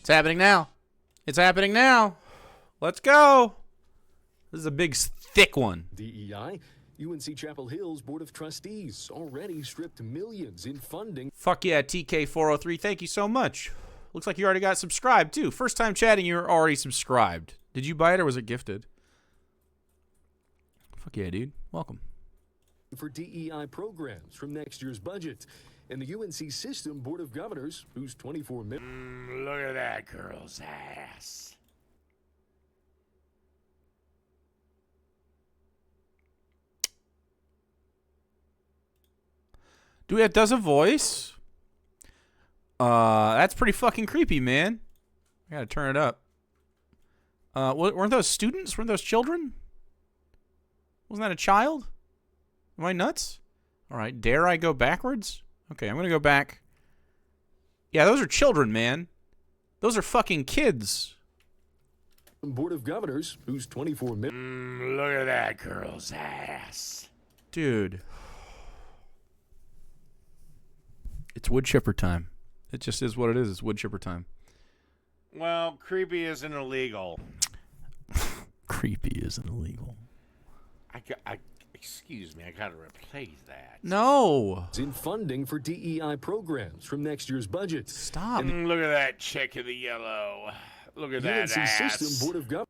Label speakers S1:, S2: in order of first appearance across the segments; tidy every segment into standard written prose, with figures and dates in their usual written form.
S1: It's happening now. It's happening now. Let's go. This is a big, thick one.
S2: DEI, UNC Chapel Hill's Board of Trustees already stripped millions in funding.
S1: Fuck yeah, TK403. Thank you so much. Looks like you already got subscribed, too. First time chatting, you're already subscribed. Did you buy it or was it gifted? Fuck yeah, dude. Welcome.
S2: For DEI programs from next year's budget. And the UNC System Board of Governors, whose 24 million...
S3: Look at that girl's ass.
S1: Dude, it does a voice. That's pretty fucking creepy, man. I gotta turn it up. Weren't those students? Weren't those children? Wasn't that a child? Am I nuts? All right, dare I go backwards? Okay, I'm gonna go back. Yeah, those are children, man. Those are fucking kids.
S2: Board of Governors, whose 24 million...
S3: Look at that girl's ass.
S1: Dude. It's wood chipper time. It just is what it is. It's wood chipper time.
S3: Well, creepy isn't illegal.
S1: Creepy isn't illegal.
S3: Excuse me, I gotta replace that.
S1: No.
S2: in funding for DEI programs from next year's budget.
S1: Stop.
S3: Look at that chick in the yellow. Look at that
S2: UNC
S3: ass.
S2: System Board of Governors.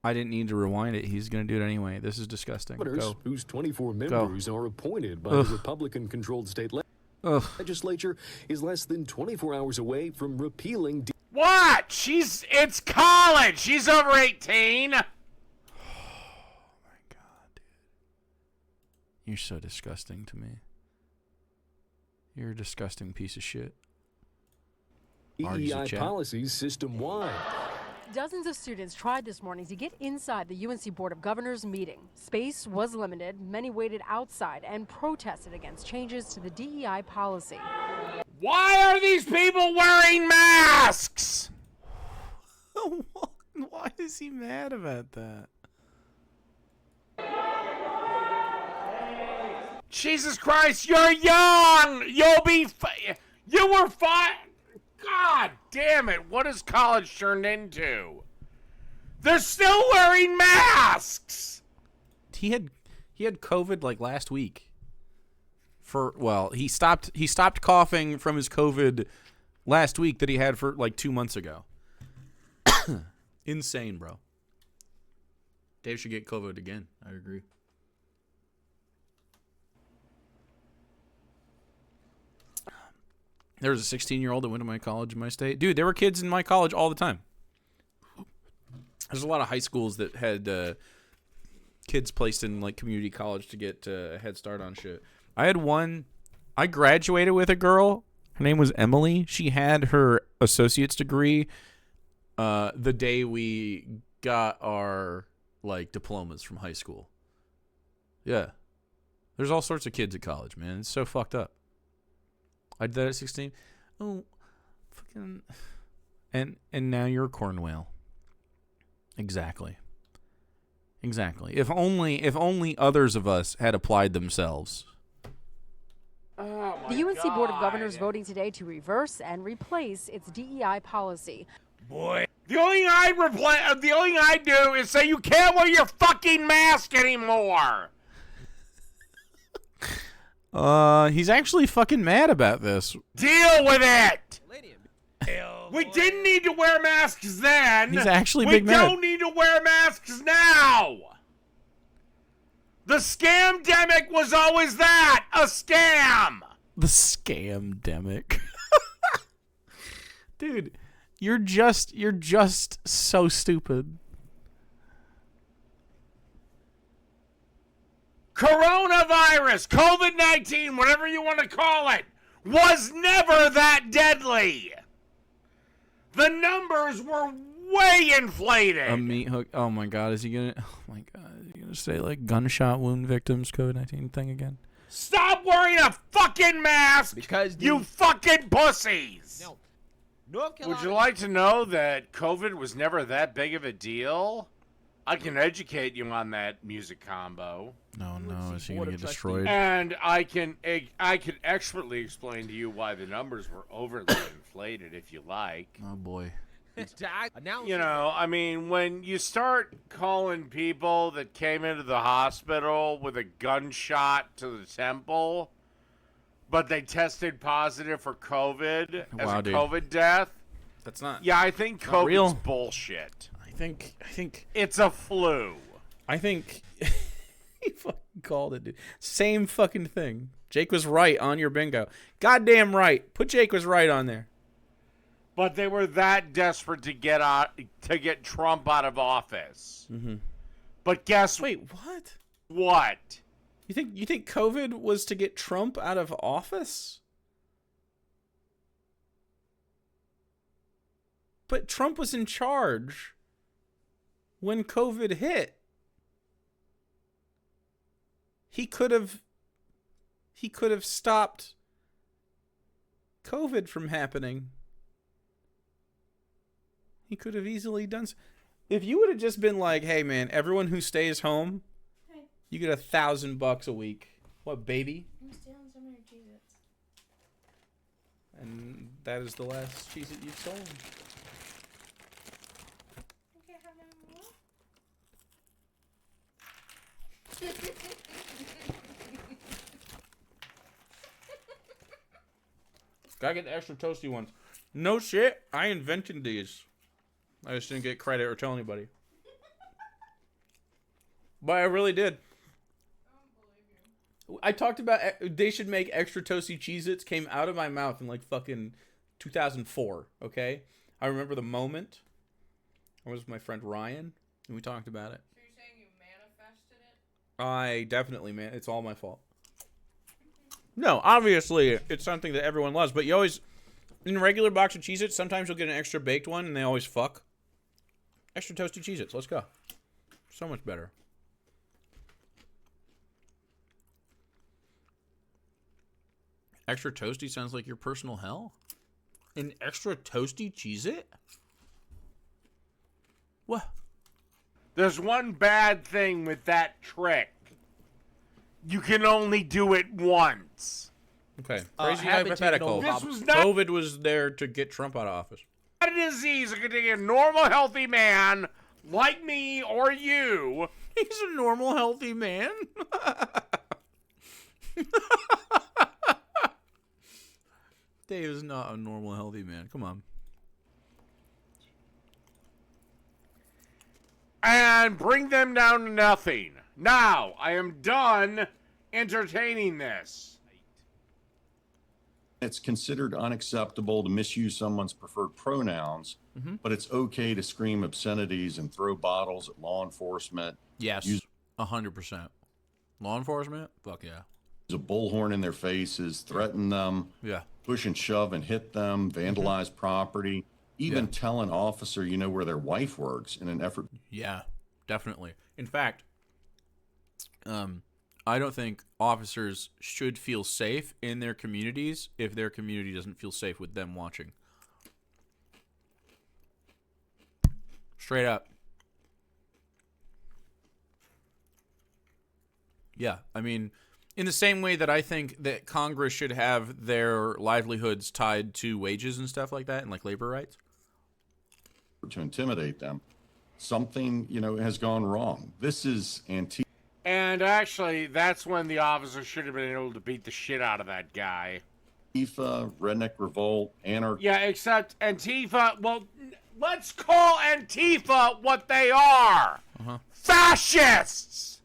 S1: I didn't need to rewind it. He's going to do it anyway. This is disgusting. Go.
S2: Whose 24 members are appointed by the Republican-controlled state legislature is less than 24 hours away from repealing...
S3: What? It's college. She's over 18.
S1: Oh, my God, dude. You're so disgusting to me. You're a disgusting piece of shit.
S2: DEI policies system-wide.
S4: Dozens of students tried this morning to get inside the UNC Board of Governors meeting. Space was limited. Many waited outside and protested against changes to the DEI policy.
S3: Why are these people wearing masks?
S1: Why is he mad about that?
S3: Jesus Christ, you're young. You were fine. God damn it, what has college turned into? They're still wearing masks!
S1: He had COVID like last week. He stopped coughing from his COVID last week that he had for like 2 months ago. Insane, bro. Dave should get COVID again. I agree. There was a 16-year-old that went to my college in my state. Dude, there were kids in my college all the time. There's a lot of high schools that had kids placed in like community college to get a head start on shit. I had one. I graduated with a girl. Her name was Emily. She had her associate's degree the day we got our like diplomas from high school. Yeah. There's all sorts of kids at college, man. It's so fucked up. I did that at 16. Oh, fucking. And now you're a corn whale. Exactly. If only others of us had applied themselves.
S3: Oh
S4: the UNC Board of Governors voting today to reverse and replace its DEI policy.
S3: Boy, the only thing I do is say you can't wear your fucking mask anymore.
S1: He's actually fucking mad about this.
S3: Deal with it! We didn't need to wear masks then.
S1: He's actually big mad.
S3: We don't need to wear masks now. The scamdemic was always that, a scam.
S1: The scamdemic. Dude, you're just so stupid.
S3: Coronavirus, COVID-19, whatever you want to call it, was never that deadly. The numbers were way inflated.
S1: A meat hook. Oh my God, is he gonna say like gunshot wound victims COVID-19 thing again?
S3: Stop wearing a fucking mask,
S5: because
S3: you fucking pussies.
S5: No. North Carolina.
S3: Would you like to know that COVID was never that big of a deal? I can educate you on that music combo.
S1: No, is he gonna get destroyed?
S3: And I can expertly explain to you why the numbers were overly inflated, if you like.
S1: Oh boy.
S3: You know, I mean, when you start calling people that came into the hospital with a gunshot to the temple, but they tested positive for COVID as a COVID death.
S1: That's not.
S3: Yeah, I think COVID's
S1: real.
S3: Bullshit.
S1: I think
S3: it's a flu.
S1: I think he fucking called it, dude. Same fucking thing. Jake was right on your bingo. Goddamn right. Put Jake was right on there.
S3: But they were that desperate to get Trump out of office.
S1: Mm-hmm.
S3: But guess
S1: wait, what?
S3: What?
S1: You think COVID was to get Trump out of office? But Trump was in charge when COVID hit. He could have stopped COVID from happening. He could have easily done so. If you would have just been like, hey man, everyone who stays home, you get $1,000 a week. What, baby?
S5: I'm stealing some of your Cheez-Its.
S1: And that is the last Cheez-It you've sold.
S5: Okay, have any more?
S1: Gotta get the extra toasty ones. No shit, I invented these. I just didn't get credit or tell anybody. But I really did. I talked about they should make extra toasty Cheez-Its, came out of my mouth in like fucking 2004, okay? I remember the moment. I was with my friend Ryan, and we talked about it.
S5: So you're saying you manifested it?
S1: I definitely, man. It's all my fault. No, obviously, it's something that everyone loves, but you always, in a regular box of Cheez-Its, sometimes you'll get an extra baked one, and they always fuck. Extra toasty Cheez-Its, let's go. So much better. Extra toasty sounds like your personal hell? An extra toasty Cheez-It? What?
S3: There's one bad thing with that trick. You can only do it once.
S1: Okay, crazy hypothetical.
S3: This was not
S1: COVID was there to get Trump out of office.
S3: a disease that could take a normal, healthy man like me or you.
S1: He's a normal, healthy man. Dave is not a normal, healthy man. Come on.
S3: And bring them down to nothing. Now, I am done entertaining this.
S6: It's considered unacceptable to misuse someone's preferred pronouns, but it's okay to scream obscenities and throw bottles at law enforcement.
S1: Yes, 100%. Law enforcement? Fuck yeah.
S6: Use a bullhorn in their faces, threaten them, push and shove and hit them, vandalize property, even tell an officer you know where their wife works in an effort.
S1: Yeah, definitely. In fact, I don't think officers should feel safe in their communities if their community doesn't feel safe with them watching. Straight up. Yeah, I mean, in the same way that I think that Congress should have their livelihoods tied to wages and stuff like that and like labor rights.
S6: To intimidate them. Something, has gone wrong. This is Antifa.
S3: And actually, that's when the officer should have been able to beat the shit out of that guy.
S6: Antifa, Redneck Revolt, Anarchy.
S3: Yeah, except Antifa, well, let's call Antifa what they are. Fascists!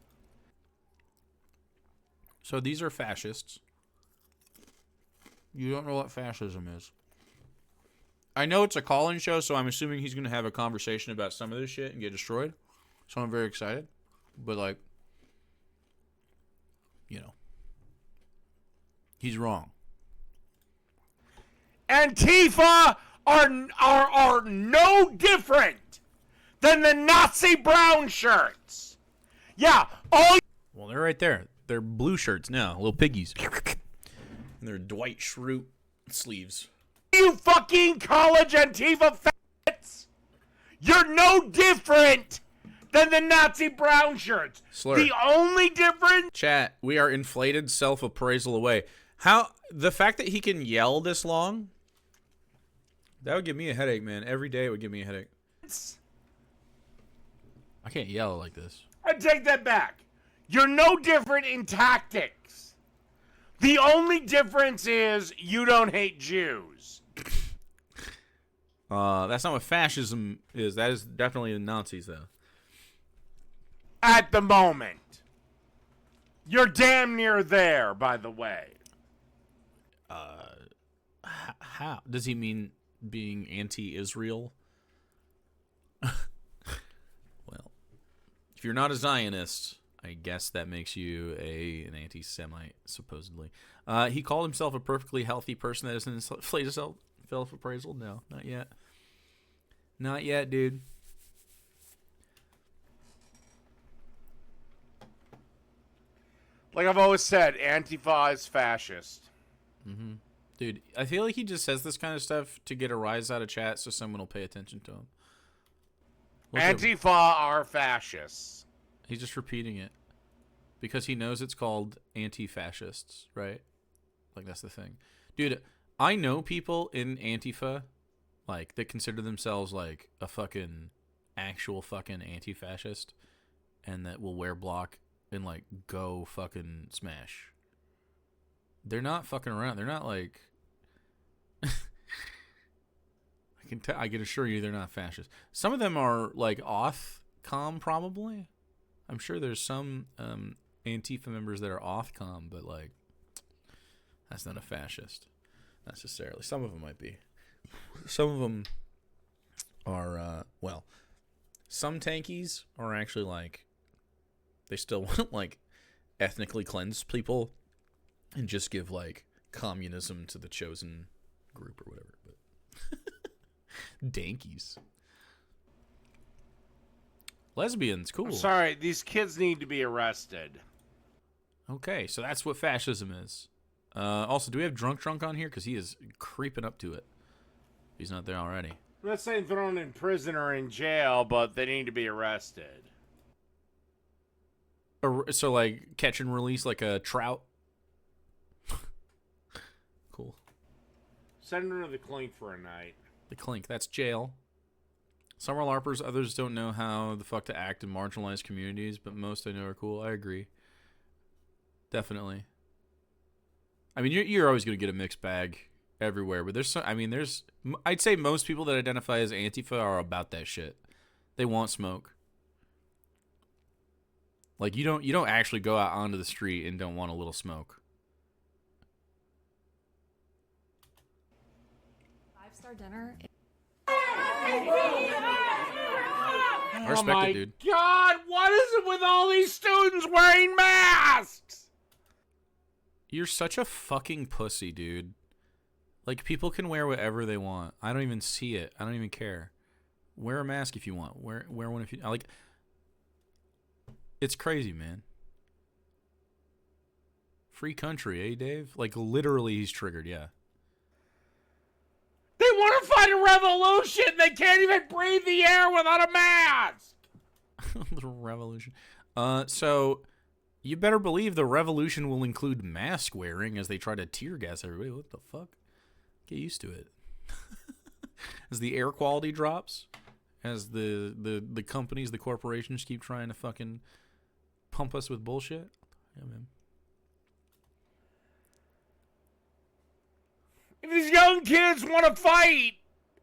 S1: So these are fascists. You don't know what fascism is. I know it's a call-in show, so I'm assuming he's going to have a conversation about some of this shit and get destroyed. So I'm very excited. But, like, he's wrong.
S3: Antifa are no different than the Nazi brown shirts. Yeah,
S1: Well, they're right there. They're blue shirts now, little piggies. And they're Dwight Schrute sleeves.
S3: You fucking college Antifa fats! You're no different than the Nazi brown shirts.
S1: Slur.
S3: The only difference...
S1: Chat, we are inflated self-appraisal away. How... The fact that he can yell this long... That would give me a headache, man. Every day it would give me a headache. I can't yell like this.
S3: I take that back. You're no different in tactics. The only difference is you don't hate Jews.
S1: That's not what fascism is. That is definitely the Nazis, though.
S3: At the moment. You're damn near there, by the way.
S1: How? Does he mean being anti-Israel? Well, if you're not a Zionist, I guess that makes you an anti-Semite, supposedly. He called himself a perfectly healthy person that isn't inflated self-appraisal? No, not yet. Not yet, dude.
S3: Like I've always said, Antifa is fascist.
S1: Mm-hmm. Dude, I feel like he just says this kind of stuff to get a rise out of chat so someone will pay attention to him.
S3: Antifa are fascists.
S1: He's just repeating it. Because he knows it's called anti-fascists, right? Like, that's the thing. Dude, I know people in Antifa, like, that consider themselves, like, a fucking, actual fucking anti-fascist, and that will wear block and, like, go fucking smash. They're not fucking around. They're not, like... I can assure you they're not fascist. Some of them are, like, off-com, probably. I'm sure there's some Antifa members that are off-com, but, like, that's not a fascist, necessarily. Some of them might be. Some of them are, well, some tankies are actually, like, they still want to, like, ethnically cleanse people and just give, like, communism to the chosen group or whatever. But dankies. Lesbians, cool.
S3: I'm sorry, these kids need to be arrested.
S1: Okay, so that's what fascism is. Also, do we have Drunk on here? Because he is creeping up to it. He's not there already.
S3: I'm not saying thrown in prison or in jail, but they need to be arrested.
S1: So, like, catch and release like a trout? Cool.
S3: Send her to the clink for a night.
S1: The clink, that's jail. Some are LARPers, others don't know how the fuck to act in marginalized communities, but most I know are cool. I agree. Definitely. I mean, you're always going to get a mixed bag everywhere, but I'd say most people that identify as Antifa are about that shit. They want smoke. Like, you don't actually go out onto the street and don't want a little smoke.
S7: 5-star dinner.
S1: I respect it, dude.
S3: God, what is it with all these students wearing masks?
S1: You're such a fucking pussy, dude. Like, people can wear whatever they want. I don't even see it. I don't even care. Wear a mask if you want. Wear one if you... Like, it's crazy, man. Free country, eh, Dave? Like, literally, he's triggered, yeah.
S3: They want to fight a revolution. They can't even breathe the air without a mask.
S1: The revolution. So, you better believe the revolution will include mask wearing as they try to tear gas everybody. What the fuck? Get used to it. As the air quality drops, as the companies, the corporations keep trying to fucking pump us with bullshit. Yeah, man.
S3: If these young kids want to fight,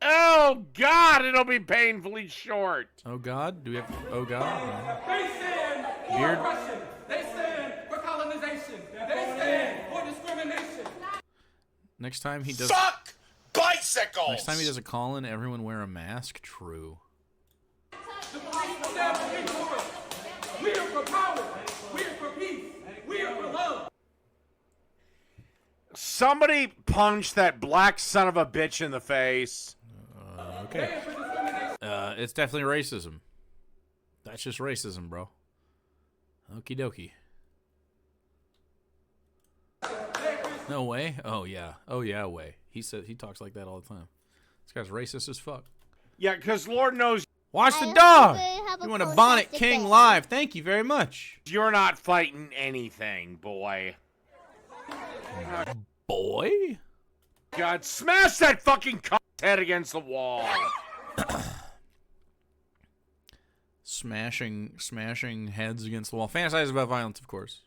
S3: oh God, it'll be painfully short.
S1: Oh God? Do we have... Oh God?
S8: They stand for
S1: Beard?
S8: oppression. They stand for colonization. They stand for discrimination.
S1: Next time he does...
S3: Suck bicycles!
S1: Next time he does a call-in, everyone wear a mask? True.
S8: The police will never ignore us. We are for power. We are for peace. We are for love.
S3: Somebody punch that black son of a bitch in the face.
S1: Okay. It's definitely racism. That's just racism, bro. Okie dokie. No way? Oh, yeah. Oh, yeah, way. He talks like that all the time. This guy's racist as fuck.
S3: Yeah, because Lord knows...
S1: Watch the dog!
S7: have a
S1: You want a
S7: close-up
S1: Bonnet
S7: to
S1: King
S7: bed.
S1: live. Thank you very much.
S3: You're not fighting anything, boy.
S1: Boy?
S3: God, smash that fucking head against the wall.
S1: Smashing heads against the wall. Fantasize about violence, of course.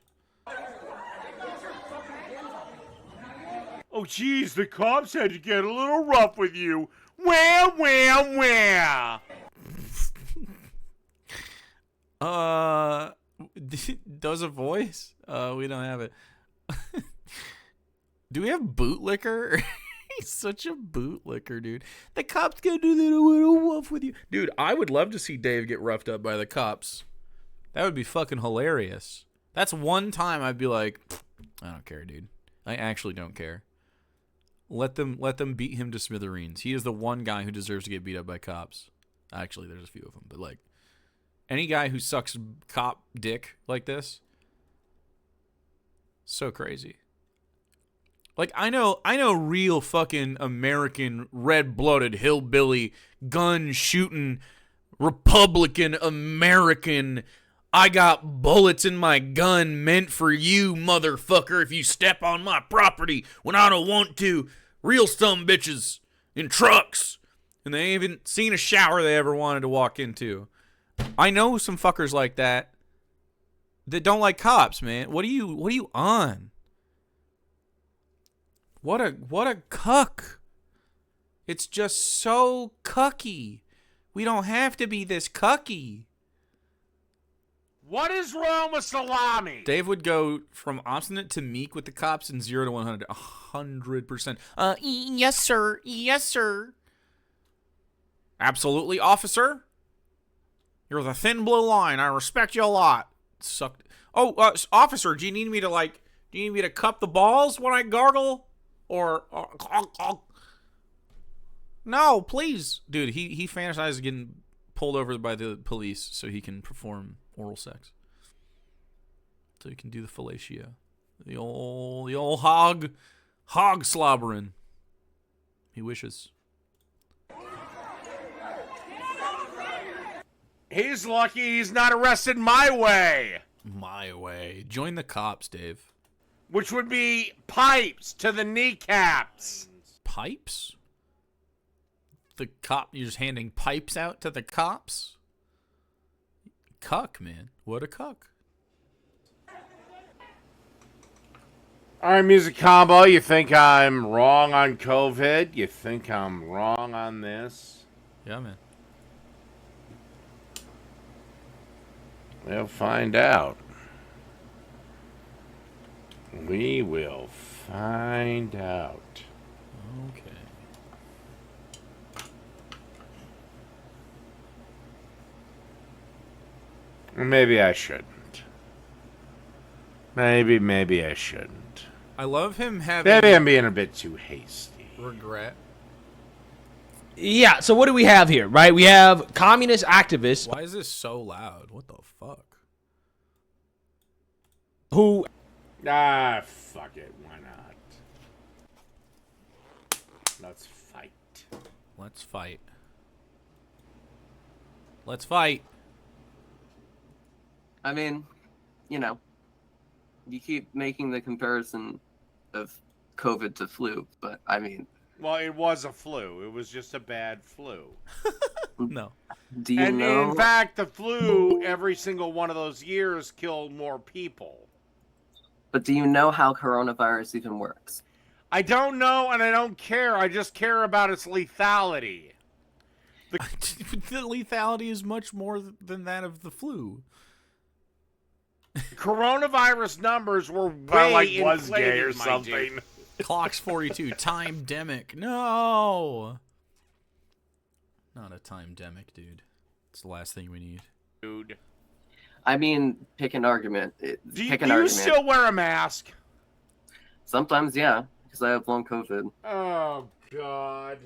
S3: Oh, geez, the cops had to get a little rough with you. Where?
S1: Does a voice? We don't have it. Do we have bootlicker? He's such a bootlicker, dude. The cops gonna do a little wolf with you. Dude, I would love to see Dave get roughed up by the cops. That would be fucking hilarious. That's one time I'd be like, I don't care, dude. I actually don't care. Let them beat him to smithereens. He is the one guy who deserves to get beat up by cops. Actually, there's a few of them, but like any guy who sucks cop dick like this, so crazy. Like I know real fucking American red-blooded hillbilly gun shooting Republican American. I got bullets in my gun meant for you, motherfucker, if you step on my property when I don't want to. Real bitches in trucks. And they ain't even seen a shower they ever wanted to walk into. I know some fuckers like that don't like cops, man. What are you on? What a cuck. It's just so cucky. We don't have to be this cucky.
S3: What is wrong with salami?
S1: Dave would go from obstinate to meek with the cops in 0 to 100. 100%. Yes, sir. Yes, sir. Absolutely, officer. You're the thin blue line. I respect you a lot. Sucked. Oh, officer, do you need me to cup the balls when I gargle? Or no, please. Dude, he fantasizes getting pulled over by the police so he can perform oral sex. So he can do the fellatio. The old hog slobbering. He wishes.
S3: He's lucky he's not arrested my way.
S1: My way. Join the cops, Dave.
S3: Which would be pipes to the kneecaps.
S1: Pipes? You're just handing pipes out to the cops? Cuck, man. What a cuck.
S3: All right, music combo. You think I'm wrong on COVID? You think I'm wrong on this?
S1: Yeah, man.
S3: We'll find out. We will find out.
S1: Okay.
S3: Maybe I shouldn't. Maybe I shouldn't.
S1: I love him having...
S3: Maybe I'm being a bit too hasty.
S1: Regret.
S9: Yeah, so what do we have here, right? We have communist activists.
S1: Why is this so loud? What the fuck?
S9: Who...
S3: Ah, fuck it. Why not? Let's fight.
S1: Let's fight. Let's fight.
S10: I mean, you know, you keep making the comparison of COVID to flu, but I mean...
S3: Well, it was a flu. It was just a bad flu.
S1: No.
S10: Do you know...
S3: in fact, the flu, every single one of those years, killed more people.
S10: But do you know how coronavirus even works?
S3: I don't know, and I don't care. I just care about its lethality.
S1: The lethality is much more than that of the flu.
S3: Coronavirus numbers were way
S11: like was
S3: inflated,
S11: gay or
S3: my
S11: something.
S3: dude.
S1: Clock's 42. Time-demic. No! Not a time-demic, dude. It's the last thing we need.
S3: Dude.
S10: I mean, pick an argument.
S3: Do you still wear a mask?
S10: Sometimes, yeah, because I have long COVID.
S3: Oh, God.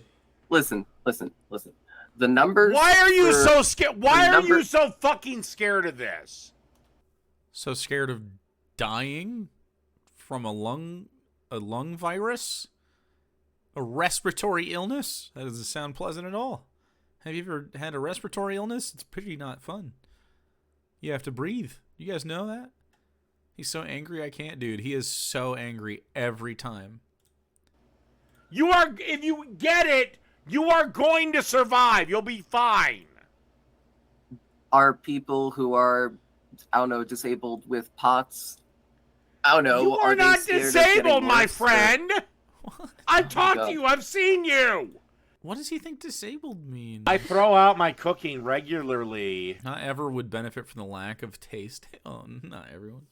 S10: Listen. The numbers...
S3: Why are you so scared? Why are you so fucking scared of this?
S1: So scared of dying from a lung virus? A respiratory illness? That doesn't sound pleasant at all. Have you ever had a respiratory illness? It's pretty not fun. You have to breathe. You guys know that? He's so angry I can't, dude. He is so angry every time.
S3: You are, if you get it, you are going to survive. You'll be fine.
S10: Are people who are, I don't know, disabled with POTS? I don't know.
S3: You are
S10: they
S3: not
S10: scared of
S3: disabled,
S10: getting
S3: my
S10: worse, or-
S3: friend. I've talked to you. I've seen you.
S1: What does he think disabled mean?
S3: I throw out my cooking regularly.
S1: Not ever would benefit from the lack of taste. Oh, not everyone.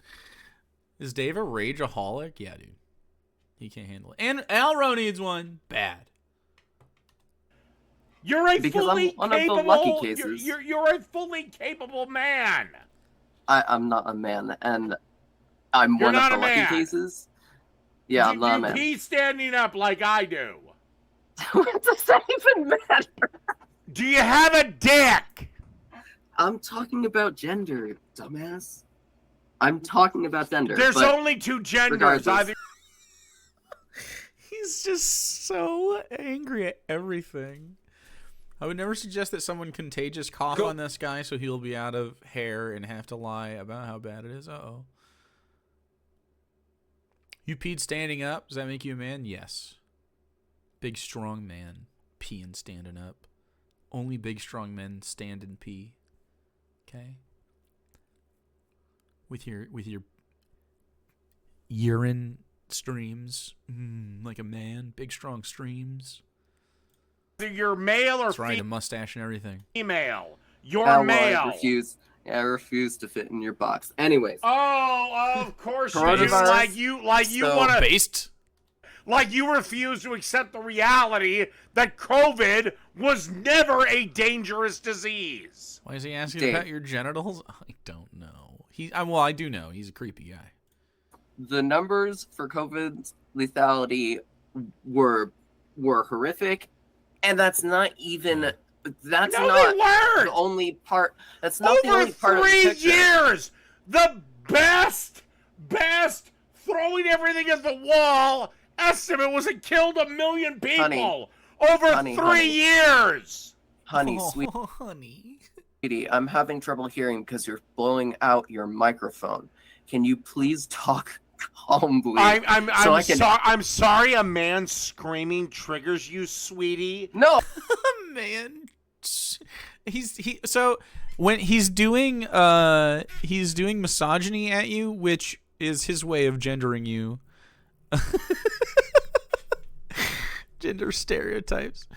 S1: Is Dave a rageaholic? Yeah, dude. He can't handle it. And Alro needs one. Bad.
S3: You're a
S10: Because
S3: fully
S10: I'm one of the
S3: capable.
S10: lucky cases.
S3: You're a fully capable man.
S10: I'm not a man, and I'm
S3: You're
S10: one of
S3: not
S10: the
S3: a
S10: lucky
S3: man.
S10: cases. Yeah, I'm not a
S3: You
S10: man.
S3: pee standing up like I do.
S10: What does that even matter?
S3: Do you have a dick?
S10: I'm talking about gender, dumbass. I'm talking about gender.
S3: There's
S10: but
S3: only two genders.
S10: regardless.
S3: Either
S1: He's just so angry at everything. I would never suggest that someone contagious cough on this guy so he'll be out of hair and have to lie about how bad it is. Uh-oh. You peed standing up? Does that make you a man? Yes. Big, strong man. Peeing standing up. Only big, strong men stand and pee. Okay? With your urine streams. Like a man. Big, strong streams.
S3: you're male or
S1: That's right, a mustache and everything.
S3: female. You're
S10: well,
S3: male.
S10: I refuse. Yeah, I refuse to fit in your box. Anyways.
S3: Oh, of course you do.
S10: Coronavirus,
S3: Like you
S10: so-
S3: want to.
S1: Based?
S3: Like you refuse to accept the reality that COVID was never a dangerous disease.
S1: Why is he asking
S10: Dave.
S1: about your genitals? I don't know. Well, I do know. He's a creepy guy.
S10: The numbers for COVID lethality were horrific, and that's not even that's
S3: No,
S10: not
S3: they weren't.
S10: the only part. That's not the
S3: Over
S10: only part of the
S3: 3
S10: picture.
S3: years, the best throwing everything at the wall estimate was it killed 1 million people
S10: Honey.
S3: over
S10: Honey,
S3: 3
S10: honey.
S3: year.
S10: Honey,
S1: Oh, honey.
S10: sweetie, I'm having trouble hearing because you're blowing out your microphone. Can you please talk calmly?
S3: I'm sorry a man screaming triggers you, sweetie.
S10: No,
S1: Man. So when he's doing misogyny at you, which is his way of gendering you. Gender stereotypes.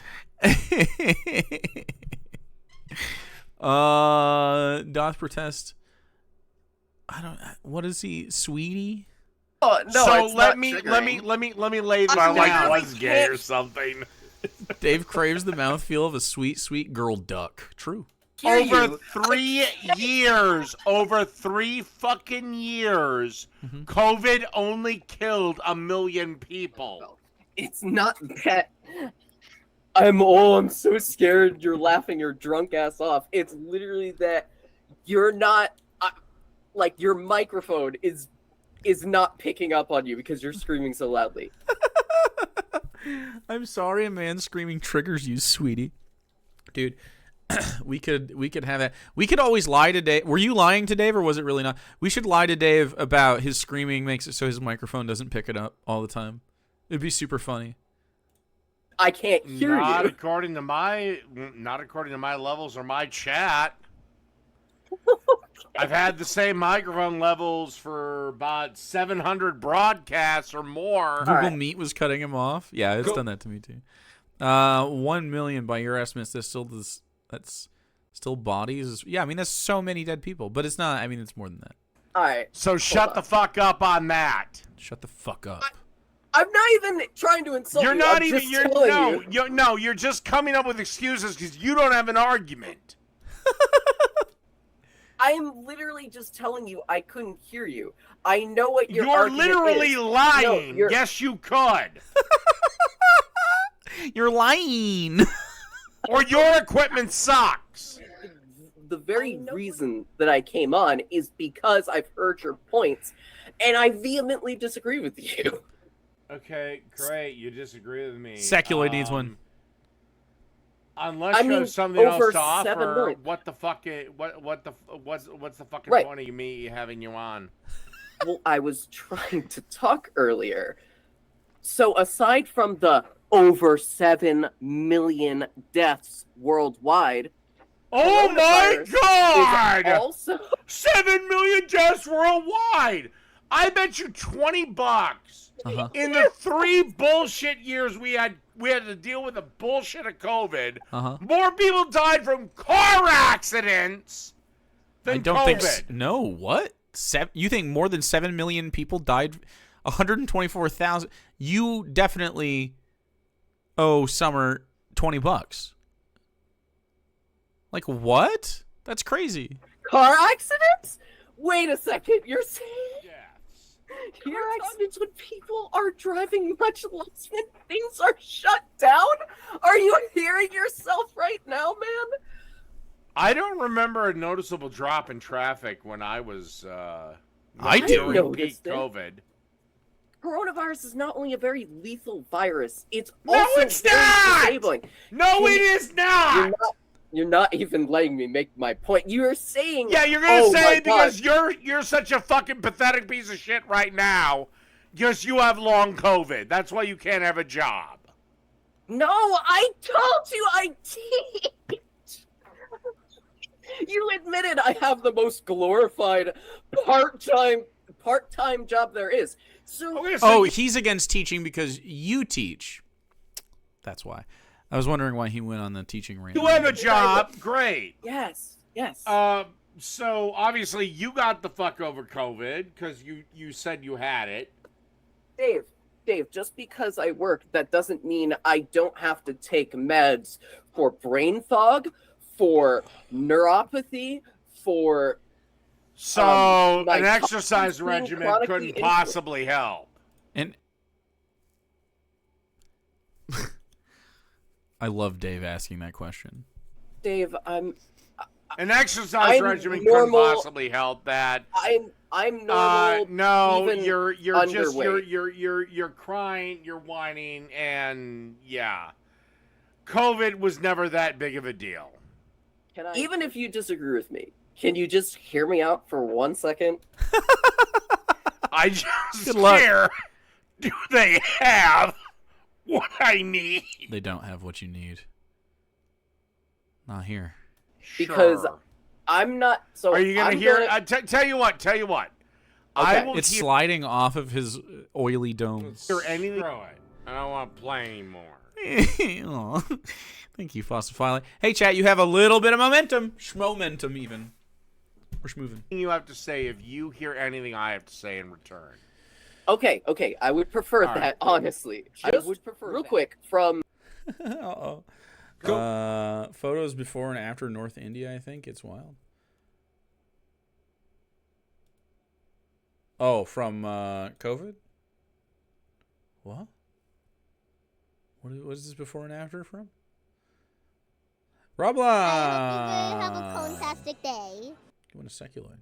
S1: Doth protest. I don't. What is he, sweetie?
S10: oh, no.
S3: So
S10: it's
S3: let
S10: not
S3: me
S10: triggering.
S3: lay this
S10: I
S3: down.
S10: was
S3: gay or something.
S1: Dave craves the mouthfeel of a sweet, sweet girl duck. True.
S10: Hear
S3: Over
S10: you.
S3: 3 years, over 3 fucking years, COVID only killed 1 million people.
S10: It's not that. I'm so scared you're laughing your drunk ass off. It's literally that you're not like your microphone is not picking up on you because you're screaming so loudly.
S1: I'm sorry a man screaming triggers you, sweetie. Dude, we could have that. We could always lie to Dave. Were you lying to Dave or was it really not? We should lie to Dave about his screaming makes it so his microphone doesn't pick it up all the time. It'd be super funny.
S10: I can't hear
S3: Not
S10: you.
S3: according to my levels or my chat. I've had the same microphone levels for about 700 broadcasts or more.
S1: Google
S10: right.
S1: Meet was cutting him off. Yeah, it's done that to me too. 1 million by your estimates. That's still bodies. Yeah, I mean that's so many dead people, but it's not. I mean it's more than that.
S10: All right.
S3: So shut the fuck up on that.
S1: Shut the fuck up.
S10: I'm not even trying to insult
S3: You're
S10: you.
S3: not
S10: I'm
S3: even.
S10: just
S3: You're
S10: telling you.
S3: you're just coming up with excuses because you don't have an argument.
S10: I am literally just telling you I couldn't hear you. I know what your
S3: You're
S10: argument
S3: literally
S10: is.
S3: lying.
S10: No, you're-
S3: Yes, you could.
S1: You're lying.
S3: Or your equipment sucks.
S10: The very reason that I came on is because I've heard your points, and I vehemently disagree with you.
S3: Um, Okay, great. You disagree with me.
S1: Secular needs one.
S3: Unless
S10: I
S3: you
S10: mean,
S3: have something
S10: over
S3: else to
S10: 7
S3: offer,
S10: million.
S3: what the fuck? What's the fucking
S10: Right.
S3: point of me having you on?
S10: Well, I was trying to talk earlier. So aside from the over 7 million deaths worldwide,
S3: Oh my
S10: coronavirus
S3: god!
S10: is also
S3: 7 million deaths worldwide. I bet you $20. In the 3 bullshit years we had to deal with the bullshit of COVID. More people died from car accidents than
S1: I don't
S3: COVID.
S1: think. No, what? You think more than 7 million people died? 124,000. You definitely owe Summer $20. Like what? That's crazy.
S10: car accidents? Wait a second, you're saying
S3: Yes.
S10: car accidents when people are driving much less when things are shut down? Are you hearing yourself right now, man?
S3: I don't remember a noticeable drop in traffic when I was
S1: I do.
S3: during
S10: noticed
S3: peak
S10: it.
S3: COVID.
S10: Coronavirus is not only a very lethal virus, it's
S3: No,
S10: also
S3: it's
S10: very
S3: not!
S10: disabling.
S3: No, it is not!
S10: You're not even letting me make my point. You're saying,
S3: Yeah, you're gonna
S10: oh
S3: say
S10: my
S3: it because
S10: God.
S3: you're such a fucking pathetic piece of shit right now. Because you have long COVID. That's why you can't have a job.
S10: No, I told you I teach. You admitted I have the most glorified part-time job there is. So,
S3: Okay,
S1: Oh, he's against teaching because you teach. That's why. I was wondering why he went on the teaching range.
S3: you have a job. Great.
S10: yes.
S3: So obviously you got the fuck over COVID because you said you had it.
S10: Dave, just because I work, that doesn't mean I don't have to take meds for brain fog, for neuropathy, for
S3: So
S10: my
S3: an exercise
S10: being
S3: regimen
S10: chronically
S3: couldn't
S10: influenced.
S3: possibly help.
S1: And I love Dave asking that question.
S10: Dave,
S3: An exercise
S10: I'm
S3: regimen
S10: normal.
S3: couldn't possibly help that.
S10: I'm normal.
S3: No,
S10: even
S3: you're just
S10: underweight.
S3: you're crying, you're whining, and yeah, COVID was never that big of a deal.
S10: Even if you disagree with me, can you just hear me out for 1 second?
S3: I just
S1: Good luck.
S3: care. Do they have what I need?
S1: They don't have what you need. Not here.
S10: Because
S3: Sure.
S10: I'm not. So
S3: Are you gonna
S10: I'm
S3: hear?
S10: Gonna,
S3: Tell you what.
S10: Okay.
S3: I will
S1: It's
S3: hear
S1: sliding off of his oily dome.
S3: anything. Throw it. I don't want to play anymore.
S1: Aw. Thank you, Fossifiling. Hey, chat, you have a little bit of momentum. Schmomentum, even. We're schmoving.
S3: You have to say if you hear anything I have to say in return.
S10: okay. I would prefer
S3: All
S10: that,
S3: right.
S10: honestly. I would prefer real quick from.
S1: Uh-oh.
S3: Go.
S1: Photos before and after North India, I think. It's wild. Oh, from COVID? What? What is this before and after from? Robla!
S7: I hope you have a fantastic day.
S1: Give it a seculoid.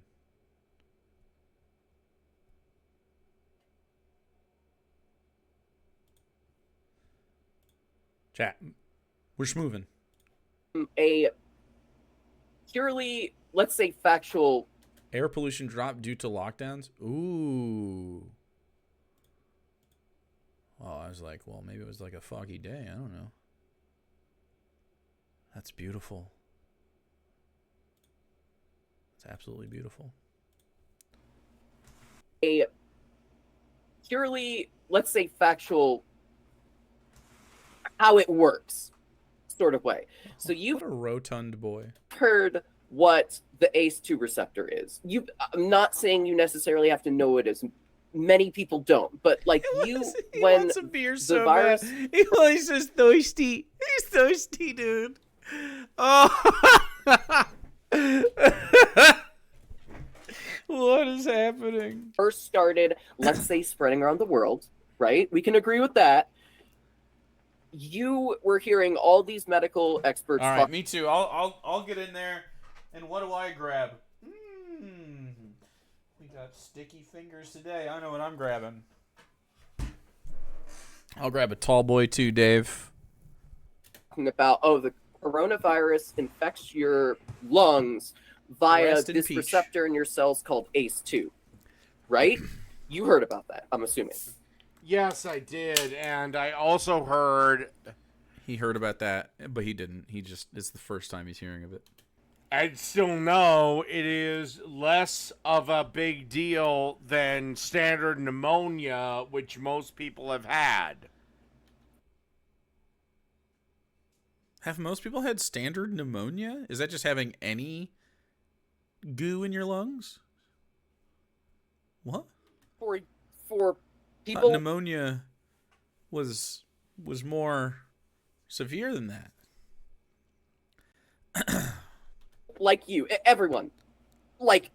S1: Chat. We're schmoving.
S10: A purely, let's say, factual.
S1: Air pollution dropped due to lockdowns? Ooh. Oh, I was like, well, maybe it was like a foggy day. I don't know. That's beautiful. It's absolutely beautiful.
S10: A purely, let's say, factual, how it works sort of way. So you've
S1: What a rotund boy.
S10: heard what the ACE2 receptor is. I'm not saying you necessarily have to know it as many people don't, but like
S1: He
S10: when
S1: wants a beer
S10: the
S1: so
S10: virus
S1: bad. He's just thirsty. He's thirsty, dude. Oh. What is happening?
S10: first started, let's say, spreading around the world, right? We can agree with that. You were hearing all these medical experts
S1: All right,
S10: talk
S1: me too. I'll get in there. And what do I grab? We got sticky fingers today. I know what I'm grabbing. I'll grab a tall boy too, Dave.
S10: about, oh, the coronavirus infects your lungs via
S1: Rest in
S10: this
S1: peace.
S10: receptor in your cells called ACE2, right? You heard about that, I'm assuming.
S3: Yes, I did, and I also heard.
S1: He heard about that, but he didn't. It's the first time he's hearing of it.
S3: I still know it is less of a big deal than standard pneumonia, which most people have had.
S1: Have most people had standard pneumonia? Is that just having any goo in your lungs? What?
S10: For people,
S1: pneumonia was more severe than that.
S10: like you, everyone, like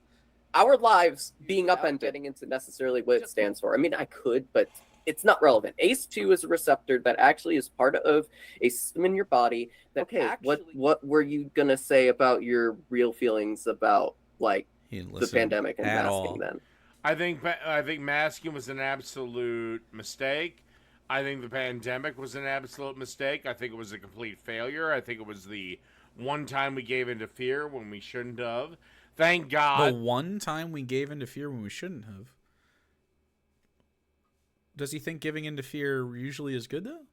S10: our lives being upended, getting into necessarily what it stands for. I mean, I could, but it's not relevant. ACE2 is a receptor that actually is part of a system in your body. That, okay, actually, what were you gonna say about your real feelings about like the pandemic and masking then?
S3: I think masking was an absolute mistake. I think the pandemic was an absolute mistake. I think it was a complete failure. I think it was the one time we gave into fear when we shouldn't have. Thank God.
S1: The one time we gave into fear when we shouldn't have. Does he think giving into fear usually is good, though?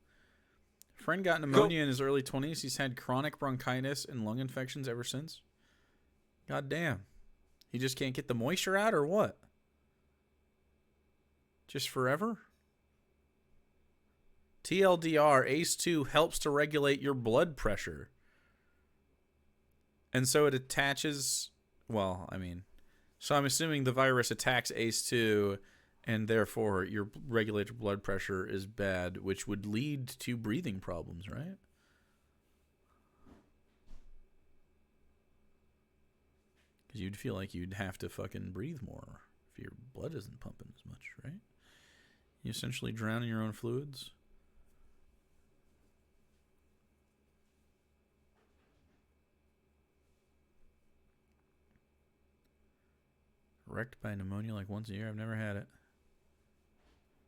S1: Friend got pneumonia in his early 20s. He's had chronic bronchitis and lung infections ever since. God damn. He just can't get the moisture out, or what? Just forever? TLDR, ACE2 helps to regulate your blood pressure. And so it attaches... Well, I mean... So I'm assuming the virus attacks ACE2... and therefore your regulated blood pressure is bad, which would lead to breathing problems, right? Because you'd feel like you'd have to fucking breathe more if your blood isn't pumping as much, right? You essentially drown in your own fluids. Wrecked by pneumonia like once a year. I've never had it.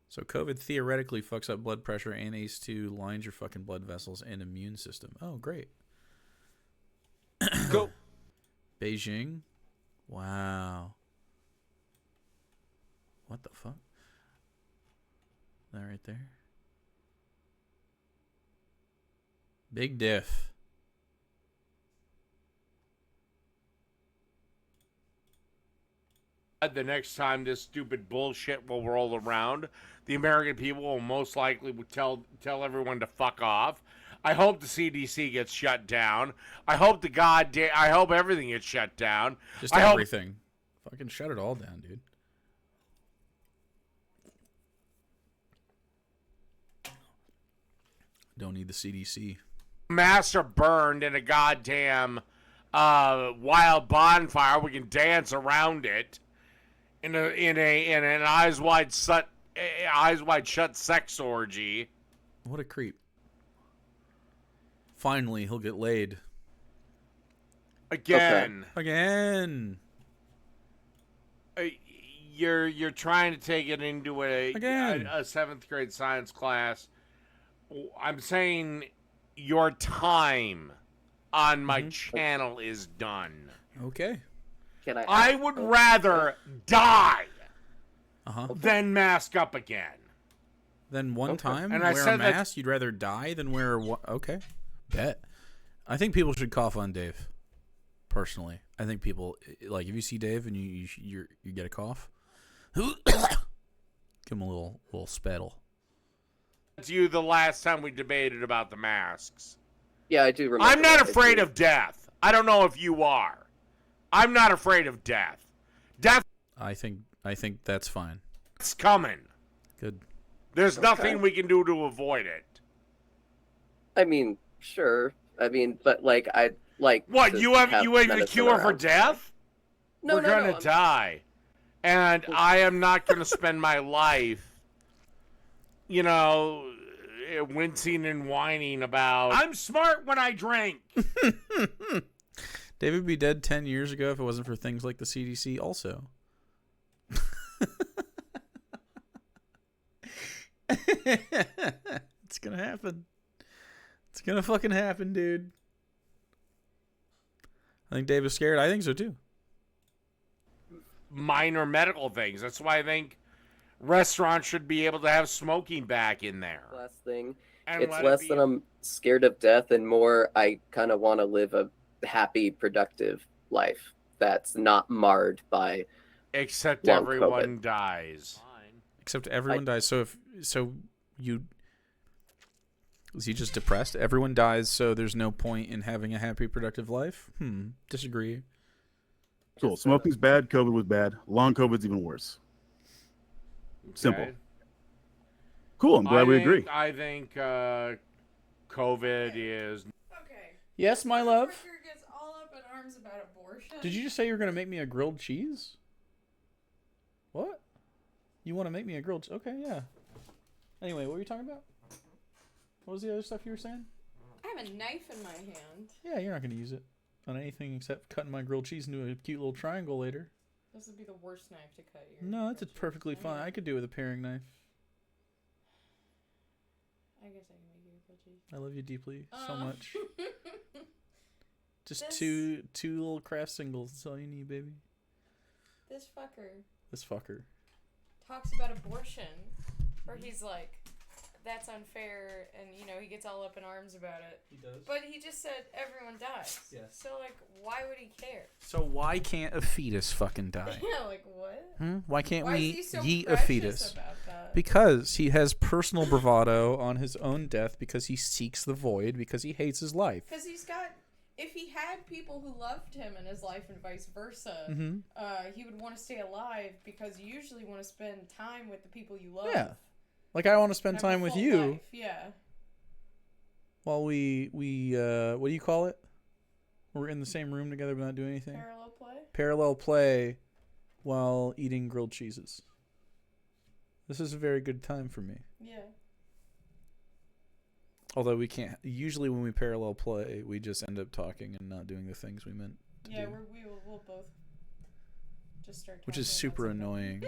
S1: So COVID theoretically fucks up blood pressure, and ACE2 lines your fucking blood vessels and immune system. Oh, great.
S3: Go.
S1: Beijing. Wow. What the fuck? That right there. Big diff.
S3: The next time this stupid bullshit will roll around, the American people will most likely tell everyone to fuck off. I hope the CDC gets shut down. I hope I hope everything gets shut down.
S1: Just everything. Fucking shut it all down, dude. Don't need the CDC.
S3: Masks are burned in a goddamn wild bonfire. We can dance around it. In an eyes wide shut sex orgy.
S1: What a creep. Finally, he'll get laid.
S3: Again.
S1: Okay. Again.
S3: You're trying to take it into a 7th grade science class. I'm saying your time on my channel is done.
S1: Okay.
S3: I would rather die than mask up again.
S1: Then one time
S3: and
S1: wear a mask? You'd rather die than wear okay. Bet. I think people should cough on Dave. Personally, I think people like if you see Dave and you get a cough, give him a little spattle.
S3: That's you the last time we debated about the masks.
S10: Yeah, I do remember.
S3: I'm not afraid of death. I don't know if you are. I'm not afraid of death. Death.
S1: I think that's fine.
S3: It's coming.
S1: Good.
S3: There's nothing we can do to avoid it.
S10: I mean, sure. I mean, but like I like.
S3: What you have the cure for death?
S10: No,
S3: we're gonna die, and I am not gonna spend my life, wincing and whining about. I'm smart when I drink.
S1: David would be dead 10 years ago if it wasn't for things like the CDC also. It's gonna happen. It's gonna fucking happen, dude. I think Dave is scared. I think so too.
S3: Minor medical things. That's why I think restaurants should be able to have smoking back in there.
S10: Last thing.
S3: And
S10: It's
S3: let
S10: less
S3: it
S10: that
S3: be-
S10: I'm scared of death and more I kind of want to live a happy, productive life that's not marred by
S3: Except
S10: long
S3: everyone
S10: COVID.
S3: dies.
S1: Except everyone dies. So is he just depressed? Everyone dies, so there's no point in having a happy, productive life? Disagree.
S11: Cool. Smoking's bad. COVID was bad. Long COVID's even worse. Simple.
S3: Okay?
S11: Cool. I'm glad we agree.
S3: I think COVID is.
S5: Okay.
S1: Yes, my love.
S5: Fricker gets all up in arms about abortion.
S1: Did you just say you were going to make me a grilled cheese? What? You want to make me a grilled... Okay, yeah. Anyway, what were you talking about? What was the other stuff you were saying?
S5: I have a knife in my hand.
S1: Yeah, you're not going to use it on anything except cutting my grilled cheese into a cute little triangle later.
S5: This would be the worst knife to cut your.
S1: No, that's perfectly fine. I could do it with a paring knife.
S5: I guess I can make you a grilled cheese.
S1: I love you deeply so much. Just
S5: This-
S1: two little craft singles. That's all you need, baby.
S5: This fucker
S1: This fucker.
S5: talks about abortion, where he's like, "That's unfair," and he gets all up in arms about it.
S1: He does.
S5: But he just said everyone dies.
S1: Yes.
S5: So like, why would he care?
S1: So why can't a fetus fucking die?
S5: Yeah, like what?
S1: Why can't
S5: Why
S1: we
S5: is he so
S1: yeet a
S5: precious
S1: fetus?
S5: about that?
S1: Because he has personal bravado on his own death, because he seeks the void, because he hates his life.
S5: Because he's got. If he had people who loved him in his life and vice versa, he would want to stay alive because you usually want to spend time with the people you love.
S1: Yeah. Like, I want to spend
S5: Have a
S1: time with
S5: full
S1: you
S5: life, yeah.
S1: while we what do you call it? We're in the same room together but not doing anything.
S5: Parallel play?
S1: Parallel play while eating grilled cheeses. This is a very good time for me.
S5: Yeah.
S1: Although we can't. Usually when we parallel play, we just end up talking and not doing the things we meant to do.
S5: We'll both just start talking.
S1: Which is super annoying.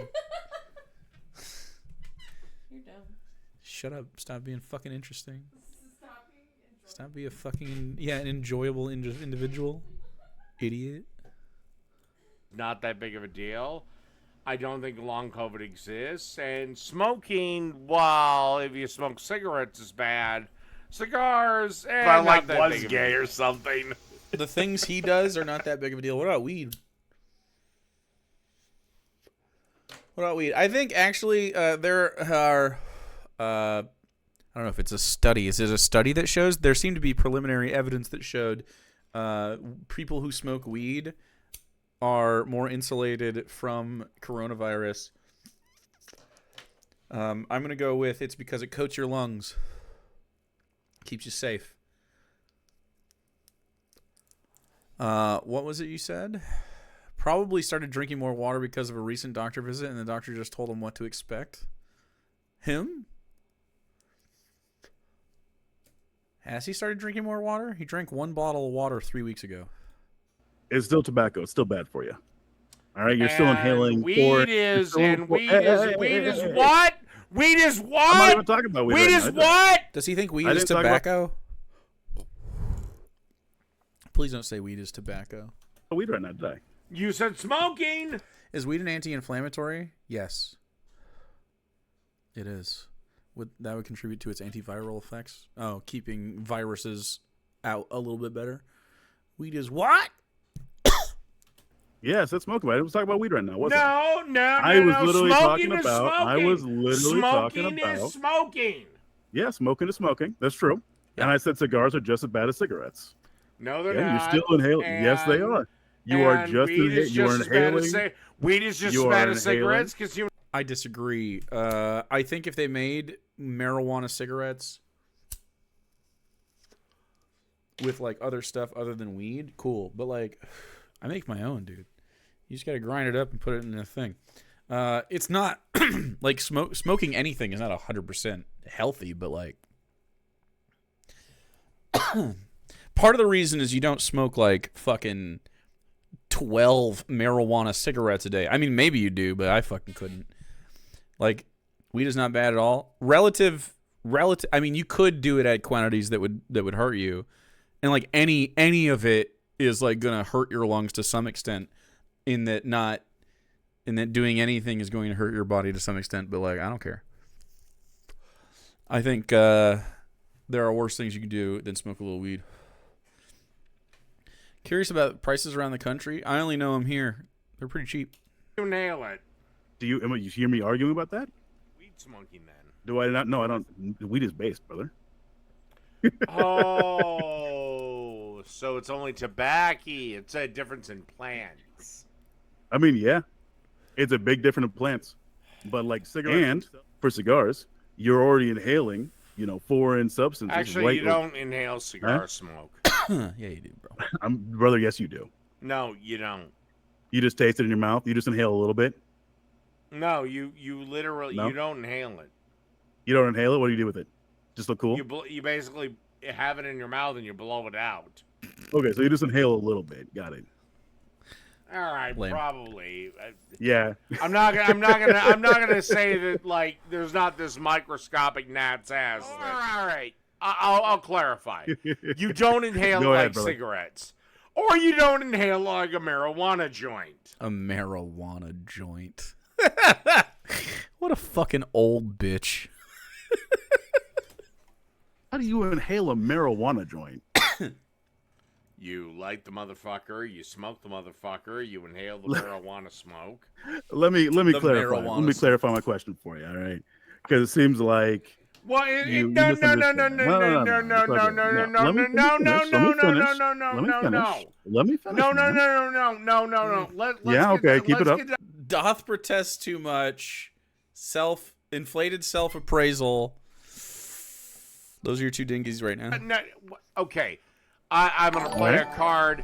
S5: You're dumb.
S1: Shut up. Stop being fucking interesting. Stop being a fucking, an enjoyable individual. Idiot.
S3: Not that big of a deal. I don't think long COVID exists. And smoking, well, if you smoke cigarettes is bad. Cigars,
S12: I
S3: not that
S12: was
S3: big of a
S12: gay
S3: deal.
S12: or something.
S1: The things he does are not that big of a deal. What about weed? I think actually there are, I don't know if it's a study. Is it a study that shows? There seemed to be preliminary evidence that showed people who smoke weed are more insulated from coronavirus. I'm going to go with it's because it coats your lungs. Keeps you safe. What was it you said? Probably started drinking more water because of a recent doctor visit, and the doctor just told him what to expect. Him? Has he started drinking more water? He drank 1 bottle of water 3 weeks ago.
S11: It's still tobacco. It's still bad for you. All right, you're still
S3: And
S11: inhaling.
S3: Weed
S11: weed
S3: is what?
S11: Hey,
S3: Weed is what?
S11: I'm not even talking about weed.
S3: Weed
S11: right
S3: is
S11: now.
S3: what?
S1: Does he think weed
S11: I
S1: is
S11: didn't talk about-
S1: tobacco? Please don't say weed is tobacco.
S11: Weed right now today.
S3: You said smoking.
S1: Is weed an anti-inflammatory? Yes. It is. That would contribute to its antiviral effects? Oh, keeping viruses out a little bit better. Weed is what?
S11: Yes, let's smoke about it. Let's talk about weed right now. What's it?
S3: No.
S11: I was literally
S3: Smoking
S11: talking
S3: is
S11: about.
S3: Smoking.
S11: I was literally talking
S3: Smoking
S11: about.
S3: is smoking.
S11: Yeah, smoking is smoking. That's true.
S1: Yeah.
S11: And I said cigars are just as bad as cigarettes.
S3: No, they're
S11: Yeah,
S3: not.
S11: you're still inhaling. Yes, they are. You are just
S3: weed is
S11: you are
S3: just as bad
S11: inhaling.
S3: as weed is just
S11: you
S3: as
S11: are
S3: bad as
S11: inhaling.
S3: cigarettes because you.
S1: I disagree. I think if they made marijuana cigarettes with like other stuff other than weed, cool. But like, I make my own, dude. You just gotta grind it up and put it in a thing. It's not like smoking anything is not 100% healthy, but like part of the reason is you don't smoke like fucking 12 marijuana cigarettes a day. I mean, maybe you do, but I fucking couldn't. Like, weed is not bad at all. Relative. I mean, you could do it at quantities that would hurt you, and like any of it is like gonna hurt your lungs to some extent. In that doing anything is going to hurt your body to some extent. But like, I don't care. I think there are worse things you can do than smoke a little weed. Curious about prices around the country. I only know them here. They're pretty cheap.
S3: You nail it.
S11: You hear me arguing about that?
S3: Weed smoking then.
S11: Do I not? No, I don't. Weed is based, brother.
S3: Oh, so it's only tobacco. It's a difference in plants.
S11: I mean, yeah, it's a big difference in plants, but like cigarettes and for cigars, you're already inhaling, foreign substances.
S3: Actually, you don't inhale cigar smoke.
S1: Yeah, you do, bro.
S11: Brother, yes, you do.
S3: No, you don't.
S11: You just taste it in your mouth. You just inhale a little bit.
S3: No, you literally you don't inhale it.
S11: You don't inhale it. What do you do with it? Just look cool.
S3: You basically have it in your mouth and you blow it out.
S11: Okay, so you just inhale a little bit. Got it.
S3: All right, probably.
S11: Yeah.
S3: I'm not gonna say that like there's not this microscopic gnat's ass. All right. I'll clarify. You don't inhale like cigarettes, or you don't inhale like a marijuana joint.
S1: A marijuana joint. What a fucking old bitch.
S11: How do you inhale a marijuana joint?
S3: You light the motherfucker, you smoke the motherfucker, you inhale the marijuana smoke.
S11: Let me clarify. Let me clarify my question for you, all right? Because it seems like
S3: no. Let me finish. No.
S11: Yeah, okay, keep it up.
S1: Doth protest too much. Inflated self-appraisal. Those are your two dingies right now.
S3: Okay. I'm going to play a card.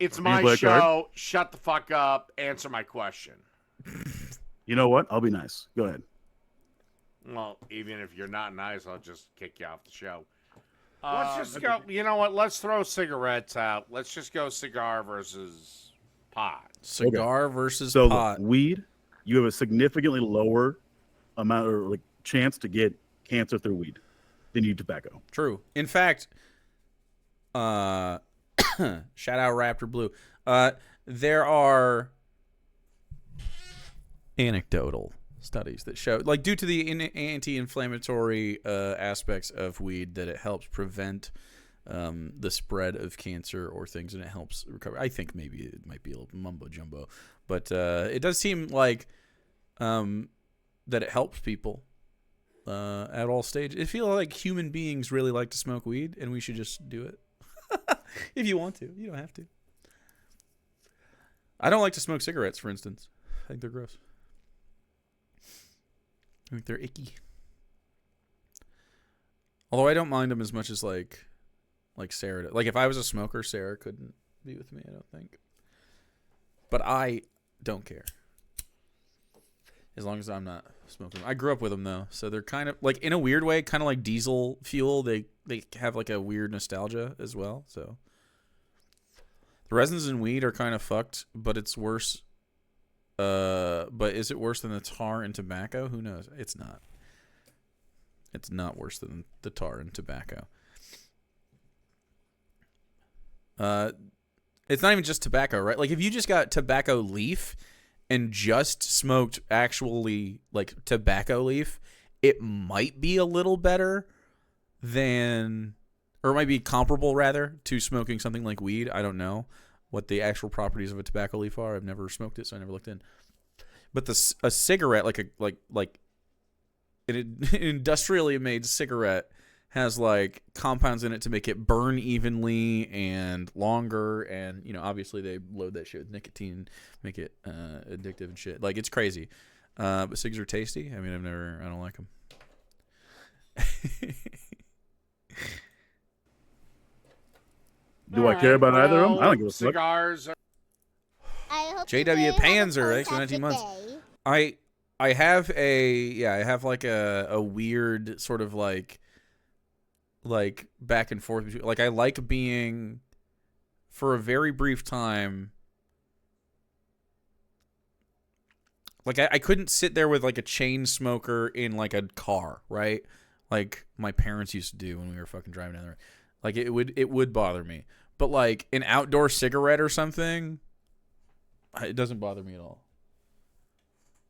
S3: It's my show. Shut the fuck up. Answer my question.
S11: You know what? I'll be nice. Go ahead.
S3: Well, even if you're not nice, I'll just kick you off the show. Let's just go. You know what? Let's throw cigarettes out. Let's just go cigar versus pot.
S1: Cigar versus
S11: pot.
S1: pot.
S11: Weed, you have a significantly lower amount or chance to get cancer through weed than you do tobacco.
S1: True. In fact, shout out Raptor Blue. There are anecdotal studies that show, due to the anti-inflammatory aspects of weed, that it helps prevent the spread of cancer or things, and it helps recover. I think maybe it might be a little mumbo jumbo, but it does seem like that it helps people at all stages. I feel like human beings really like to smoke weed, and we should just do it. If you want to. You don't have to. I don't like to smoke cigarettes, for instance. I think they're gross. I think they're icky. Although I don't mind them as much as like Sarah. If I was a smoker, Sarah couldn't be with me, I don't think. But I don't care. As long as I'm not smoking. I grew up with them though, so they're kind of in a weird way, kind of like diesel fuel. They have a weird nostalgia as well. So the resins in weed are kind of fucked, but it's worse. But is it worse than the tar in tobacco? Who knows? It's not. It's not worse than the tar in tobacco. It's not even just tobacco, right? If you just got tobacco leaf and just smoked actually tobacco leaf, it might be a little better than, or it might be comparable rather to smoking something like weed. I don't know what the actual properties of a tobacco leaf are. I've never smoked it, so I never looked in. But a cigarette, an industrially made cigarette, has compounds in it to make it burn evenly and longer, and obviously they load that shit with nicotine, make it addictive and shit. It's crazy. But cigs are tasty. I mean, I don't like them.
S11: Do I care about either of them? I don't give a fuck.
S3: Cigars.
S1: JW Panzer, thanks for 19 months. I have a weird sort of back and forth between, I like being, for a very brief time, I couldn't sit there with a chain smoker in a car, right? Like my parents used to do when we were fucking driving down the road. It would bother me. But like an outdoor cigarette or something, it doesn't bother me at all.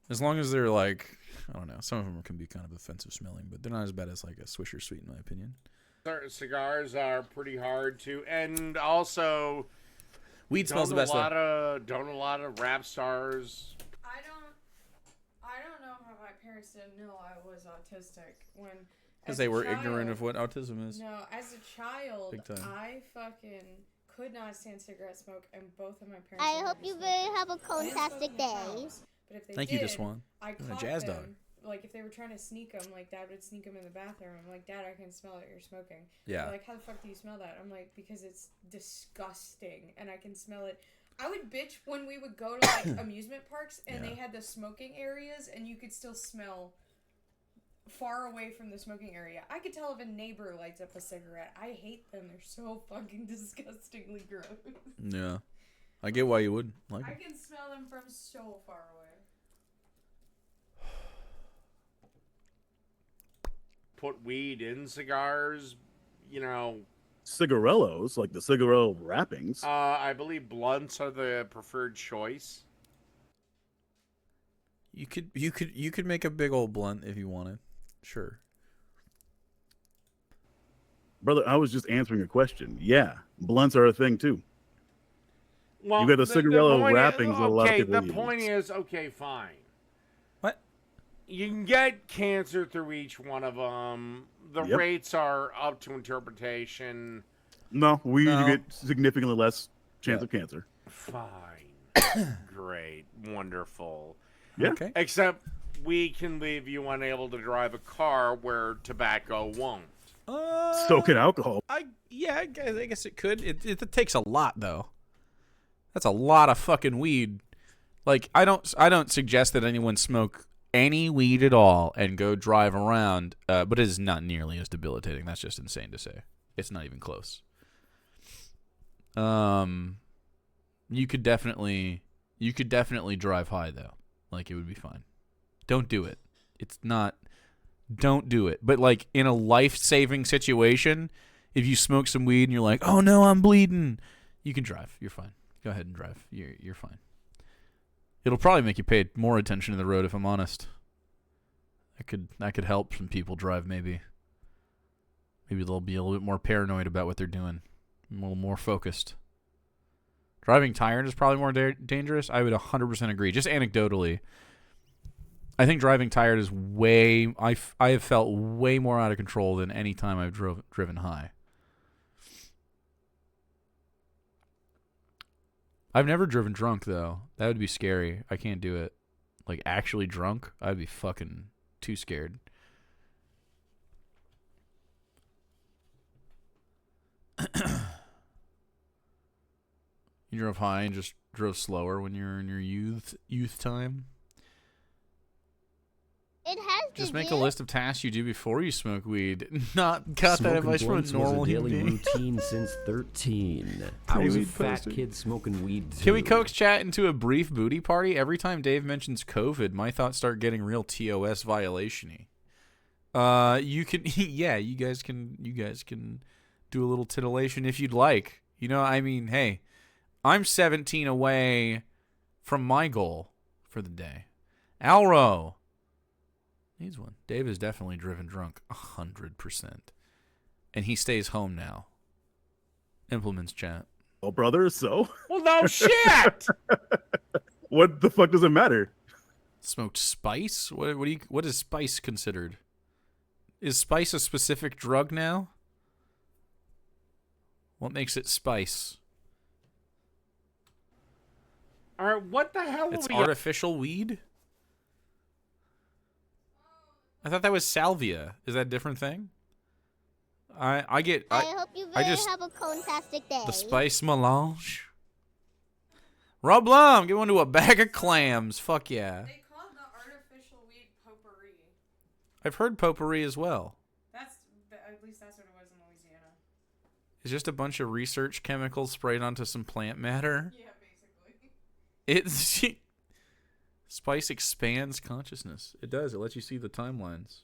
S1: As long as they're like, I don't know, some of them can be kind of offensive smelling, but they're not as bad as like a Swisher Sweet in my opinion.
S3: Cigars are pretty hard to, and also
S1: weed smells the best.
S3: Don't a lot of rap stars.
S5: I don't know how my parents didn't know I was autistic when.
S1: Because they were ignorant of what autism is.
S5: No, as a child,
S1: Big time.
S5: I fucking could not stand cigarette smoke, and both of my parents.
S7: I hope you have a fantastic day.
S5: But if they
S1: Thank
S5: did,
S1: you, Deswan.
S5: I
S1: a
S5: caught
S1: jazz
S5: them.
S1: dog.
S5: Like if they were trying to sneak them, like Dad would sneak them in the bathroom. I'm like, Dad, I can smell that you're smoking.
S1: Yeah.
S5: They're like, how the fuck do you smell that? I'm like, because it's disgusting, and I can smell it. I would bitch when we would go to like amusement parks, and they had the smoking areas, and you could still smell far away from the smoking area. I could tell if a neighbor lights up a cigarette. I hate them. They're so fucking disgustingly gross.
S1: Yeah. I get why you would like
S5: I
S1: it.
S5: can smell them from so far away.
S3: Put weed in cigars, you know.
S11: Cigarellos, like the cigarello wrappings.
S3: I believe blunts are the preferred choice.
S1: You could make a big old blunt if you wanted. Sure.
S11: Brother, I was just answering a question. Yeah, blunts are a thing too.
S3: Well,
S11: you got the cigarello wrappings that a lot of people
S3: the
S11: use.
S3: point is, okay, fine.
S1: What?
S3: You can get cancer through each one of them. The rates are up to interpretation.
S11: No, you get significantly less chance of cancer.
S3: Fine. Great. Wonderful.
S11: Yeah.
S1: Okay.
S3: Except we can leave you unable to drive a car where tobacco won't.
S11: So can alcohol.
S1: I guess it could. It takes a lot though. That's a lot of fucking weed. Like I don't suggest that anyone smoke any weed at all and go drive around, but it is not nearly as debilitating. That's just insane to say. It's not even close. You could definitely drive high though. Like it would be fine. Don't do it. Don't do it. But like in a life-saving situation, if you smoke some weed and you're like, "Oh no, I'm bleeding," you can drive. You're fine. Go ahead and drive. You're fine. It'll probably make you pay more attention to the road if I'm honest. That could help some people drive maybe. Maybe they'll be a little bit more paranoid about what they're doing. A little more focused. Driving tired is probably more dangerous. I would 100% agree. Just anecdotally, I think driving tired is I have felt way more out of control than any time I've driven high. I've never driven drunk though. That would be scary. I can't do it. Like actually drunk, I'd be fucking too scared. You drove high and just drove slower when you're in your youth time?
S7: It has
S1: just make a list of tasks you do before you smoke weed. Not got that advice from a normal
S12: daily
S1: human being.
S12: routine since 13. I was a fat kid smoking weed too.
S1: Can we coax chat into a brief booty party? Every time Dave mentions COVID, my thoughts start getting real TOS violation-y. You can yeah, you guys can do a little titillation if you'd like. You know, I mean, hey, I'm 17 away from my goal for the day. Alro needs one. Dave is definitely driven drunk 100%. And he stays home now. Implements chat.
S11: Oh, brother, so?
S3: Well, no shit!
S11: What the fuck does it matter?
S1: Smoked spice? What is spice considered? Is spice a specific drug now? What makes it spice?
S3: All right, what the hell?
S1: It's artificial weed? I thought that was salvia. Is that a different thing? I hope
S7: you have a fantastic day.
S1: The spice melange. Rob Blum, get one to a bag of clams. Fuck yeah.
S5: They call the artificial weed potpourri.
S1: I've heard potpourri as well.
S5: At least that's what it was in Louisiana.
S1: It's just a bunch of research chemicals sprayed onto some plant matter.
S5: Yeah, basically.
S1: Spice expands consciousness. It does. It lets you see the timelines.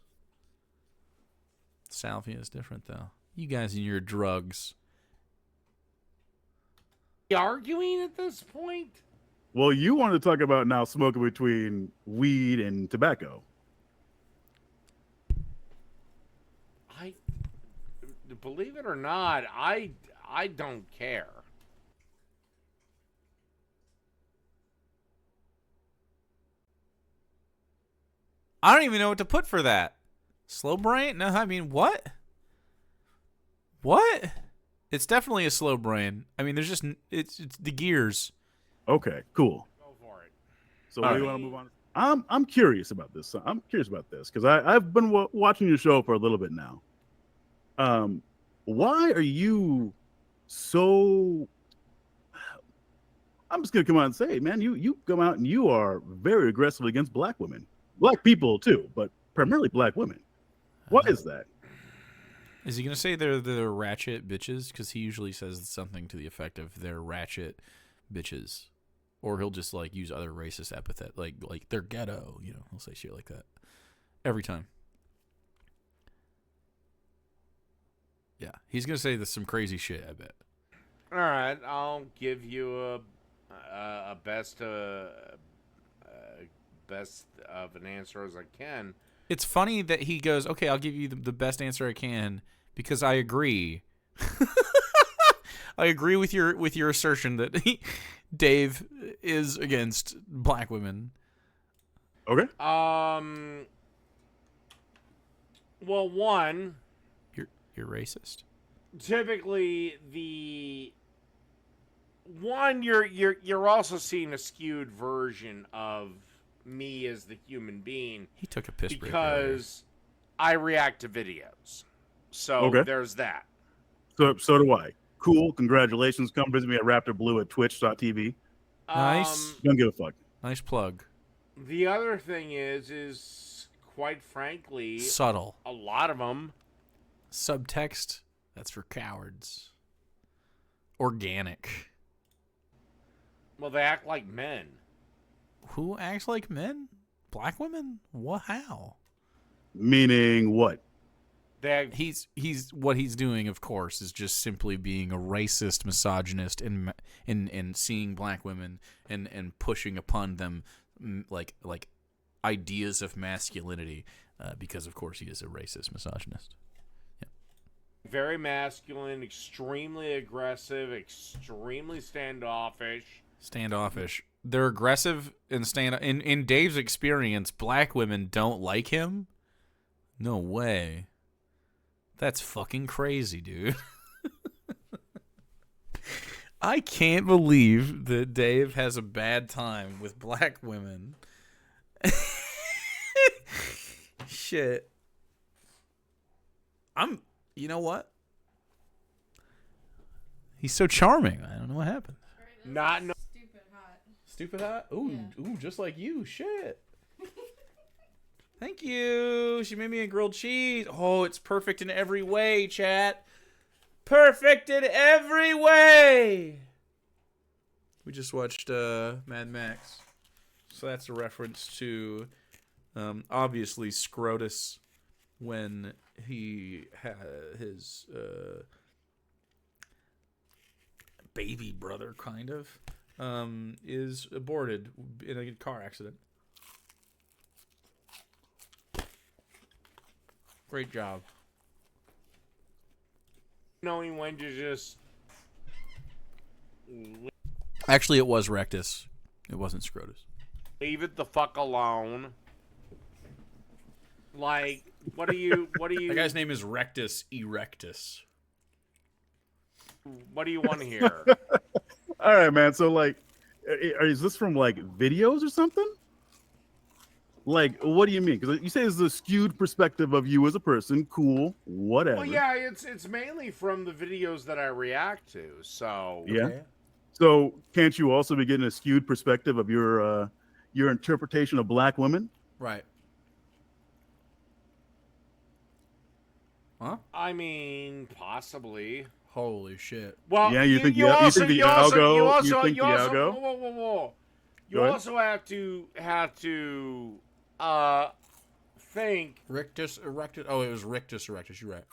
S1: Salvia is different, though. You guys and your drugs.
S3: Arguing at this point?
S11: Well, you wanted to talk about now smoking between weed and tobacco.
S3: Believe it or not, I don't care.
S1: I don't even know what to put for that. Slow brain? No, I mean, what? What? It's definitely a slow brain. I mean, there's just it's the gears.
S11: Okay, cool.
S3: Go for it.
S11: So we want to move on. I'm curious about this. I'm curious about this because I've been watching your show for a little bit now. Why are you so? I'm just gonna come out and say, man, you come out and you are very aggressive against black women, black people too, but primarily black women. What is that?
S1: Is he gonna say they're ratchet bitches? Because he usually says something to the effect of they're ratchet bitches, or he'll just like use other racist epithet, like they're ghetto. You know, he'll say shit like that every time. Yeah, he's gonna say some crazy shit, I bet.
S3: All right, I'll give you a best of an answer as I can.
S1: It's funny that he goes, okay, I'll give you the best answer I can because I agree. I agree with your assertion that Dave is against black women.
S11: Okay.
S3: Well, one.
S1: You're racist.
S3: Typically, you're also seeing a skewed version of me as the human being.
S1: He took a piss break
S3: because I react to videos. So there's that.
S11: So do I. Cool. Congratulations. Come visit me at Raptor Blue at twitch.tv.
S1: Nice.
S11: Don't give a fuck.
S1: Nice plug.
S3: The other thing is quite frankly,
S1: subtle.
S3: A lot of them.
S1: Subtext, that's for cowards. Organic.
S3: Well, they act like men.
S1: Who acts like men? Black women? What? How?
S11: Meaning what?
S1: He's what he's doing, of course, is just simply being a racist, misogynist, and seeing black women and pushing upon them like ideas of masculinity, because of course he is a racist, misogynist.
S3: Very masculine, extremely aggressive, extremely standoffish.
S1: Standoffish. They're aggressive and in Dave's experience, black women don't like him? No way. That's fucking crazy, dude. I can't believe that Dave has a bad time with black women. Shit. You know what? He's so charming. I don't know what happened.
S3: Not no.
S5: Stupid hot.
S1: Stupid hot? Ooh, yeah. Ooh, just like you. Shit. Thank you. She made me a grilled cheese. Oh, it's perfect in every way, chat. Perfect in every way. We just watched Mad Max. So that's a reference to obviously Scrotus when he had his baby brother, kind of, is aborted in a car accident. Great job.
S3: Knowing when to just...
S1: Actually, it was Rectus. It wasn't Scrotus.
S3: Leave it the fuck alone. Like, what do you...
S1: That guy's name is Rectus Erectus.
S3: What do you want to hear?
S11: All right, man. So, like, is this from, like, videos or something? Like, what do you mean? Because you say it's a skewed perspective of you as a person. Cool. Whatever.
S3: Well, yeah, it's mainly from the videos that I react to, so...
S11: Yeah. Okay. So, can't you also be getting a skewed perspective of your interpretation of black women?
S1: Right. Huh?
S3: I mean, possibly.
S1: Holy shit.
S3: Well,
S11: yeah, you think the algo? You think the algo?
S3: Whoa. You also have to think.
S1: Rictus erectus. Oh, it was Rictus erectus. You're right.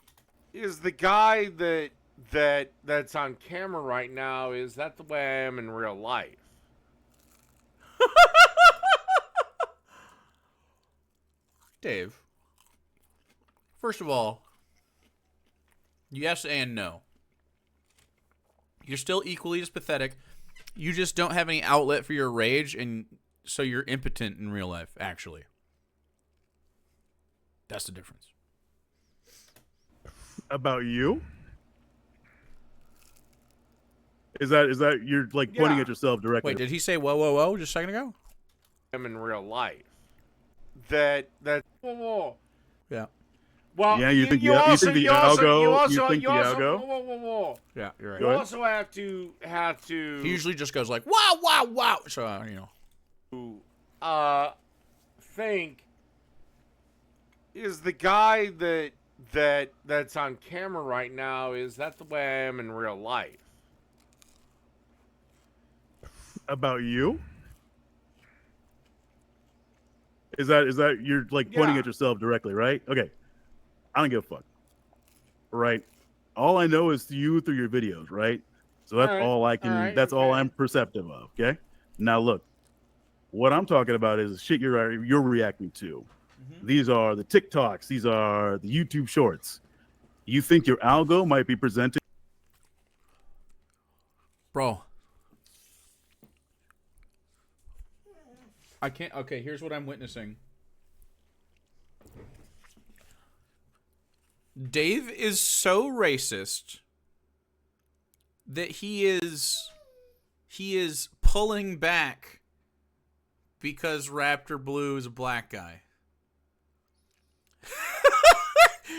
S3: Is the guy that that's on camera right now, is that the way I am in real life?
S1: Dave, first of all, yes and no. You're still equally as pathetic. You just don't have any outlet for your rage, and so you're impotent in real life, actually. That's the difference.
S11: About you? Is that you're like pointing at yourself directly?
S1: Wait, did he say whoa, whoa, whoa just a second ago?
S3: I'm in real life. That whoa.
S1: Yeah.
S3: Well,
S11: yeah, you think the algo?
S3: Whoa.
S1: Yeah, you're right.
S3: You also have to.
S1: He usually just goes like wow, wow, wow. So
S3: think is the guy that's on camera right now, is that the way I am in real life?
S11: About you? Is that you're like pointing at yourself directly, right? Okay. I don't give a fuck. Right? All I know is you through your videos, right? So that's all I can that's all I'm perceptive of, okay? Now look. What I'm talking about is shit you're reacting to. Mm-hmm. These are the TikToks, these are the YouTube shorts. You think your algo might be presenting?
S1: Bro. I can't. Okay, here's what I'm witnessing. Dave is so racist that he is pulling back because Raptor Blue is a black guy.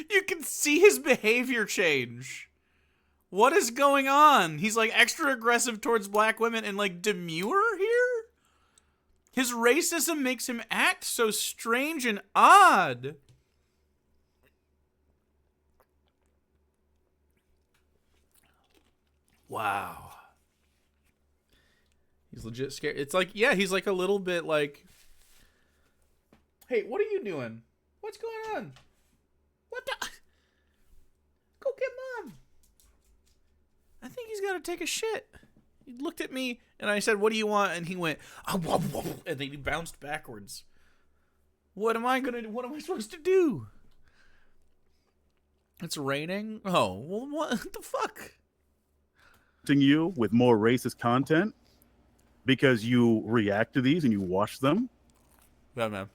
S1: You can see his behavior change. What is going on? He's like extra aggressive towards black women and like demure here? His racism makes him act so strange and odd. Wow. He's legit scared. It's like, yeah, he's like a little bit like, hey, what are you doing? What's going on? What the? Go get Mom. I think he's got to take a shit. He looked at me, and I said, what do you want? And he went, oh, whoa, whoa, and then he bounced backwards. What am I supposed to do? It's raining? Oh, well, what the fuck?
S11: You with more racist content because you react to these and you watch them?
S1: Yeah, man.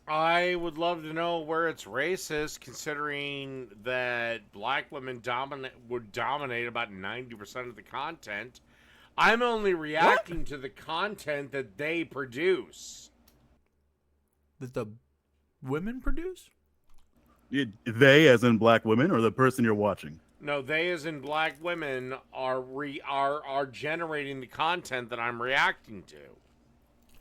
S3: I would love to know where it's racist, considering that black women would dominate about 90% of the content. I'm only reacting to the content that they produce.
S1: That the women produce?
S11: They, as in black women, or the person you're watching?
S3: No, they, as in black women, are generating the content that I'm reacting to.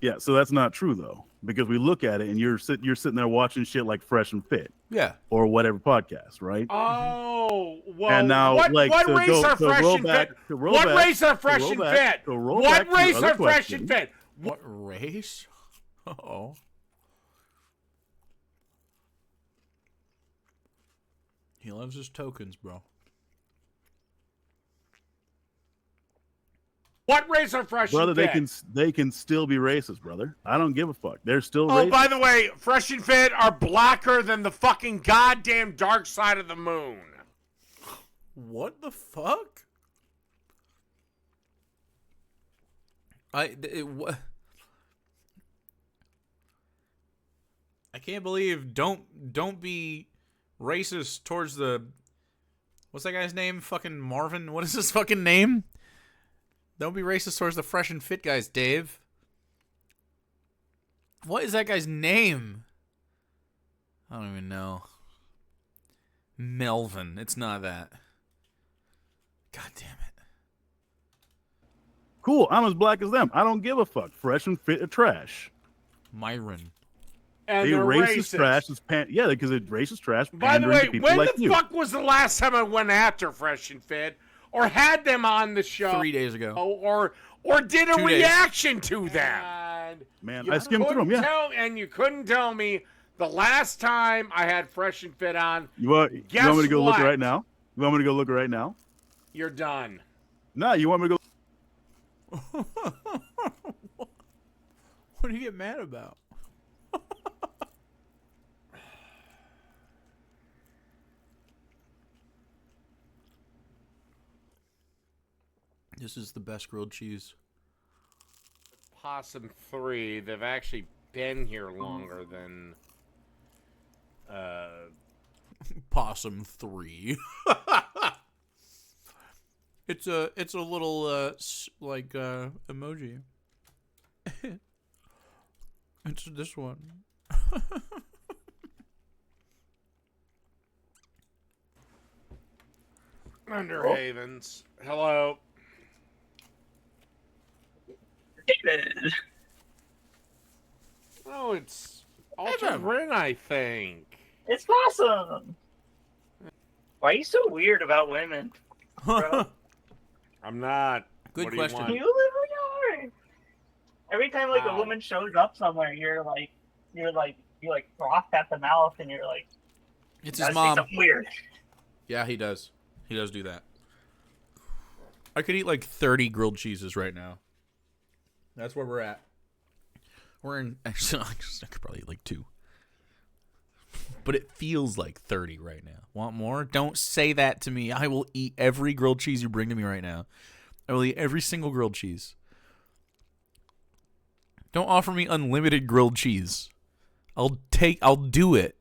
S11: Yeah, so that's not true though, because we look at it and you're sitting there watching shit like Fresh and Fit,
S1: yeah,
S11: or whatever podcast, right?
S3: Oh, well,
S11: and now
S3: what race are Fresh and Fit? What race are Fresh and Fit? What race are Fresh and Fit?
S1: What race? Uh-oh. He loves his tokens, bro.
S3: What race are Fresh and Fit?
S11: Brother, they can still be racist, brother. I don't give a fuck. They're still racist.
S3: Oh, by the way, Fresh and Fit are blacker than the fucking goddamn dark side of the moon.
S1: What the fuck? I can't believe don't be racist towards the, what's that guy's name? Fucking Marvin. What is his fucking name? Don't be racist towards the Fresh and Fit guys, Dave. What is that guy's name? I don't even know. Melvin. It's not that. God damn it.
S11: Cool. I'm as black as them. I don't give a fuck. Fresh and Fit are trash.
S1: Myron.
S3: And
S11: they
S3: they're
S11: racist trash. Yeah, because it's racist trash.
S3: By the way, when
S11: like
S3: the fuck was the last time I went after Fresh and Fit? Or had them on the show
S1: 3 days ago,
S3: or did a reaction to them. And
S11: man, I skimmed through them. Yeah,
S3: and you couldn't tell me the last time I had Fresh and Fit on.
S11: You want me to go look right now? You want me to go look right now?
S3: You're done.
S11: No, you want me to go?
S1: What do you get mad about? This is the best grilled cheese.
S3: Possum 3, they've actually been here longer than
S1: Possum 3. It's a little like emoji. It's this one.
S3: Underhavens. Hello.
S13: David.
S3: Oh, it's Ultra Rin, I think.
S13: It's awesome. Why are you so weird about women, bro?
S3: I'm not.
S1: Good
S3: What
S1: question.
S3: Do you
S13: You literally are. Every time like a woman shows up somewhere, you froth at the mouth, and you're like,
S1: It's
S13: "Gotta
S1: his
S13: say
S1: mom.
S13: something weird."
S1: Yeah, he does. He does do that. I could eat like 30 grilled cheeses right now. That's where we're at. We're in. Actually, I could probably eat like 2. But it feels like 30 right now. Want more? Don't say that to me. I will eat every grilled cheese you bring to me right now. I will eat every single grilled cheese. Don't offer me unlimited grilled cheese. I'll do it.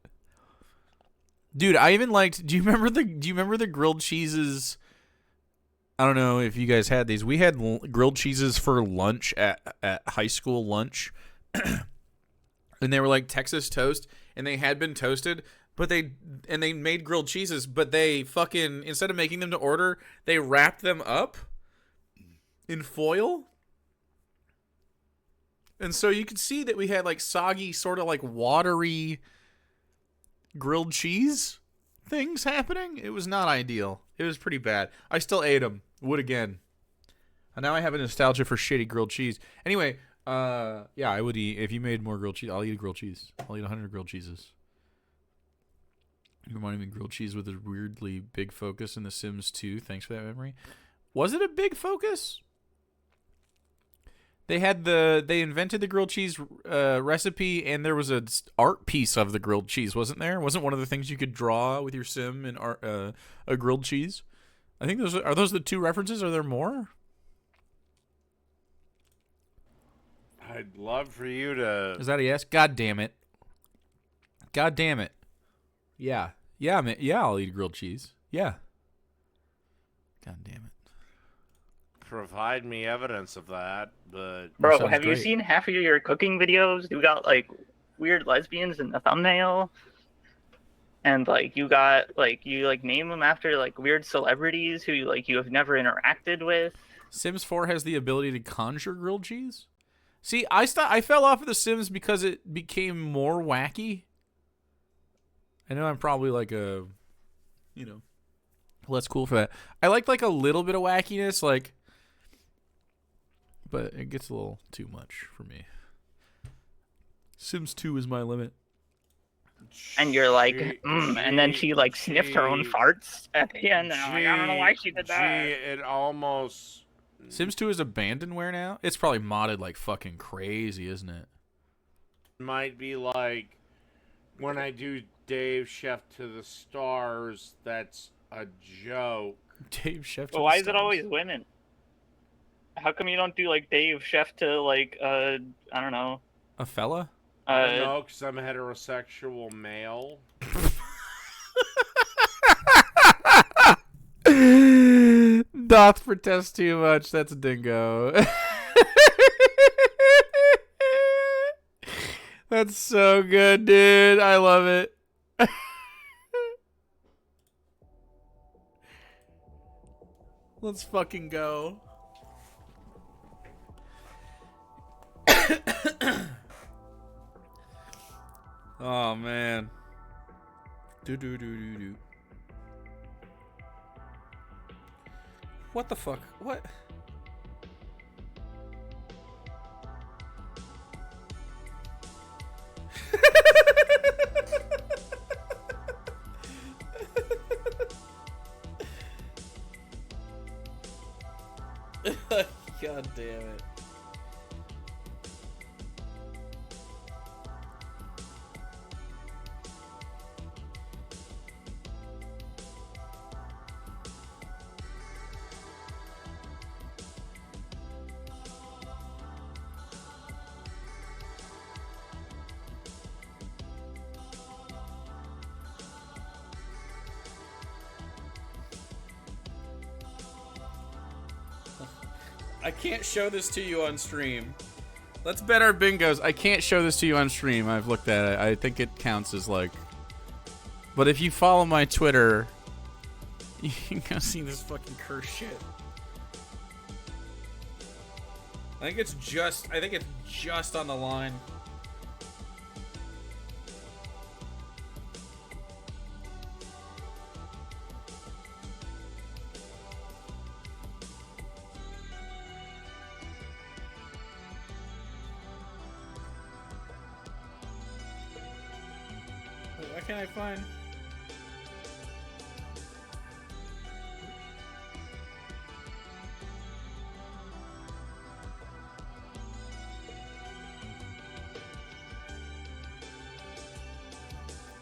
S1: Dude, I even liked, do you remember the grilled cheeses? I don't know if you guys had these. We had grilled cheeses for lunch at high school lunch. And they were like Texas toast, and they had been toasted, but they made grilled cheeses, but they fucking, instead of making them to order, they wrapped them up in foil. And so you could see that we had like soggy, sort of like watery grilled cheese things happening. It was not ideal. It was pretty bad. I still ate them. Would again. And now I have a nostalgia for shitty grilled cheese. Anyway, yeah, I would eat, if you made more grilled cheese, I'll eat a grilled cheese. I'll eat 100 grilled cheeses. You reminded me of grilled cheese with a weirdly big focus in The Sims 2. Thanks for that memory. Was it a big focus? They invented the grilled cheese recipe, and there was an art piece of the grilled cheese, wasn't there? Wasn't one of the things you could draw with your sim in art, a grilled cheese? I think are those the 2 references? Are there more?
S3: I'd love for you to.
S1: Is that a yes? God damn it. God damn it. Yeah. Yeah, man. Yeah, I'll eat grilled cheese. Yeah. God damn it.
S3: Provide me evidence of that, but
S13: Bro, have you seen half of your cooking videos? You got like weird lesbians in the thumbnail, and like you got like you like name them after like weird celebrities who you have never interacted with.
S1: Sims 4 has the ability to conjure grilled cheese. See, I fell off of The Sims because it became more wacky. I know I'm probably like a, well, that's cool for that. I like a little bit of wackiness, like. But it gets a little too much for me. Sims 2 is my limit.
S13: And you're like, and then she like sniffed her own farts at the end. And I'm like, I don't know why she did that.
S3: It almost.
S1: Sims 2 is abandonware now? It's probably modded like fucking crazy, isn't it?
S3: Might be like when I do Dave Chef to the Stars, that's a joke.
S1: Dave Chef to
S13: But why is it always women? How come you don't do like Dave Chef to like I don't know,
S1: a fella?
S3: I don't know, because I'm a heterosexual male.
S1: Doth protest too much. That's Dingo. That's so good, dude. I love it. Let's fucking go. Oh man. Do. What the fuck? What? God damn it. I can't show this to you on stream. Let's bet our bingos. I can't show this to you on stream. I've looked at it. I think it counts as like... But if you follow my Twitter, you can go see this fucking curse shit. I think it's just on the line. What can I find?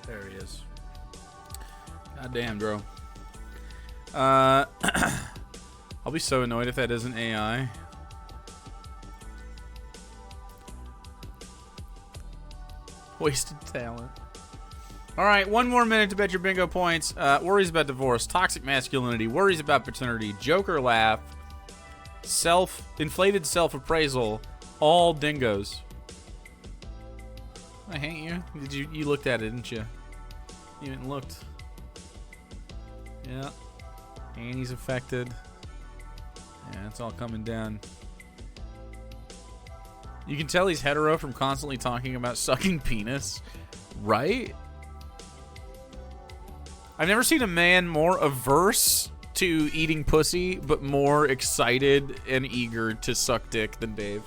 S1: There he is. God damn, bro. I'll be so annoyed if that isn't AI. Wasted talent. All right, one more minute to bet your bingo points. Worries about divorce, toxic masculinity, worries about paternity, Joker laugh, inflated self-appraisal, all dingos. I hate you. You looked at it, didn't you? You didn't looked. Yeah. Annie's affected. Yeah, it's all coming down. You can tell he's hetero from constantly talking about sucking penis, right? I've never seen a man more averse to eating pussy, but more excited and eager to suck dick than Dave.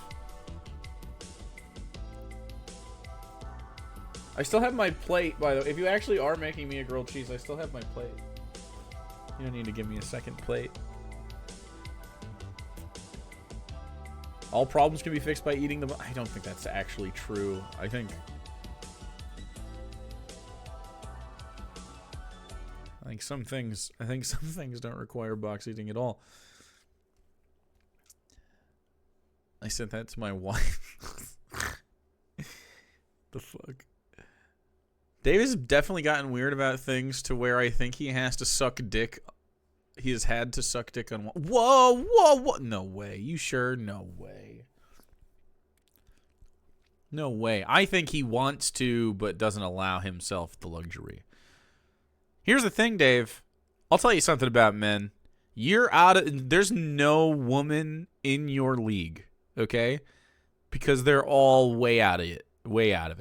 S1: I still have my plate, by the way. If you actually are making me a grilled cheese, I still have my plate. You don't need to give me a second plate. All problems can be fixed by eating them. I don't think that's actually true. I think some things don't require box eating at all. I sent that to my wife. The fuck? Dave has definitely gotten weird about things to where I think he has to suck dick. He has had to suck dick on one. Whoa. No way. You sure? No way. No way. I think he wants to, but doesn't allow himself the luxury. Here's the thing, Dave. I'll tell you something about men. There's no woman in your league, okay? Because they're all way out of it,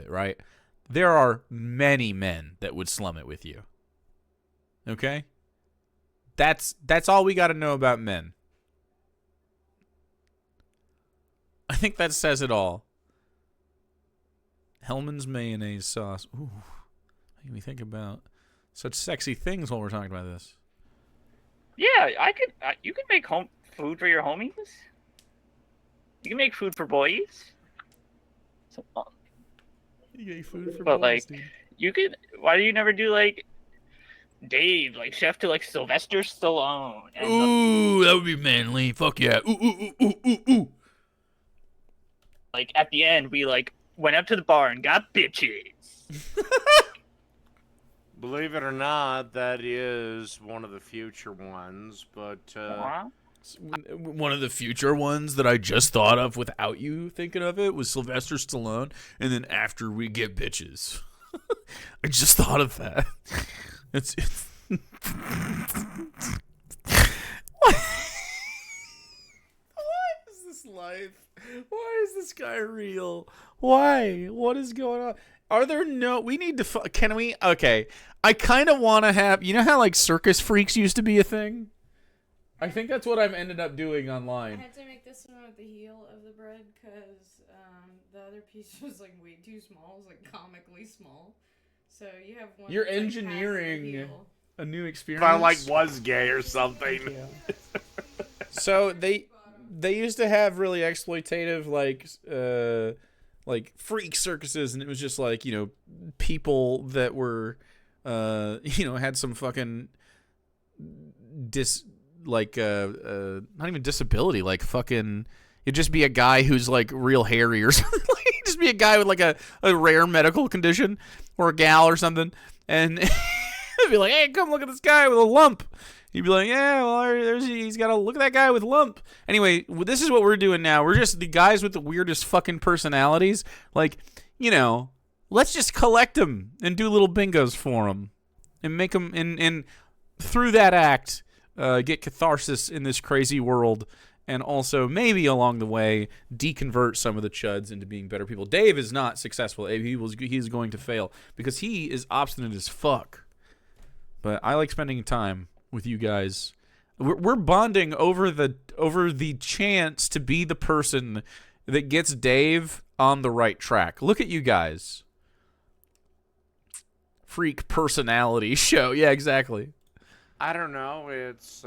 S1: right? There are many men that would slum it with you. Okay? That's all we got to know about men. I think that says it all. Hellman's mayonnaise sauce. Ooh. Make me think about such sexy things while we're talking about this.
S13: Yeah, you could make food for your homies. You can make food for boys.
S1: You make food for
S13: but
S1: boys,
S13: like,
S1: dude.
S13: you could. Why do you never do like Dave, like chef to like Sylvester Stallone? And
S1: Ooh, that would be manly. Fuck yeah. Ooh.
S13: Like at the end, we like went up to the bar and got bitches.
S3: Believe it or not, that is one of the future ones, but
S1: one of the future ones that I just thought of without you thinking of it was Sylvester Stallone, and then after we get bitches. I just thought of that. It's What is this life? Why is this guy real? Why? What is going on? Are there no... We need to... Can we... Okay. I kind of want to have... You know how, like, circus freaks used to be a thing? I think that's what I've ended up doing online.
S5: I had to make this one with the heel of the bread because the other piece was, like, way too small. It was, like, comically small. So you have one...
S1: You're
S5: that's, like,
S1: engineering a new experience.
S3: If I, like, was gay or something.
S1: So they... they used to have really exploitative like freak circuses, and it was just like, you know, people that were you know, had some fucking not even disability, like fucking, it'd just be a guy who's like real hairy or something. Like, just be a guy with like a rare medical condition, or a gal or something, and it'd be like, hey, come look at this guy with a lump. You'd be like, yeah, well, he's got to look at that guy with a lump. Anyway, this is what we're doing now. We're just the guys with the weirdest fucking personalities. Like, you know, let's just collect them and do little bingos for them and make them, and through that act, get catharsis in this crazy world, and also maybe along the way deconvert some of the chuds into being better people. Dave is not successful. He's going to fail because he is obstinate as fuck. But I like spending time with you guys. We're bonding over the chance to be the person that gets Dave on the right track. Look at you guys. Freak personality show. Yeah, exactly.
S3: I don't know. It's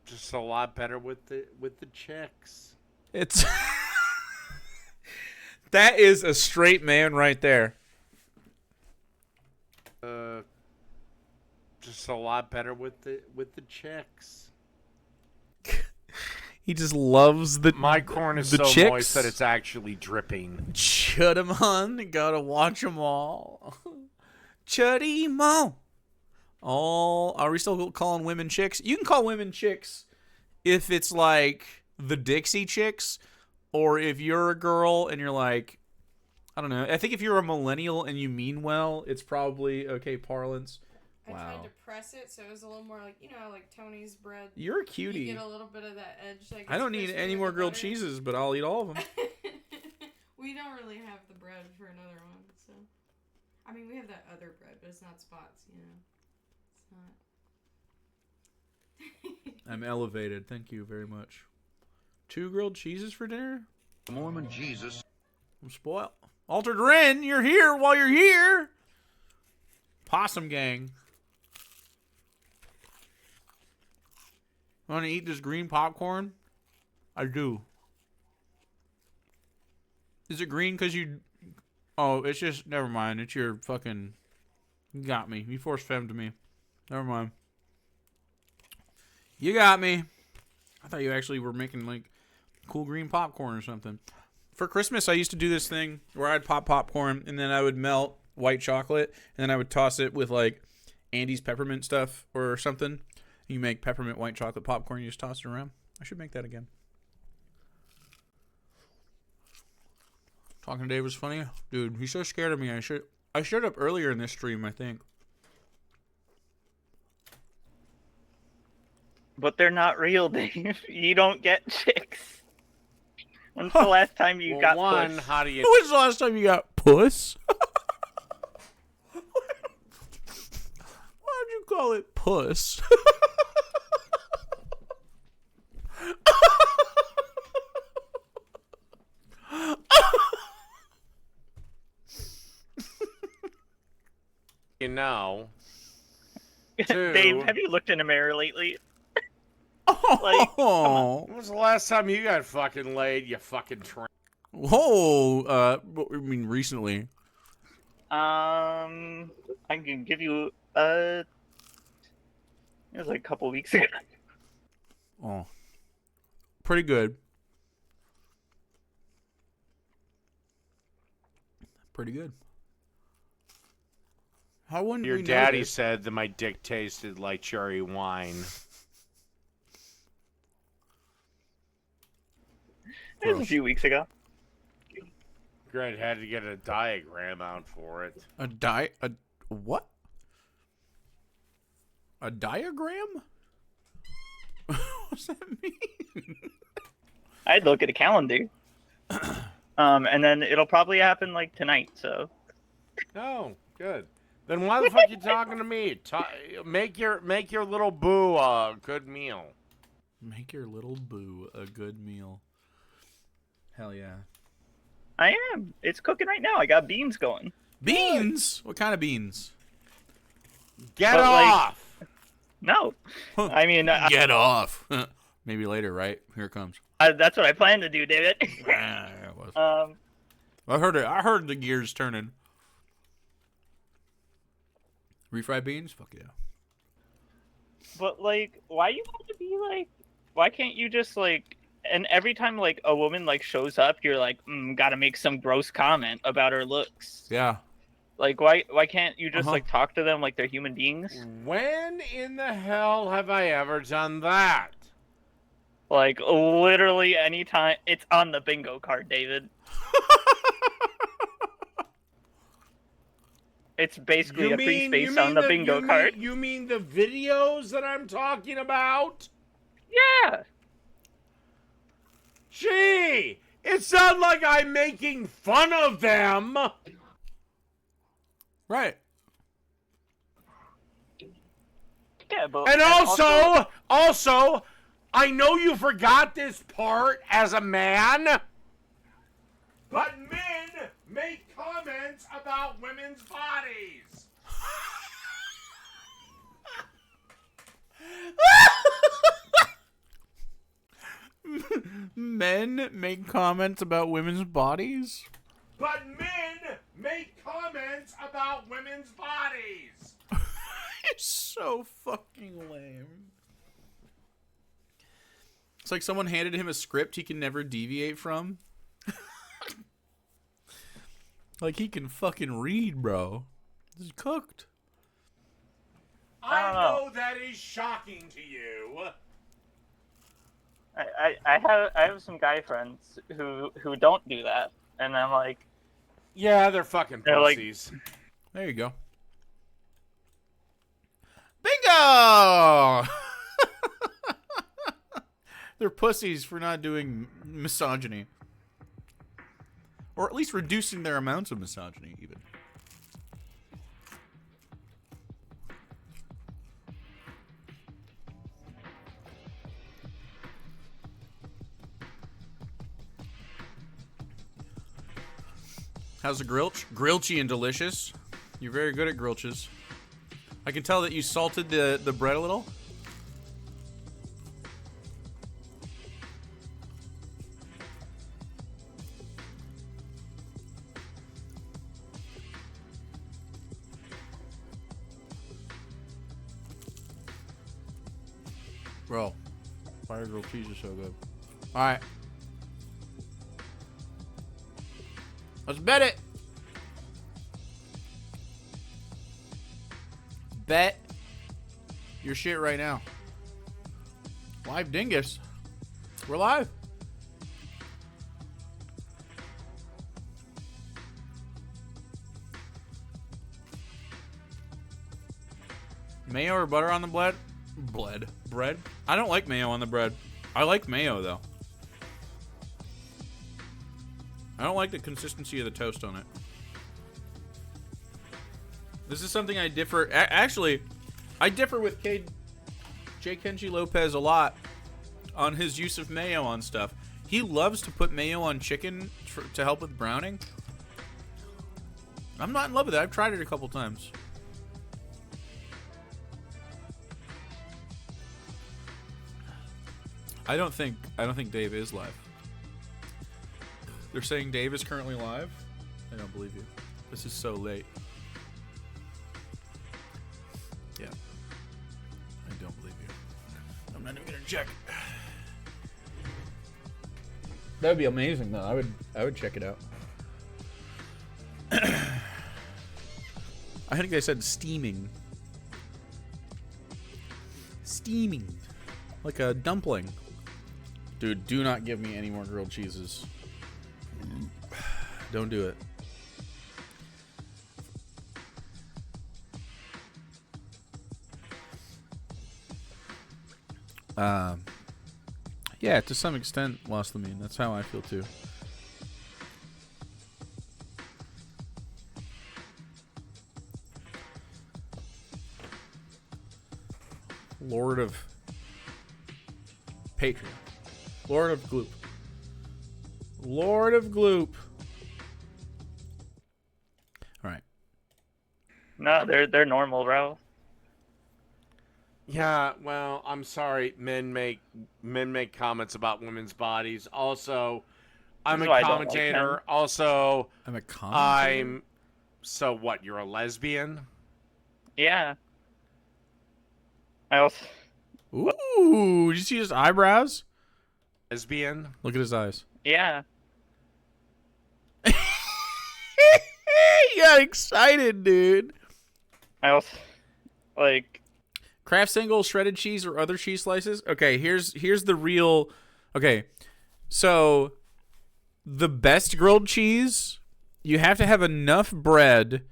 S3: just a lot better with the chicks.
S1: It's that is a straight man right there.
S3: Just a lot better with the chicks.
S1: He just loves
S3: my corn is
S1: the
S3: so
S1: chicks.
S3: Moist that it's actually dripping.
S1: Chud 'em on, gotta watch 'em all. Chuddy mo. All are we still calling women chicks? You can call women chicks if it's like the Dixie Chicks, or if you're a girl and you're like, I don't know. I think if you're a millennial and you mean well, it's probably okay parlance.
S5: I
S1: Wow.
S5: tried to press it so it was a little more like, you know, like Tony's bread.
S1: You're a cutie.
S5: You get a little bit of that edge. Like,
S1: I don't need any more grilled cheeses, but I'll eat all of them.
S5: We don't really have the bread for another one, so. I mean, we have that other bread, but it's not spots, you know. It's not.
S1: I'm elevated. Thank you very much. 2 grilled cheeses for dinner?
S14: Mormon Jesus.
S1: I'm spoiled. Altered Ren, you're here while you're here. Possum gang. Want to eat this green popcorn? I do. Is it green because you... Oh, it's just... Never mind. It's your fucking... You got me. You force femmed me. Never mind. You got me. I thought you actually were making, like, cool green popcorn or something. For Christmas, I used to do this thing where I'd pop popcorn, and then I would melt white chocolate, and then I would toss it with, like, Andy's peppermint stuff or something. You make peppermint white chocolate popcorn, you just toss it around. I should make that again. Talking to Dave was funny. Dude, he's so scared of me. I showed up earlier in this stream, I think.
S13: But they're not real, Dave. You don't get chicks. When's the last time you got puss?
S3: How do you...
S1: When's the last time you got puss? Why'd you call it puss?
S3: You know.
S13: Dave, have you looked in a mirror lately?
S1: Oh.
S3: When was the last time you got fucking laid, you fucking tramp?
S1: Whoa, what I mean recently?
S13: I can give you it was like a couple weeks ago.
S1: Oh. Pretty good. Pretty good. How wouldn't
S3: Your
S1: we know
S3: daddy
S1: this?
S3: said that my dick tasted like cherry wine.
S13: It was a few weeks ago.
S3: Greg had to get a diagram out for it.
S1: A what? A diagram? What's that mean?
S13: I'd look at a calendar. And then it'll probably happen like tonight, so.
S3: Oh, good. Then why the fuck you talking to me? Make your little boo a good meal.
S1: Make your little boo a good meal. Hell yeah.
S13: I am. It's cooking right now. I got beans going.
S1: Beans? What kind of beans?
S3: Get off!
S13: No. I mean...
S1: Get off. Maybe later, right? Here it comes.
S13: That's what I plan to do, David.
S1: Yeah, it was. I heard it. I heard the gears turning. Refried beans? Fuck yeah.
S13: But like, why you have to be like? Why can't you just like? And every time like a woman like shows up, you're like, gotta make some gross comment about her looks.
S1: Yeah.
S13: Like, why can't you just like talk to them like they're human beings?
S3: When in the hell have I ever done that?
S13: Like, literally anytime. It's on the bingo card, David. It's basically a free space on the bingo card.
S3: You mean the videos that I'm talking about?
S13: Yeah.
S3: Gee, it's not like I'm making fun of them.
S1: Right.
S13: Yeah, but
S3: and also, I know you forgot this part as a man, but men make comments about women's bodies.
S1: Men make comments about women's bodies?
S3: But men make comments about women's bodies.
S1: It's so fucking lame. It's like someone handed him a script he can never deviate from. Like he can fucking read, bro. This is cooked.
S3: I know that is shocking to you.
S13: I have some guy friends who don't do that, and I'm like,
S3: yeah, they're fucking pussies.
S13: Like,
S1: there you go. Bingo! They're pussies for not doing misogyny. Or at least reducing their amounts of misogyny, even. How's the grilch? Grilchy and delicious. You're very good at grilches. I can tell that you salted the bread a little. Bro, fire grilled cheese is so good. Alright. Let's bet it. Bet your shit right now. Live Dingus. We're live. Mayo or butter on the bread? I don't like mayo on the bread. I like mayo though. I don't like the consistency of the toast on it. This is something I differ... Actually, I differ with J. Kenji Lopez a lot on his use of mayo on stuff. He loves to put mayo on chicken to help with browning. I'm not in love with it. I've tried it a couple times. I don't think Dave is live. They're saying Dave is currently live? I don't believe you. This is so late. Yeah. I don't believe you. I'm not even gonna check. That would be amazing though. I would check it out. I think they said steaming. Steaming. Like a dumpling. Dude, do not give me any more grilled cheeses. Don't do it. Yeah, to some extent, lost the mean. That's how I feel too. Lord of Patreon. Lord of Gloop. Lord of Gloop. All right.
S13: No, they're normal, bro.
S3: Yeah, well, I'm sorry. Men make comments about women's bodies. Also, I'm a commentator. Also,
S1: I'm a commentator.
S3: So what? You're a lesbian?
S13: Yeah. I also.
S1: Ooh, did you see his eyebrows?
S3: Lesbian.
S1: Look at his eyes.
S13: Yeah.
S1: He got excited, dude.
S13: I also like
S1: Kraft single, shredded cheese, or other cheese slices. Okay, here's the real. Okay, so the best grilled cheese, you have to have enough bread.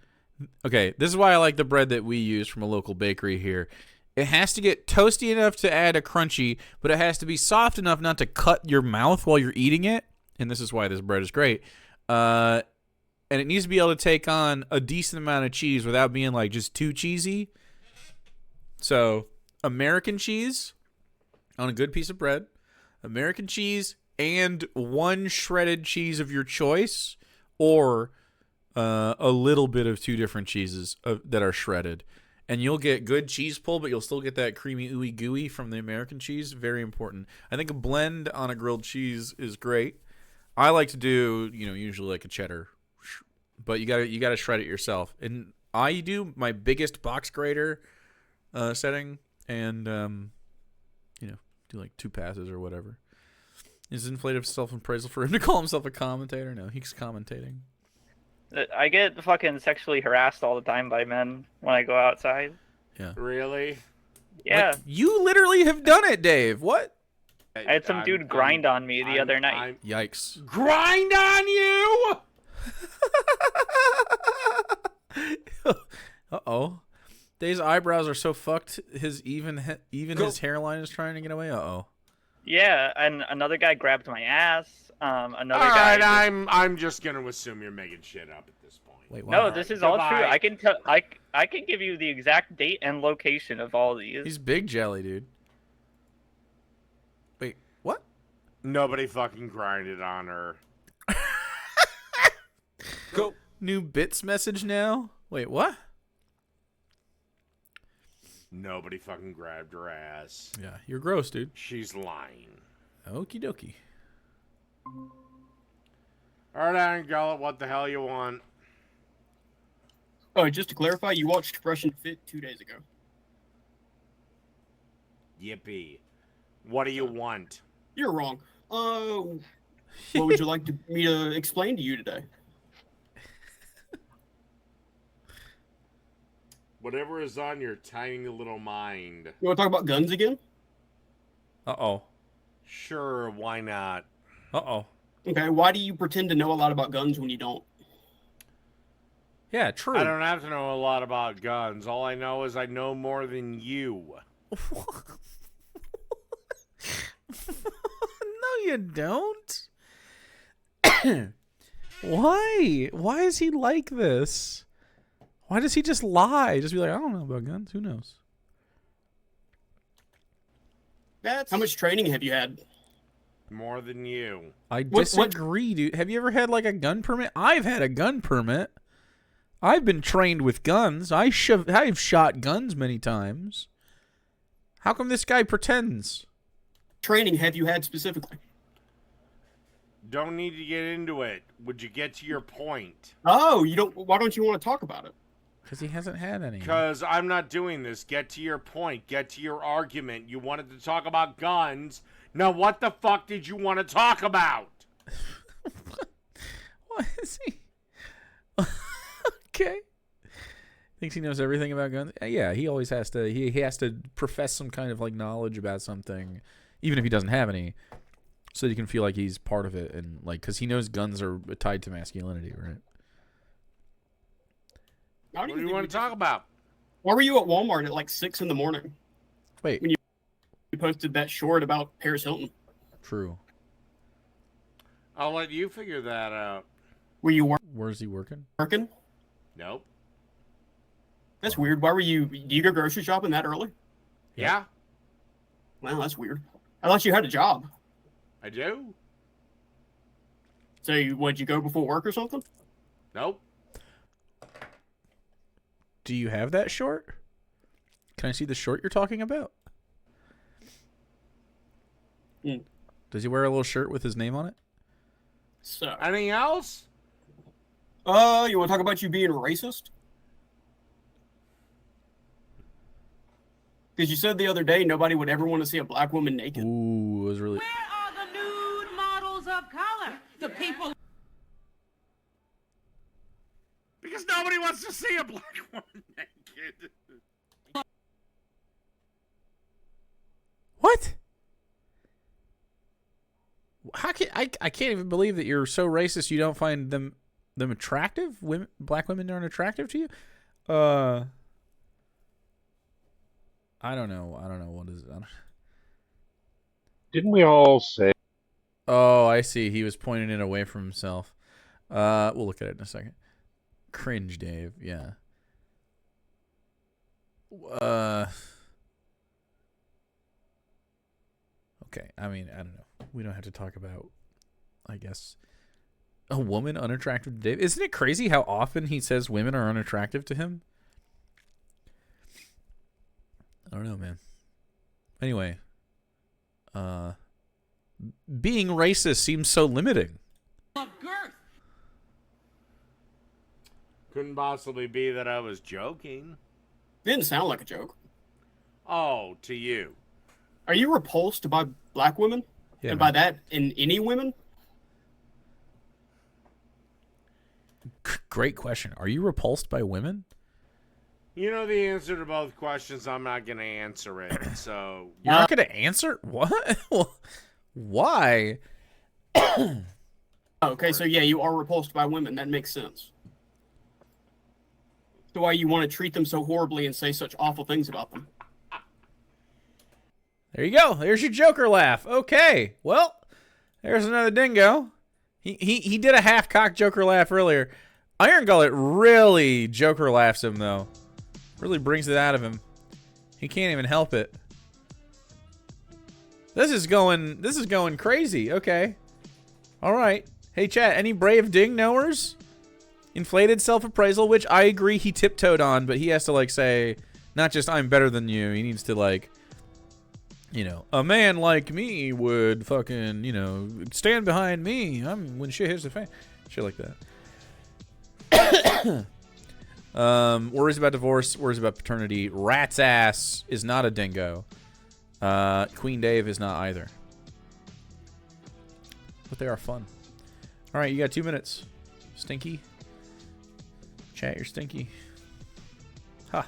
S1: Okay, this is why I like the bread that we use from a local bakery here. It has to get toasty enough to add a crunchy, but it has to be soft enough not to cut your mouth while you're eating it. And this is why this bread is great. And it needs to be able to take on a decent amount of cheese without being like just too cheesy. So American cheese on a good piece of bread, American cheese, and one shredded cheese of your choice, or a little bit of two different cheeses that are shredded. And you'll get good cheese pull, but you'll still get that creamy, ooey gooey from the American cheese. Very important. I think a blend on a grilled cheese is great. I like to do, usually like a cheddar, but you gotta shred it yourself. And I do my biggest box grater setting, and do like 2 passes or whatever. Is inflated self-appraisal for him to call himself a commentator? No, he's commentating.
S13: I get fucking sexually harassed all the time by men when I go outside.
S1: Yeah.
S3: Really?
S13: Yeah.
S1: Like, you literally have done it, Dave. What?
S13: I had some dude grind on me the other night.
S1: Yikes.
S3: Grind on you?
S1: Uh-oh. Dave's eyebrows are so fucked, his his hairline is trying to get away. Uh-oh.
S13: Yeah, and another guy grabbed my ass. Another
S3: All
S13: guy.
S3: right, I'm just gonna assume you're making shit up at this point.
S1: Wait,
S13: No, this is all true. I can tell. I can give you the exact date and location of all these.
S1: He's big jelly, dude. Wait, what?
S3: Nobody fucking grinded on her.
S1: Go. New bits message now? Wait, what?
S3: Nobody fucking grabbed her ass.
S1: Yeah, you're gross, dude.
S3: She's lying.
S1: Okie dokie.
S3: All right, Iron Gullet, what the hell you want?
S14: Oh, just to clarify, you watched Fresh and Fit 2 days ago.
S3: Yippee. What do you want?
S14: You're wrong. What would you like me to explain to you today?
S3: Whatever is on your tiny little mind.
S14: You want to talk about guns again?
S1: Uh-oh.
S3: Sure, why not?
S1: Uh-oh.
S14: Okay, why do you pretend to know a lot about guns when you don't?
S1: Yeah, true.
S3: I don't have to know a lot about guns. All I know is I know more than you.
S1: No, you don't. Why? Why is he like this? Why does he just lie? Just be like, I don't know about guns. Who knows?
S14: How much training have you had?
S3: More than you.
S1: I disagree, dude. Have you ever had like a gun permit? I've had a gun permit. I've been trained with guns. I've shot guns many times. How come this guy pretends?
S14: Training have you had specifically?
S3: Don't need to get into it. Would you get to your point?
S14: Oh, you don't. Why don't you want to talk about it?
S1: Because he hasn't had any.
S3: Because I'm not doing this. Get to your point. Get to your argument. You wanted to talk about guns. Now, what the fuck did you want to talk about?
S1: What is he? Okay. Thinks he knows everything about guns. Yeah, he always has to. He has to profess some kind of like knowledge about something, even if he doesn't have any, so that he can feel like he's part of it, and like because he knows guns are tied to masculinity, right?
S3: What do you want to talk about?
S14: Why were you at Walmart at like 6 in the morning?
S1: Wait.
S14: When you posted that short about Paris Hilton.
S1: True.
S3: I'll let you figure that out.
S14: Were you
S1: Where's he working?
S14: Working?
S3: Nope.
S14: That's weird. Why were you? Do you go grocery shopping that early?
S3: Yeah.
S14: Well, that's weird. I thought you had a job.
S3: I do.
S14: So, would you go before work or something?
S3: Nope.
S1: Do you have that short? Can I see the short you're talking about? Does he wear a little shirt with his name on it?
S14: So,
S3: anything else?
S14: you want to talk about you being racist? Because you said the other day nobody would ever want to see a black woman naked.
S1: Ooh, it was really.
S15: Where are the nude models of color? The people.
S3: Because nobody wants to see a black woman naked.
S1: What? How can I can't even believe that you're so racist you don't find them attractive? Black women aren't attractive to you? I don't know. What is it?
S16: Didn't we all say?
S1: Oh, I see. He was pointing it away from himself. We'll look at it in a second. Cringe, Dave. Yeah. Okay. I mean, I don't know. We don't have to talk about, I guess, a woman unattractive to Dave. Isn't it crazy how often he says women are unattractive to him? I don't know, man. Anyway, being racist seems so limiting.
S15: Of girth.
S3: Couldn't possibly be that I was joking.
S14: Didn't sound like a joke.
S3: Oh, to you.
S14: Are you repulsed by black women?
S1: Yeah,
S14: and by that, in any women?
S1: Great question. Are you repulsed by women?
S3: You know the answer to both questions. I'm not going to answer it. So
S1: you're not going to answer? What? Why?
S14: Okay, so yeah, you are repulsed by women. That makes sense. So why you want to treat them so horribly and say such awful things about them?
S1: There you go. There's your Joker laugh. Okay. Well, there's another dingo. He did a half-cocked Joker laugh earlier. Iron Gullet really Joker laughs him, though. Really brings it out of him. He can't even help it. This is going crazy. Okay. All right. Hey, chat, any brave ding knowers? Inflated self-appraisal, which I agree he tiptoed on, but he has to, like, say, not just I'm better than you. He needs to, like, you know, a man like me would fucking, you know, stand behind me. When shit hits the fan. Shit like that. Worries about divorce, worries about paternity. Rat's ass is not a dingo. Queen Dave is not either. But they are fun. All right, you got 2 minutes. Stinky. Chat, you're stinky. Ha.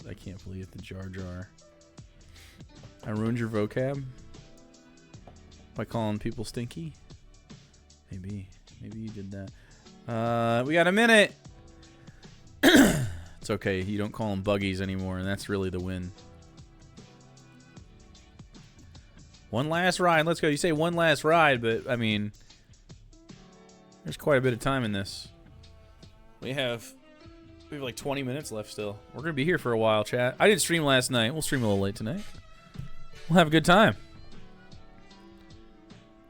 S1: I can't believe the Jar Jar. I ruined your vocab by calling people stinky. Maybe you did that. We got a minute. It's okay. You don't call them buggies anymore, and that's really the win. One last ride. Let's go. You say one last ride, but I mean, there's quite a bit of time in this. We have like 20 minutes left still. We're going to be here for a while, chat. I did stream last night. We'll stream a little late tonight. We'll have a good time.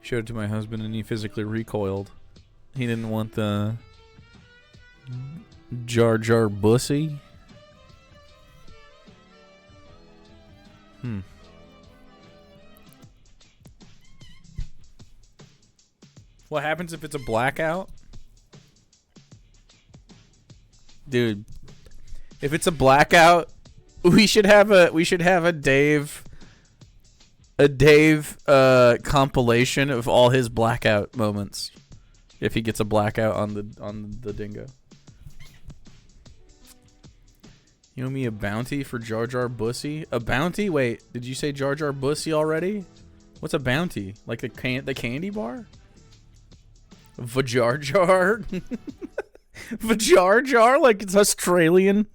S1: Showed it to my husband and he physically recoiled. He didn't want the Jar Jar Bussy. What happens if it's a blackout? Dude, if it's a blackout, we should have a Dave compilation of all his blackout moments. If he gets a blackout on the dingo. You owe me a bounty for Jar Jar Bussy? A bounty? Wait, did you say Jar Jar Bussy already? What's a bounty? Like the candy bar? Vajar Jar? Vajar Jar? Like it's Australian?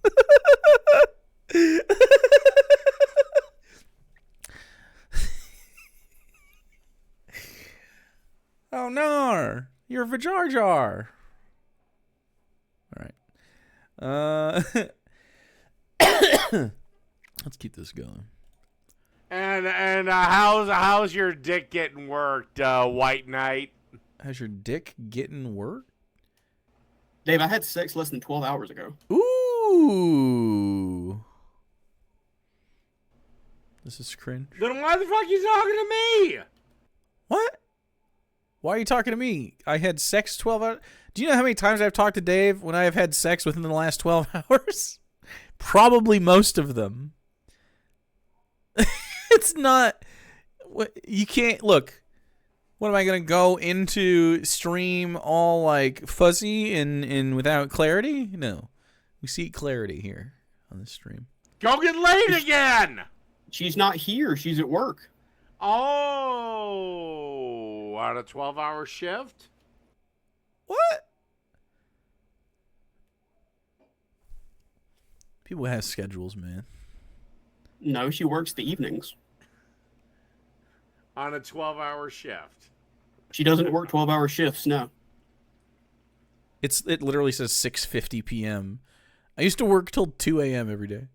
S1: Oh no, you're Vajar Jar. All right. Let's keep this going.
S3: And how's your dick getting worked, White Knight?
S1: How's your dick getting worked?
S14: Dave, I had sex less than 12 hours ago.
S1: Ooh. This is cringe.
S3: Then why the fuck you talking to me?
S1: What? Why are you talking to me? I had sex 12 hours. Do you know how many times I've talked to Dave when I have had sex within the last 12 hours? Probably most of them. It's not. You can't. Look. What am I going to go into stream all like fuzzy and without clarity? No. We see clarity here on this stream.
S3: Go get laid again!
S14: She's not here. She's at work.
S3: Oh, on a 12-hour shift?
S1: What? People have schedules, man.
S14: No, she works the evenings.
S3: On a 12-hour shift.
S14: She doesn't work 12-hour shifts, no.
S1: It literally says 6:50 p.m. I used to work till 2 a.m. every day.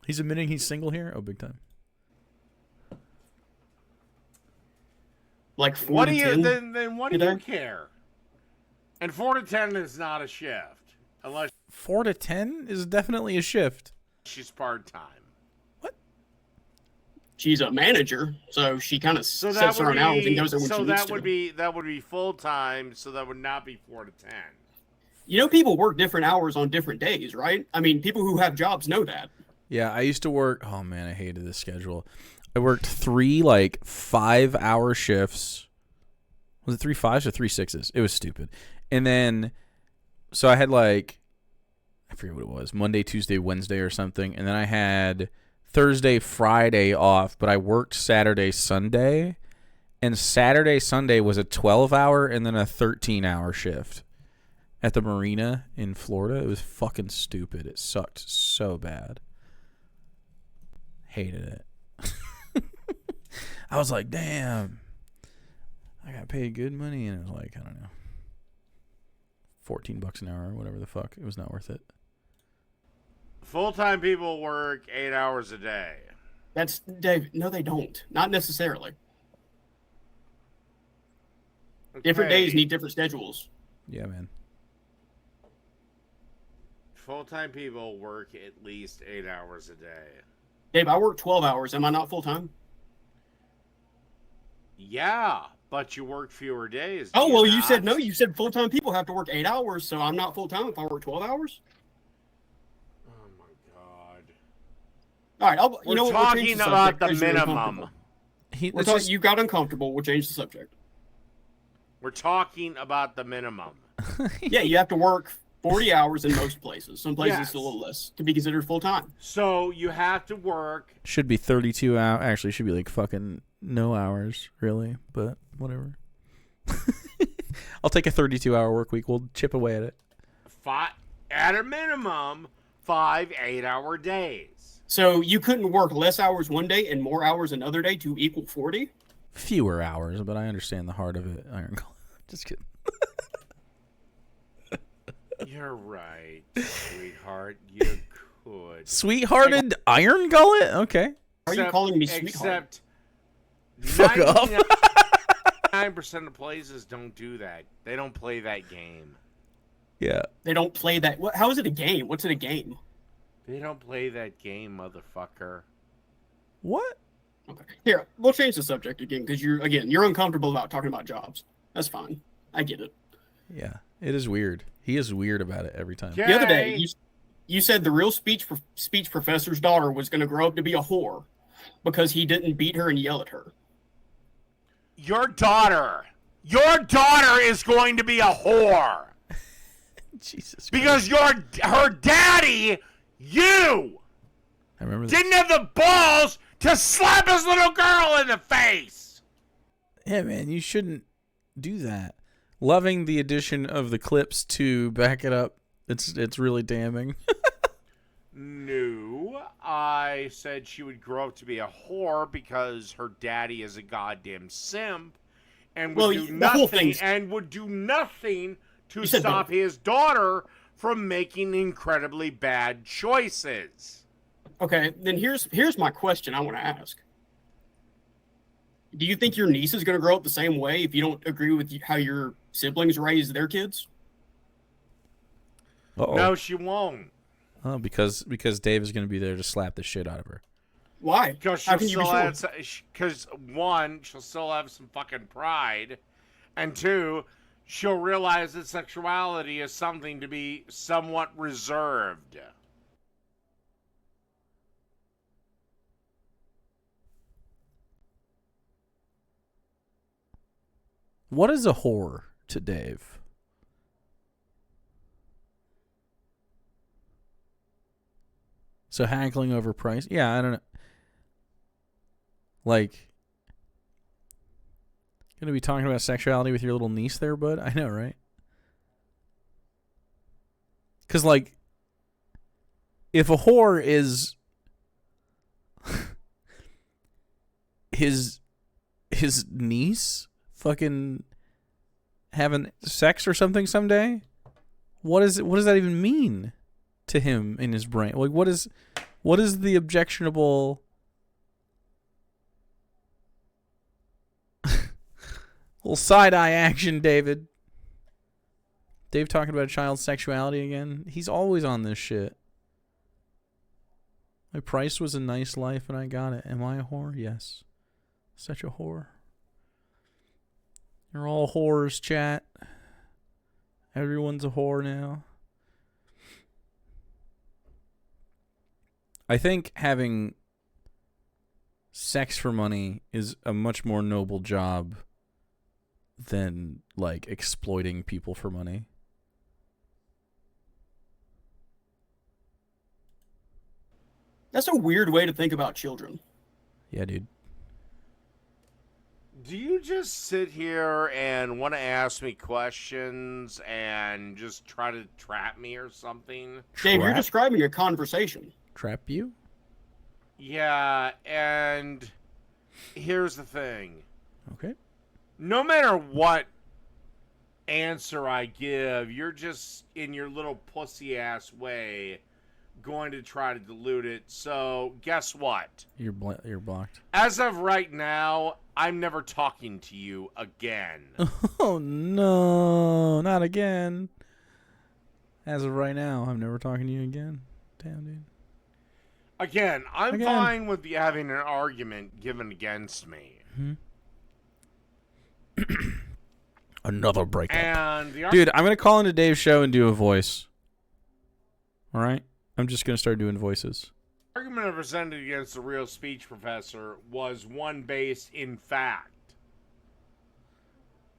S1: He's admitting he's single here? Oh, big time.
S14: Like 4
S3: what
S14: to
S3: do
S14: 10?
S3: You then what do you care? And 4 to 10 is not a shift. Unless
S1: 4 to 10 is definitely a shift.
S3: She's part-time.
S14: She's a manager, so she kind of sets her own hours and goes there when she needs to.
S3: That would be full-time, so that would not be 4 to 10.
S14: You know, people work different hours on different days, right? I mean, people who have jobs know that.
S1: Yeah, I used to work. Oh man, I hated this schedule. I worked 3 like 5-hour shifts. Was it 3 5s or 3 6s? It was stupid. And then, so I had like, I forget what it was, Monday, Tuesday, Wednesday, or something. And then I had Thursday, Friday off, but I worked Saturday, Sunday. And Saturday, Sunday was a 12-hour and then a 13-hour shift at the marina in Florida. It was fucking stupid. It sucked so bad. Hated it. I was like, damn, I got paid good money, and it was like, I don't know, $14 an hour or whatever the fuck. It was not worth it.
S3: Full-time people work 8 hours a day.
S14: That's Dave. No, they don't. Not necessarily. Okay. Different days need different schedules.
S1: Yeah, man.
S3: Full-time people work at least 8 hours a day.
S14: Dave, I work 12 hours. Am I not full-time?
S3: Yeah, but you work fewer days.
S14: Oh, well, you said no. You said full-time people have to work 8 hours, so I'm not full-time if I work 12 hours?
S3: Oh, my God.
S14: All right,
S3: We're talking about the minimum.
S14: You got uncomfortable. We'll change the subject.
S3: We're talking about the minimum.
S14: Yeah, you have to work 40 hours in most places. Some places it's a little less to be considered full-time.
S3: So you have to work.
S1: Should be 32 hours. Actually, should be like fucking no hours, really. But whatever. I'll take a 32-hour work week. We'll chip away at it.
S3: At a minimum, 5 8-hour days.
S14: So you couldn't work less hours one day and more hours another day to equal 40?
S1: Fewer hours, but I understand the heart of it. Iron Golem. Just kidding.
S3: You're right, sweetheart. You could.
S1: Sweethearted Iron Gullet? Okay.
S14: Are you calling me sweetheart?
S3: Fuck off. 9% of places don't do that. They don't play that game.
S1: Yeah.
S14: They don't play that. How is it a game? What's it a game?
S3: They don't play that game, motherfucker.
S1: What?
S14: Okay. Here, we'll change the subject again because you're uncomfortable about talking about jobs. That's fine. I get it.
S1: Yeah, it is weird. He is weird about it every time.
S14: The other day, you said the real speech professor's daughter was going to grow up to be a whore because he didn't beat her and yell at her.
S3: Your daughter is going to be a whore.
S1: Jesus Christ.
S3: Because her daddy, I
S1: remember
S3: didn't have the balls to slap his little girl in the face.
S1: Yeah, man, you shouldn't do that. Loving the addition of the clips to back it up. It's really damning.
S3: No, I said she would grow up to be a whore because her daddy is a goddamn simp and would do nothing to stop his daughter from making incredibly bad choices.
S14: Okay, then here's my question I want to ask. Do you think your niece is going to grow up the same way if you don't agree with how your siblings raised their kids?
S1: Uh-oh.
S3: No, she won't.
S1: Oh, because Dave is going to be there to slap the shit out of her.
S14: Why?
S3: Because one, she'll still have some fucking pride, and two, she'll realize that sexuality is something to be somewhat reserved.
S1: What is a whore to Dave? So haggling over price? Yeah, I don't know. Like, gonna be talking about sexuality with your little niece there, bud? I know, right? Because, like, if a whore is his niece fucking having sex or something someday, what does that even mean to him in his brain? Like, what is the objectionable little side-eye action, David? Dave talking about child sexuality again. He's always on this shit. My price was a nice life and I got it. Am I a whore? Yes. Such a whore. You're all whores, chat. Everyone's a whore now. I think having sex for money is a much more noble job than, like, exploiting people for money.
S14: That's a weird way to think about children.
S1: Yeah, dude.
S3: Do you just sit here and want to ask me questions and just try to trap me or something?
S14: Dave, you're describing a conversation.
S1: Trap you?
S3: Yeah, and here's the thing.
S1: Okay.
S3: No matter what answer I give, you're just, in your little pussy-ass way, going to try to dilute it. So, guess what?
S1: You're blocked.
S3: As of right now, I'm never talking to you again.
S1: Oh, no. Not again. As of right now, I'm never talking to you again. Damn, dude.
S3: Again, I'm fine with you having an argument given against me.
S1: Mm-hmm. Another breakup.
S3: And
S1: dude, I'm going to call into Dave's show and do a voice. All right? I'm just going to start doing voices.
S3: The argument I presented against the real speech professor was one based in fact.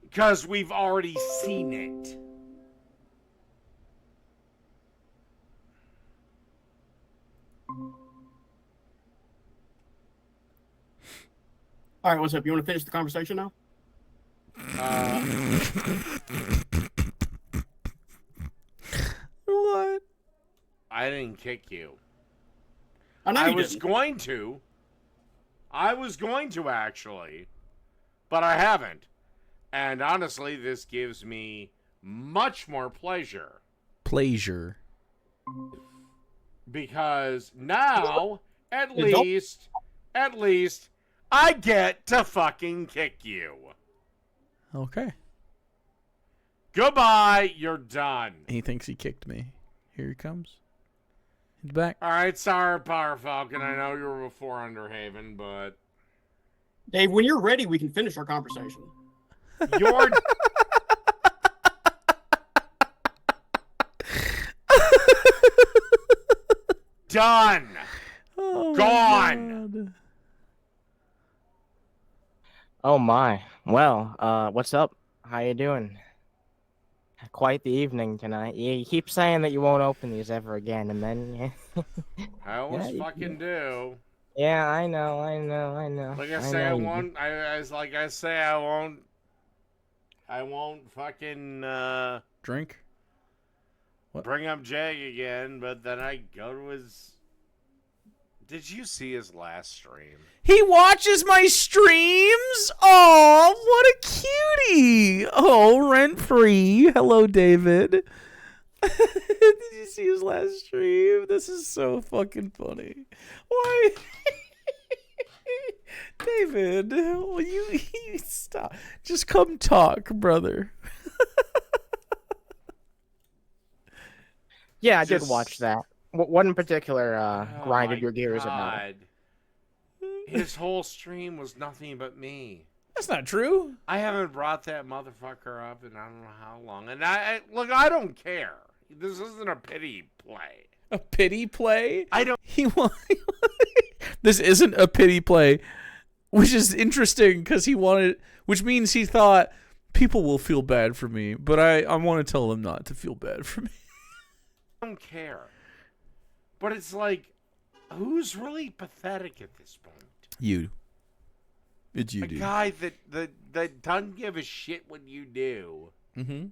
S3: Because we've already seen it.
S14: All right, what's up? You want to finish the conversation now?
S1: What?
S3: I didn't kick you.
S14: I
S3: was going to. I was going to, actually. But I haven't. And honestly, this gives me much more pleasure. Because now, at least, I get to fucking kick you.
S1: Okay.
S3: Goodbye, you're done.
S1: He thinks he kicked me. Here he comes. He's back.
S3: All right, sorry, Power Falcon. I know you were before Underhaven, but...
S14: Dave, when you're ready, we can finish our conversation.
S3: You're... done.
S16: Oh,
S3: gone.
S16: Oh my. Well, what's up? How you doing? Quite the evening tonight. You keep saying that you won't open these ever again, and then
S3: I always fucking do.
S16: Yeah, I know.
S3: Like I say, I won't. I won't fucking
S1: drink.
S3: bring up Jay again, but then I go to his... Did you see his last stream?
S1: He watches my streams? Oh, what a cutie. Oh, rent-free. Hello, David. Did you see his last stream? This is so fucking funny. Why? David, will you stop? Just come talk, brother.
S16: Yeah, I did watch that. What in particular grinded your gears about it?
S3: His whole stream was nothing but me.
S1: That's not true.
S3: I haven't brought that motherfucker up in I don't know how long. And look, I don't care. This isn't a pity play.
S1: A pity play?
S3: I don't...
S1: This isn't a pity play, which is interesting because which means he thought people will feel bad for me, but I want to tell them not to feel bad for me.
S3: I don't care. But it's like, who's really pathetic at this point?
S1: You. It's you, dude.
S3: A guy that doesn't give a shit what you do.
S1: Mm-hmm.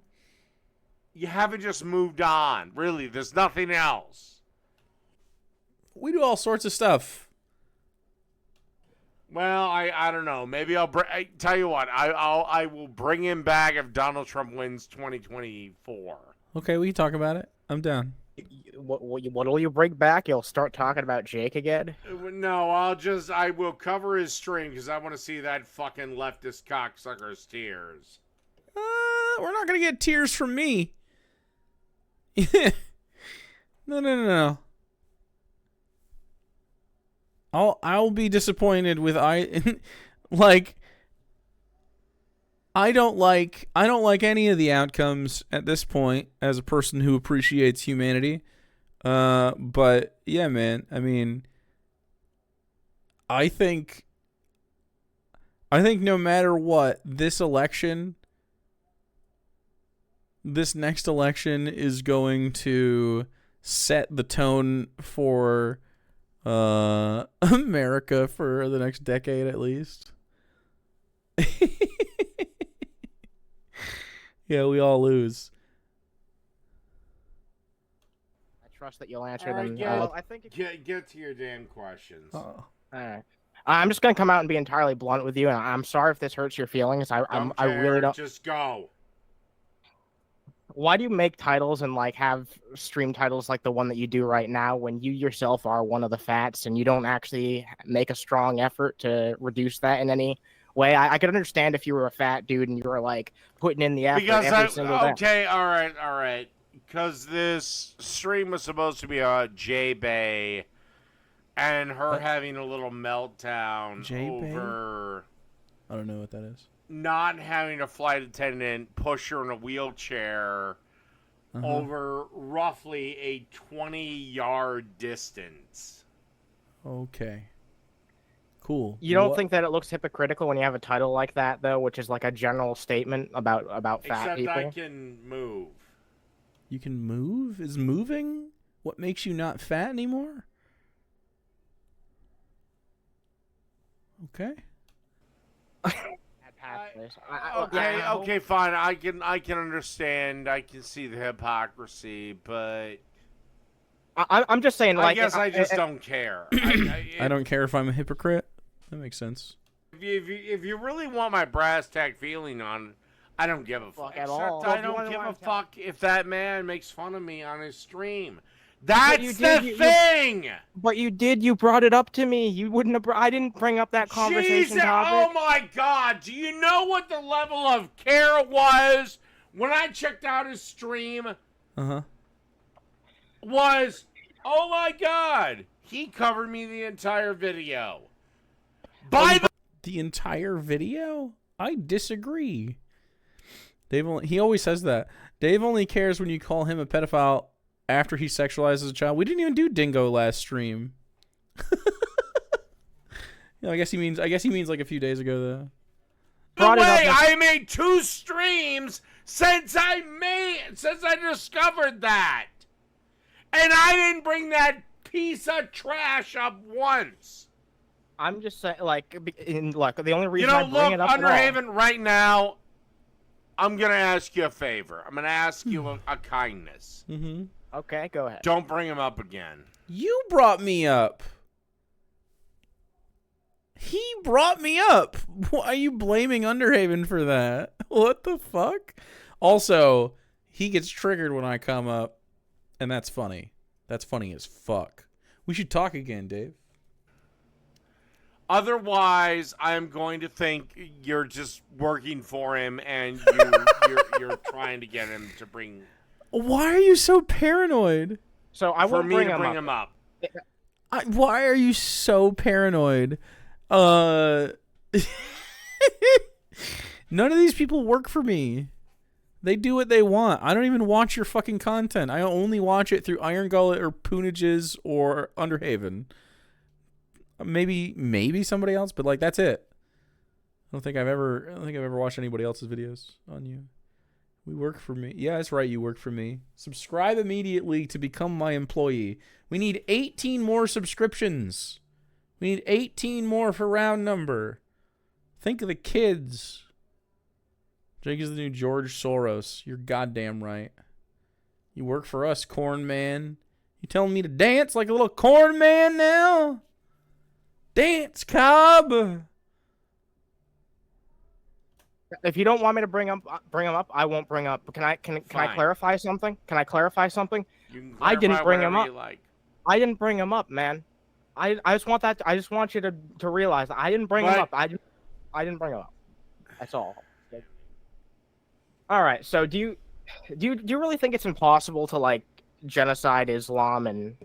S3: You haven't just moved on. Really, there's nothing else.
S1: We do all sorts of stuff.
S3: Well, I don't know. Maybe I tell you what. I will bring him back if Donald Trump wins 2024.
S1: Okay, we can talk about it. I'm down.
S16: What will you bring back? You'll start talking about Jake again?
S3: No, I will cover his stream because I want to see that fucking leftist cocksucker's tears.
S1: We're not gonna get tears from me. No. I'll be disappointed with I don't like any of the outcomes at this point as a person who appreciates humanity. But yeah, man, I mean, I think no matter what, this next election is going to set the tone for America for the next decade at least. Yeah, we all lose.
S16: I trust that you'll answer them.
S3: I think get to your damn questions.
S16: All right. I'm just gonna come out and be entirely blunt with you, and I'm sorry if this hurts your feelings. I really don't.
S3: Just go.
S16: Why do you make titles and like have stream titles like the one that you do right now when you yourself are one of the fats and you don't actually make a strong effort to reduce that in any way? I could understand if you were a fat dude and you were like putting in the effort every single day.
S3: Okay, all right. Because this stream was supposed to be a J-Bay and her having a little meltdown over...
S1: I don't know what that is.
S3: Not having a flight attendant push her in a wheelchair over roughly a 20-yard distance.
S1: Okay. Cool.
S16: You don't think that it looks hypocritical when you have a title like that, though, which is like a general statement about fat people?
S3: Except I can move.
S1: You can move? Is moving what makes you not fat anymore? Okay.
S3: Okay, fine. I can understand. I can see the hypocrisy, but
S16: I'm just saying. Like,
S3: I guess I just don't care.
S1: I don't care if I'm a hypocrite. That makes sense.
S3: If you really want my brass tack feeling on it, I don't give a fuck at all. I don't give a fuck if that man makes fun of me on his stream. That's the thing.
S16: But you did. You brought it up to me. You wouldn't have. I didn't bring up that conversation topic.
S3: Oh my God! Do you know what the level of care was when I checked out his stream? Was, oh my God! He covered me the entire video.
S1: The entire video? I disagree. He always says that. Dave only cares when you call him a pedophile after he sexualizes a child. We didn't even do Dingo last stream. I guess he means like a few days ago though.
S3: I made 2 streams since I discovered that. And I didn't bring that piece of trash up once.
S16: I'm just saying, the only reason I bring it up
S3: Underhaven, right now, I'm going to ask you a favor. I'm going to ask you a kindness.
S16: Okay, go ahead.
S3: Don't bring him up again.
S1: You brought me up. He brought me up. Why are you blaming Underhaven for that? What the fuck? Also, he gets triggered when I come up, and that's funny. That's funny as fuck. We should talk again, Dave.
S3: Otherwise, I'm going to think you're just working for him and you're trying to get him to bring.
S1: Why are you so paranoid?
S16: So I won't bring him up.
S1: Why are you so paranoid? None of these people work for me. They do what they want. I don't even watch your fucking content. I only watch it through Iron Gullet or Poonages or Underhaven. Maybe somebody else, but like that's it. I don't think I've ever watched anybody else's videos on you. We work for me. Yeah, that's right. You work for me. Subscribe immediately to become my employee. We need 18 more subscriptions. We need 18 more for round number. Think of the kids. Jake is the new George Soros. You're goddamn right. You work for us, corn man. You telling me to dance like a little corn man now? Dance, Cobb.
S16: If you don't want me to bring him up, I won't bring up. Can I clarify something? Can I clarify something? I didn't bring him up. I didn't bring him up, man. I just want you to realize that I didn't bring him up. I didn't bring him up. That's all. All right. So do you really think it's impossible to like genocide Islam and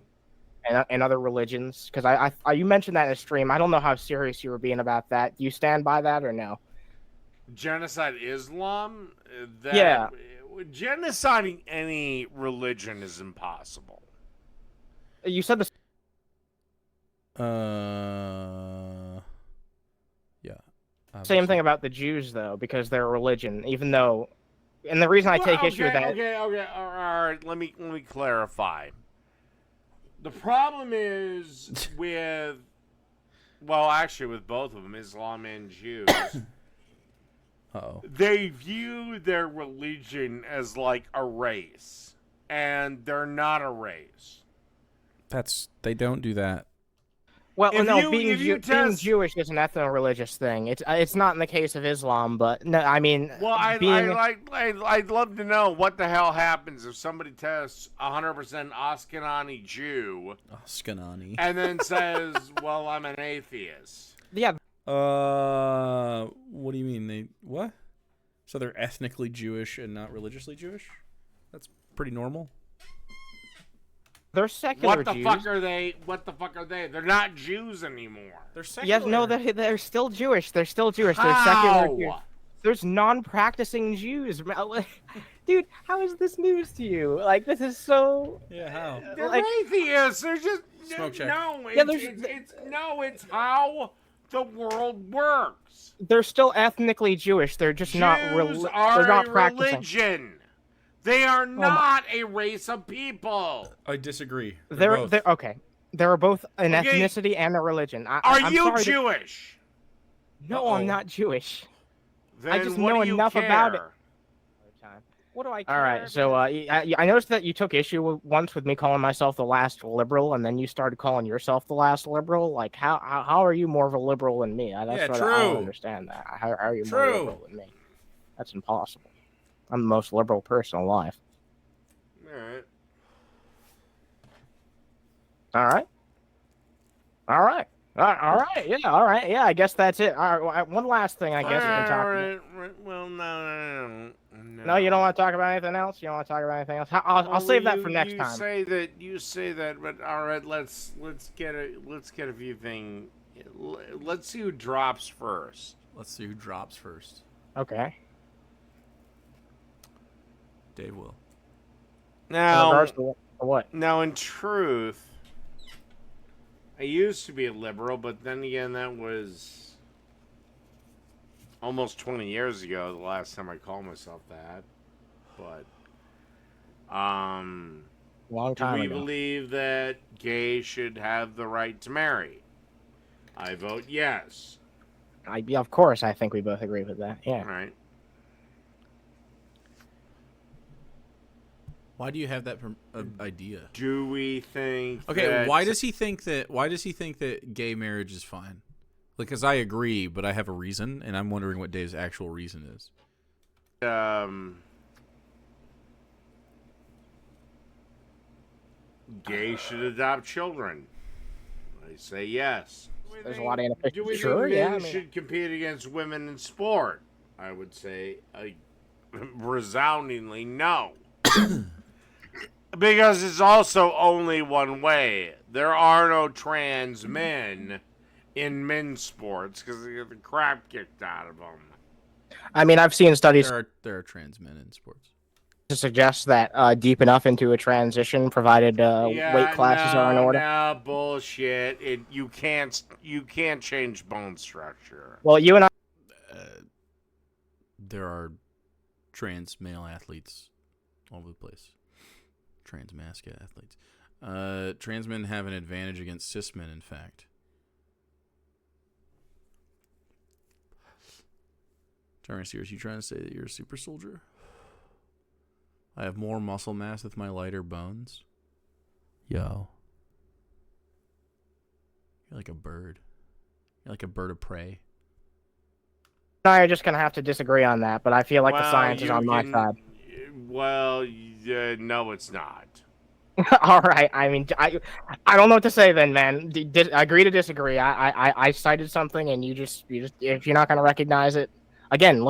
S16: other religions? Because I you mentioned that in a stream. I don't know how serious you were being about that. Do you stand by that or no?
S3: Genocide Islam?
S16: Yeah.
S3: Genociding any religion is impossible.
S16: You said this.
S1: Yeah.
S16: Same thing about the Jews, though, because they're a religion, even though. And the reason I take issue with that.
S3: Okay. All right. Let me clarify. The problem is with, well, actually, with both of them, Islam and Jews.
S1: Uh-oh.
S3: They view their religion as like a race, and they're not a race.
S1: They don't do that.
S16: Well, being Jewish is an ethno-religious thing. It's not in the case of Islam, but no, I mean.
S3: Well, I'd love to know what the hell happens if somebody tests 100% Ashkenazi Jew, and then says, "Well, I'm an atheist."
S16: Yeah.
S1: What do you mean? What? So they're ethnically Jewish and not religiously Jewish? That's pretty normal.
S16: They're secular
S3: What the
S16: Jews.
S3: fuck are they? What the fuck are they? They're not Jews anymore.
S1: They're secular.
S16: Yes, no, they're still Jewish. They're still Jewish.
S3: How?
S16: They're secular Jews. There's non-practicing Jews. Dude, how is this news to you? Like, this is so.
S1: Yeah, how?
S3: They're atheists. They're just
S1: smoke check.
S3: No, it's how the world works.
S16: They're still ethnically Jewish. They're just not they're not practicing.
S3: Religion. They are not a race of people.
S1: I disagree.
S16: They're okay. They're both an ethnicity and a religion.
S3: Are you Jewish?
S16: No, I'm not Jewish.
S3: Then
S16: I just
S3: what
S16: know
S3: do you
S16: enough
S3: care?
S16: about it. What do I care? All right, so I noticed that you took issue once with me calling myself the last liberal, and then you started calling yourself the last liberal. Like, how are you more of a liberal than me? I don't understand that. How are you more liberal than me? That's impossible. I'm the most liberal person alive. All right. Yeah, I guess that's it. All right, one last thing, I guess we can talk about.
S3: Well, no.
S16: No, you don't want to talk about anything else? You don't want to talk about anything else? I'll save that for next time.
S3: You say that, but all right, let's get a few things. Let's see who drops first.
S16: Okay.
S1: Dave will.
S3: Now,
S16: in regards to what?
S3: Now, in truth, I used to be a liberal, but then again, that was almost 20 years ago, the last time I called myself that. But,
S16: long time
S3: do we
S16: ago.
S3: believe that gays should have the right to marry? I vote yes.
S16: Of course, I think we both agree with that. Yeah.
S3: All right.
S1: Why do you have that idea?
S3: Do we think?
S1: Okay, why does he think that? Why does he think that gay marriage is fine? Because I agree, but I have a reason, and I'm wondering what Dave's actual reason is.
S3: Gay should adopt children. I say yes.
S16: There's a lot of inefficiency.
S3: Do we
S16: Sure,
S3: think men
S16: yeah.
S3: should compete against women in sport? I would say resoundingly no. Because it's also only one way. There are no trans men in men's sports because they get the crap kicked out of them.
S16: I mean, I've seen studies
S1: There are trans men in sports.
S16: to suggest that deep enough into a transition, provided weight classes are in order.
S3: No, bullshit. You can't change bone structure.
S16: Well, you and I.
S1: There are trans male athletes all over the place. Trans mascot athletes. Trans men have an advantage against cis men, in fact. Tyrannus, are you trying to say that you're a super soldier? I have more muscle mass with my lighter bones. Yo. You're like a bird. You're like a bird of prey.
S16: I are just going to have to disagree on that, but I feel like the science is on my side.
S3: Well, no, it's not.
S16: All right. I mean, I don't know what to say then, man. Agree to disagree. I cited something, and you just if you're not going to recognize it, again,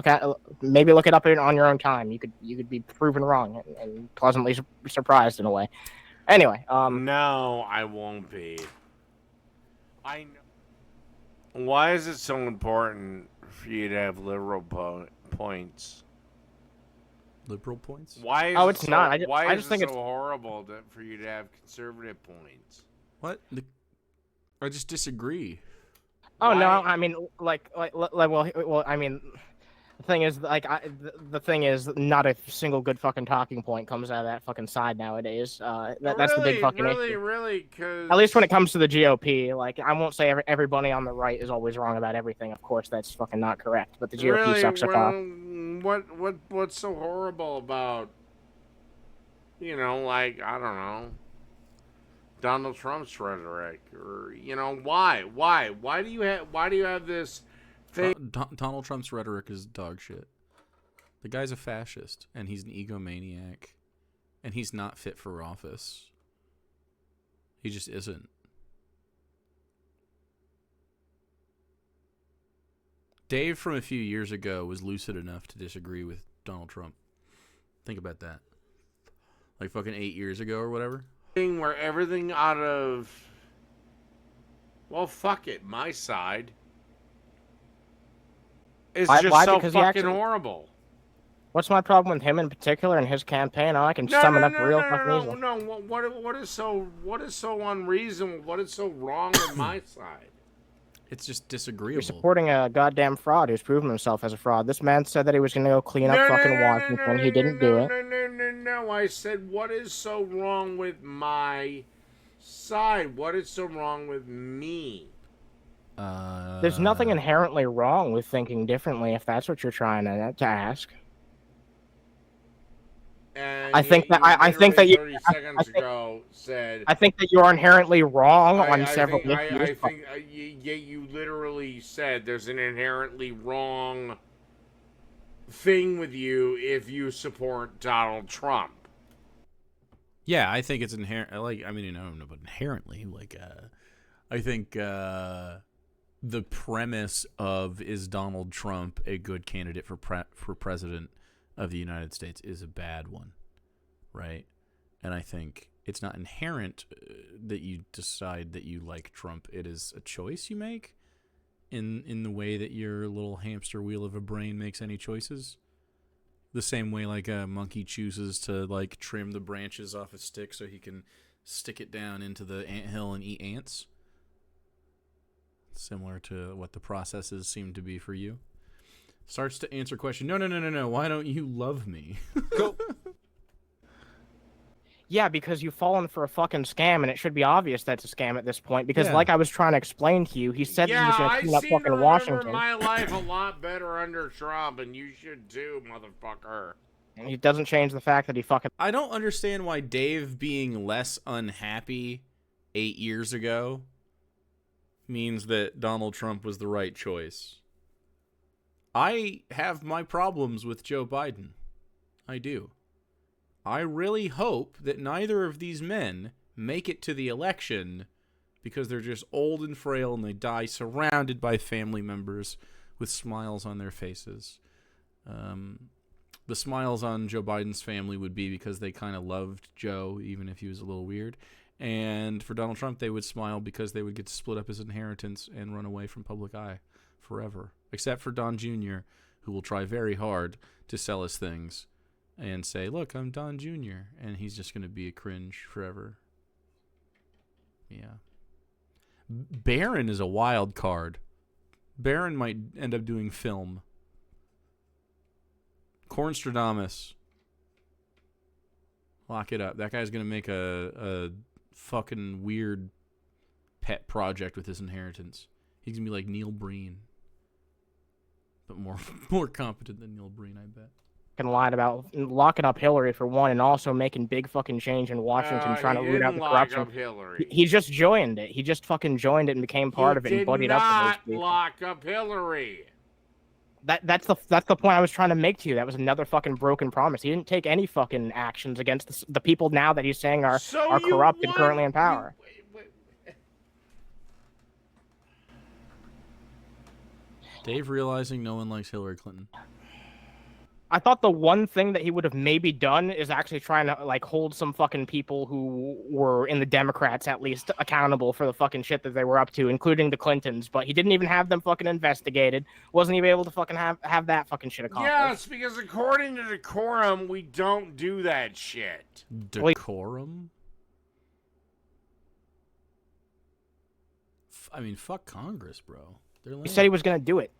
S16: maybe look it up on your own time. You could be proven wrong and pleasantly surprised in a way. Anyway,
S3: no, I won't be. I know. Why is it so important for you to have liberal points?
S1: Liberal points?
S3: Why is
S16: it's
S3: so,
S16: not.
S3: Why
S16: I
S3: is
S16: just
S3: it
S16: think
S3: so
S16: it's
S3: horrible for you to have conservative points?
S1: What? I just disagree.
S16: Oh
S3: Why?
S16: no, I mean, well, I mean, the thing is, the thing is, not a single good fucking talking point comes out of that fucking side nowadays. That's the big fucking issue.
S3: Really, because
S16: at least when it comes to the GOP, like, I won't say everybody on the right is always wrong about everything. Of course, that's fucking not correct. But the GOP sucks a cock.
S3: What's so horrible about, like, I don't know, Donald Trump's rhetoric, or why do you have this thing?
S1: Donald Trump's rhetoric is dog shit. The guy's a fascist, and he's an egomaniac, and he's not fit for office. He just isn't. Dave from a few years ago was lucid enough to disagree with Donald Trump. Think about that. Like fucking 8 years ago or whatever.
S3: Where everything out of, well, fuck it, my side is just so fucking horrible.
S16: What's my problem with him in particular and his campaign? I can sum it up real fucking easily.
S3: No, what is so unreasonable? What is so wrong with my side?
S1: It's just disagreeable.
S16: You're supporting a goddamn fraud who's proven himself as a fraud. This man said that he was going to go clean up fucking Washington. He didn't do it.
S3: No. I said, what is so wrong with my side? What is so wrong with me?
S16: There's nothing inherently wrong with thinking differently, if that's what you're trying to ask.
S3: And
S16: I think that you
S3: 30 seconds ago said.
S16: I think that you're inherently wrong on several issues.
S3: I think you literally said there's an inherently wrong thing with you if you support Donald Trump.
S1: Yeah, I think it's inherent. Like, I mean, I don't know, but inherently, like, I think the premise of is Donald Trump a good candidate for president of the United States is a bad one, right? And I think it's not inherent that you decide that you like Trump. It is a choice you make in the way that your little hamster wheel of a brain makes any choices. The same way like a monkey chooses to like trim the branches off a stick so he can stick it down into the anthill and eat ants. Similar to what the processes seem to be for you. Starts to answer question. No. Why don't you love me?
S3: Go.
S16: Yeah, because you've fallen for a fucking scam, and it should be obvious that's a scam at this point. Because, like I was trying to explain to you, he said that he was going to clean up fucking Washington.
S3: My life a lot better under Trump, and you should too, motherfucker.
S16: It doesn't change the fact that he fucking...
S1: I don't understand why Dave being less unhappy 8 years ago means that Donald Trump was the right choice. I have my problems with Joe Biden. I do. I really hope that neither of these men make it to the election because they're just old and frail and they die surrounded by family members with smiles on their faces. The smiles on Joe Biden's family would be because they kind of loved Joe, even if he was a little weird. And for Donald Trump, they would smile because they would get to split up his inheritance and run away from public eye forever. Except for Don Jr., who will try very hard to sell us things and say, look, I'm Don Jr., and he's just going to be a cringe forever. Yeah. Barron is a wild card. Barron might end up doing film. Cornstradamus. Lock it up. That guy's going to make a fucking weird pet project with his inheritance. He's going to be like Neil Breen. But more competent than Neil Breen, I bet.
S16: Lied about locking up Hillary for one, and also making big fucking change in Washington, trying to root out the corruption. He just joined it. He just fucking joined it and became part of it and buddied up with those people.
S3: Lock up Hillary.
S16: That's the point I was trying to make to you. That was another fucking broken promise. He didn't take any fucking actions against the people now that he's saying are corrupt and currently in power.
S1: Dave realizing no one likes Hillary Clinton.
S16: I thought the one thing that he would have maybe done is actually trying to like hold some fucking people who were in the Democrats at least accountable for the fucking shit that they were up to, including the Clintons. But he didn't even have them fucking investigated. Wasn't even able to fucking have that fucking shit accomplished.
S3: Yes, because according to decorum, we don't do that shit.
S1: Decorum? I mean, fuck Congress, bro.
S16: He said he was gonna do it.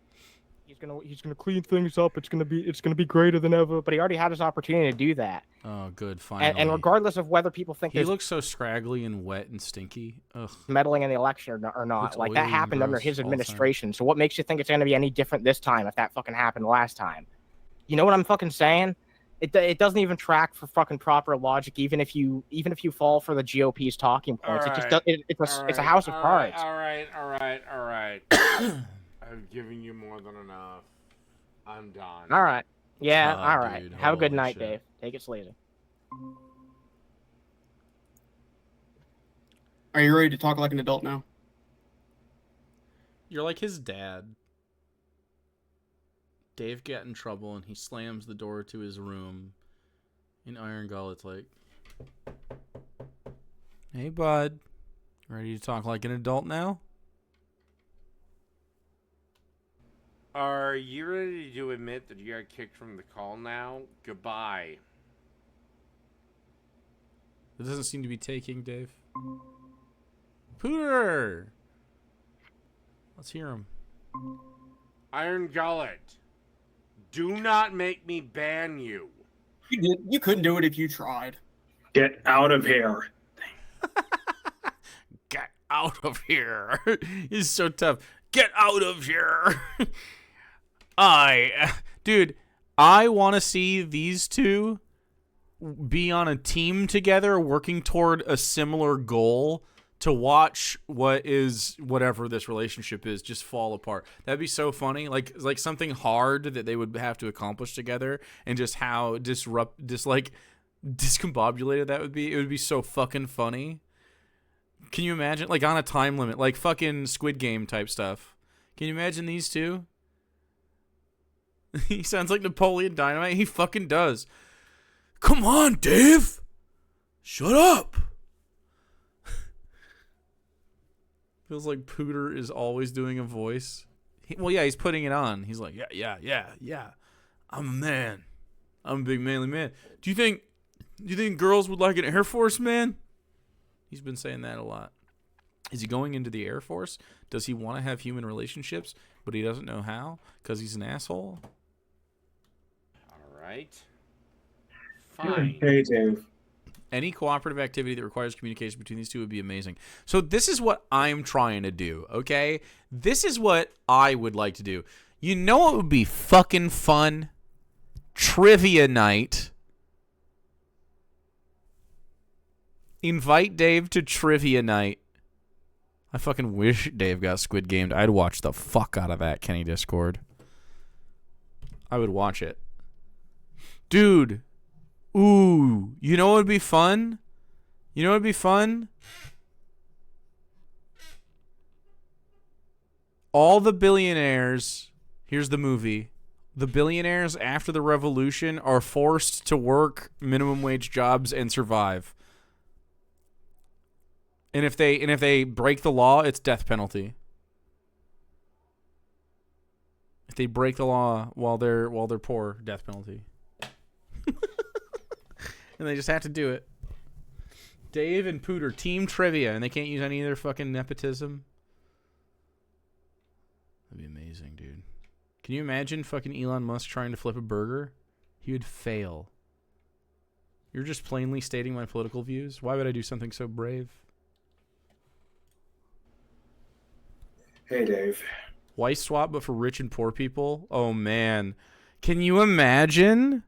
S16: He's gonna clean things up. It's gonna be greater than ever. But he already had his opportunity to do that.
S1: Oh, good. Finally.
S16: And regardless of whether people think
S1: he looks so scraggly and wet and stinky. Ugh.
S16: Meddling in the election or not,
S1: Looks
S16: like that happened under his
S1: all the
S16: administration. So what makes you think it's gonna be any different this time if that fucking happened last time? You know what I'm fucking saying? It doesn't even track for fucking proper logic. Even if you fall for the GOP's talking points,
S3: All
S16: it just
S3: right.
S16: it's a house of cards.
S3: All right. I've given you more than enough. I'm done.
S16: All right. Yeah. All right.
S1: Dude,
S16: Have a good
S1: holy
S16: night,
S1: shit.
S16: Dave. Take it sleazy.
S14: Are you ready to talk like an adult now?
S1: You're like his dad. Dave got in trouble and he slams the door to his room. And Iron Gullet's like, hey, bud. Ready to talk like an adult now?
S3: Are you ready to admit that you got kicked from the call now? Goodbye.
S1: It doesn't seem to be taking, Dave. Pooter! Let's hear him.
S3: Iron Gullet, do not make me ban you.
S14: You couldn't do it if you tried.
S17: Get out of here.
S1: Get out of here. He's so tough. Get out of here. Dude, I want to see these two be on a team together working toward a similar goal to watch whatever this relationship is just fall apart. That'd be so funny. Like something hard that they would have to accomplish together, and just how discombobulated that would be. It would be so fucking funny. Can you imagine? Like on a time limit, like fucking Squid Game type stuff. Can you imagine these two? He sounds like Napoleon Dynamite. He fucking does. Come on, Dave. Shut up. Feels like Pooter is always doing a voice. He's putting it on. He's like, yeah. I'm a man. I'm a big manly man. Do you think girls would like an Air Force man? He's been saying that a lot. Is he going into the Air Force? Does he want to have human relationships, but he doesn't know how because he's an asshole?
S3: All right. Fine.
S17: Hey, Dave.
S1: Any cooperative activity that requires communication between these two would be amazing. So this is what I'm trying to do, okay? This is what I would like to do. You know what would be fucking fun? trivia night. Invite Dave to trivia night. I fucking wish Dave got Squid Gamed. I'd watch the fuck out of that, Kenny Discord. I would watch it. Dude. Ooh. You know what would be fun? You know what would be fun? All the billionaires, here's the movie. The billionaires after the revolution are forced to work minimum wage jobs and survive. And if they break the law, it's death penalty. If they break the law while they're poor, death penalty. And they just have to do it. Dave and Pooter, team trivia, and they can't use any of their fucking nepotism. That'd be amazing, dude. Can you imagine fucking Elon Musk trying to flip a burger? He would fail. You're just plainly stating my political views. Why would I do something so brave?
S17: Hey, Dave.
S1: Wife swap, but for rich and poor people? Oh, man. Can you imagine?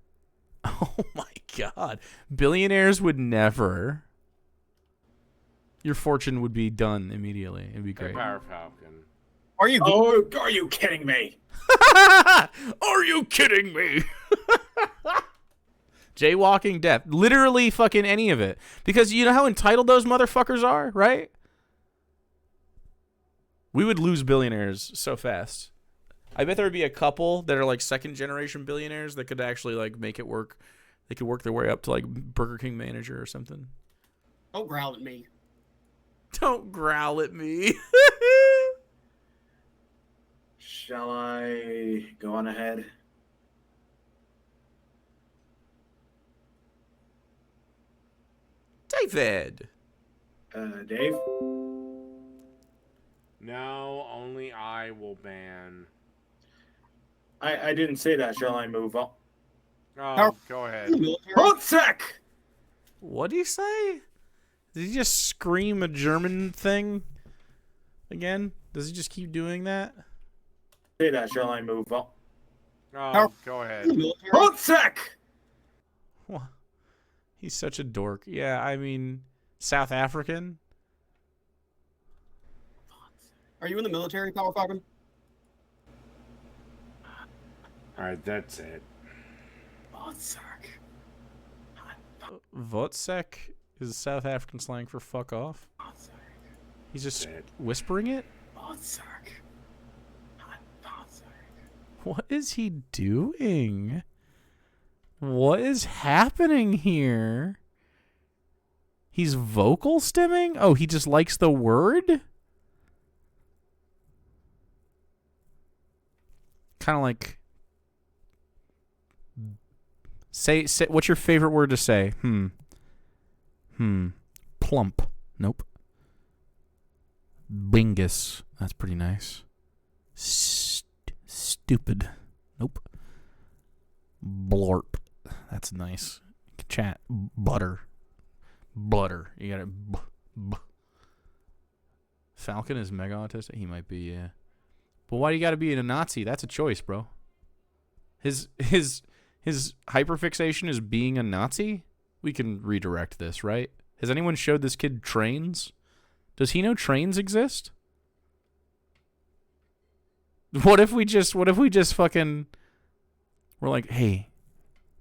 S1: Oh, my God. Billionaires would never. Your fortune would be done immediately. It'd be great.
S3: Power Falcon.
S17: Are you kidding me?
S1: Are you kidding me? Jaywalking, death. Literally fucking any of it. Because you know how entitled those motherfuckers are, right? We would lose billionaires so fast. I bet there would be a couple that are like second generation billionaires that could actually like make it work. They could work their way up to like Burger King manager or something.
S14: Don't growl at me.
S1: Don't growl at me.
S17: Shall I go on ahead?
S1: David.
S17: Dave?
S3: No, only I will ban.
S17: I didn't say that. Shall I move on?
S3: Oh, go ahead.
S17: Hold sec!
S1: What do you say? Did he just scream a German thing again? Does he just keep doing that?
S17: Say that. Shall I move on?
S3: Oh, go ahead.
S17: Hold sec!
S1: What? He's such a dork. Yeah, I mean, South African.
S14: Are you in the military, Power Falcon?
S3: Alright, that's it.
S1: Votsek is South African slang for fuck off. He's just whispering it? What is he doing? What is happening here? He's vocal stimming? Oh, he just likes the word? Kind of like say what's your favorite word to say? Plump. Nope. Bingus. That's pretty nice. Stupid. Nope. Blorp. That's nice. Chat. Butter. You got it. Falcon is mega autistic. He might be, yeah. But why do you got to be a Nazi? That's a choice, bro. His hyperfixation is being a Nazi? We can redirect this, right? Has anyone showed this kid trains? Does he know trains exist? What if we just fucking we're like, hey,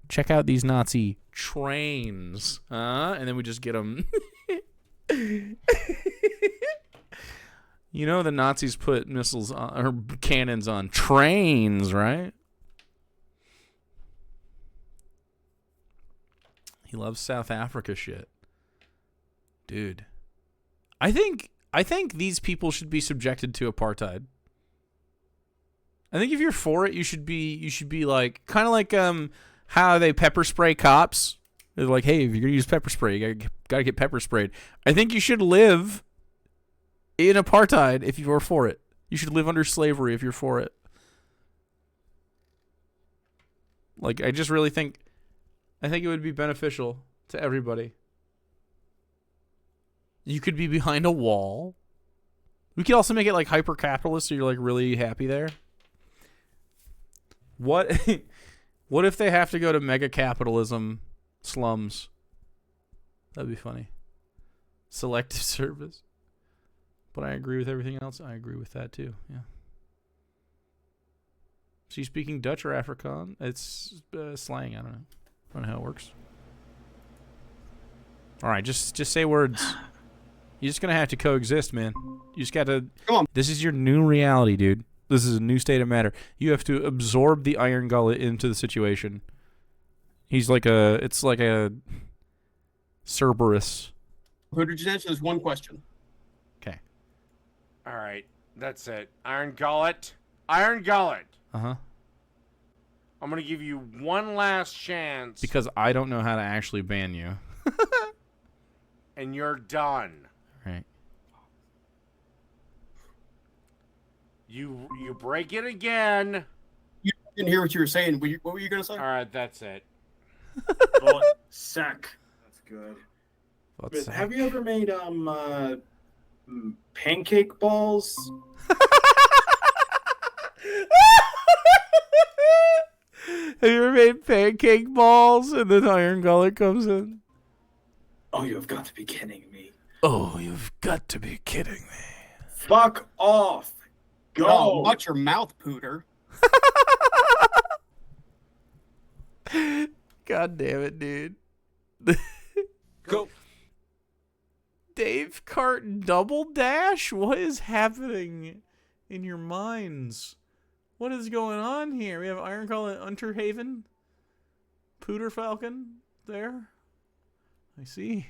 S1: check out these Nazi trains, huh? And then we just get them. You know the Nazis put missiles on, or cannons on trains, right? He loves South Africa shit. Dude. I think these people should be subjected to apartheid. I think if you're for it, you should be like kind of like how they pepper spray cops. They're like, hey, if you're gonna use pepper spray, you gotta get pepper sprayed. I think you should live in apartheid if you are for it. You should live under slavery if you're for it. Like, I just really think it would be beneficial to everybody. You could be behind a wall. We could also make it like hyper capitalist, so you're like really happy there. What What if they have to go to mega capitalism slums? That'd be funny. Selective service. But I agree with everything else. I agree with that too. Yeah. Is he speaking Dutch or Afrikaans? It's slang. I don't know. I don't know how it works. All right, just say words. You're just gonna have to coexist, man. You just got to.
S14: Come on.
S1: This is your new reality, dude. This is a new state of matter. You have to absorb the Iron Gullet into the situation. He's like a. It's like a. Cerberus.
S14: Who did you answer this one question?
S1: Okay.
S3: All right, that's it. Iron Gullet. Iron Gullet.
S1: Uh-huh.
S3: I'm gonna give you one last chance.
S1: Because I don't know how to actually ban you.
S3: And you're done.
S1: Right.
S3: You break it again.
S14: You didn't hear what you were saying. What were you gonna say?
S3: All right, that's it.
S17: Oh, sack. That's good.
S1: What's
S17: But have you ever made pancake balls?
S1: Have you ever made pancake balls and then Iron Gullet comes in?
S17: Oh, you have got to be kidding me.
S1: Oh, you've got to be kidding me.
S17: Fuck off. Go.
S14: Oh, watch your mouth, Pooter.
S1: God damn it, dude.
S3: Go.
S1: Dave Cart Double Dash? What is happening in your minds? What is going on here? We have Iron Gullet Unterhaven. Pooter Falcon there. I see.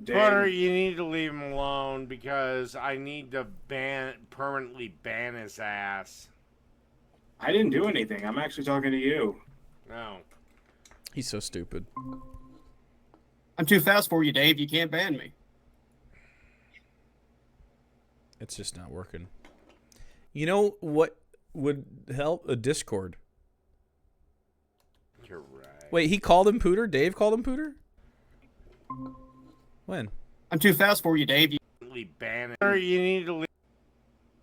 S3: Butter, you need to leave him alone because I need to permanently ban his ass.
S17: I didn't do anything. I'm actually talking to you.
S3: No.
S1: He's so stupid.
S14: I'm too fast for you, Dave. You can't ban me.
S1: It's just not working. You know what would help? A Discord.
S3: You're right.
S1: Wait, he called him Pooter? Dave called him Pooter? When?
S14: I'm too fast for you, Dave.
S3: You need to leave.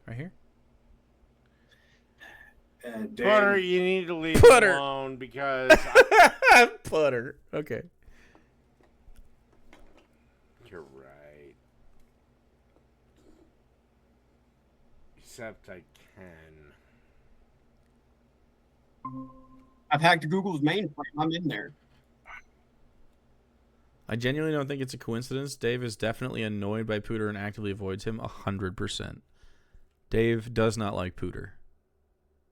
S1: Right here?
S3: Butter, you need to leave him alone because...
S1: Putter. Okay.
S3: You're right. Except I can.
S14: I've hacked Google's mainframe. I'm in there.
S1: I genuinely don't think it's a coincidence. Dave is definitely annoyed by Pooter and actively avoids him 100%. Dave does not like Pooter.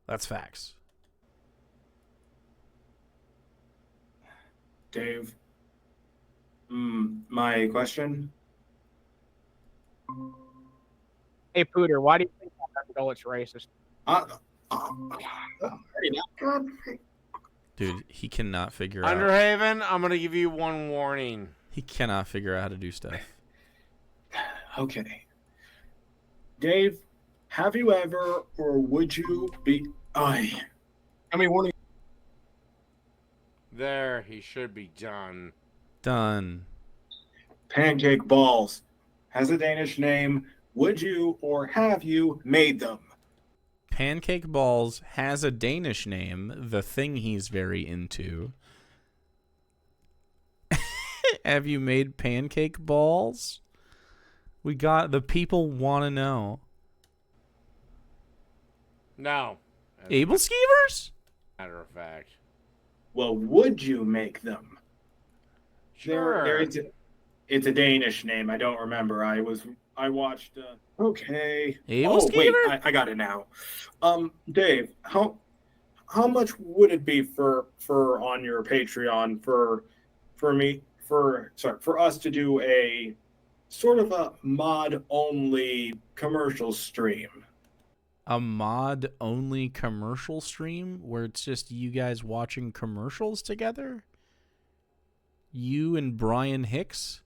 S1: That's facts.
S17: Dave. My question?
S16: Hey, Pooter, why do you think Iron Gullet's racist?
S1: Dude, he cannot figure out.
S3: Underhaven, I'm going to give you one warning.
S1: He cannot figure out how to do stuff.
S17: Okay. Dave, have you ever or would you be...
S14: How many warnings?
S3: There, he should be done.
S1: Done.
S17: Pancake balls. Has a Danish name. Would you or have you made them?
S1: Pancake Balls has a Danish name, the thing he's very into. Have you made pancake balls? We got the people want to know.
S3: No.
S1: Able Skeevers?
S3: Matter of fact.
S17: Well, would you make them?
S3: Sure.
S17: It's a Danish name. I don't remember. I watched. Okay.
S1: Able
S17: wait,
S1: Skeever?
S17: I got it now. Dave, how much would it be for on your Patreon for us to do a sort of a mod only commercial stream?
S1: A mod only commercial stream where it's just you guys watching commercials together? You and Brian Hicks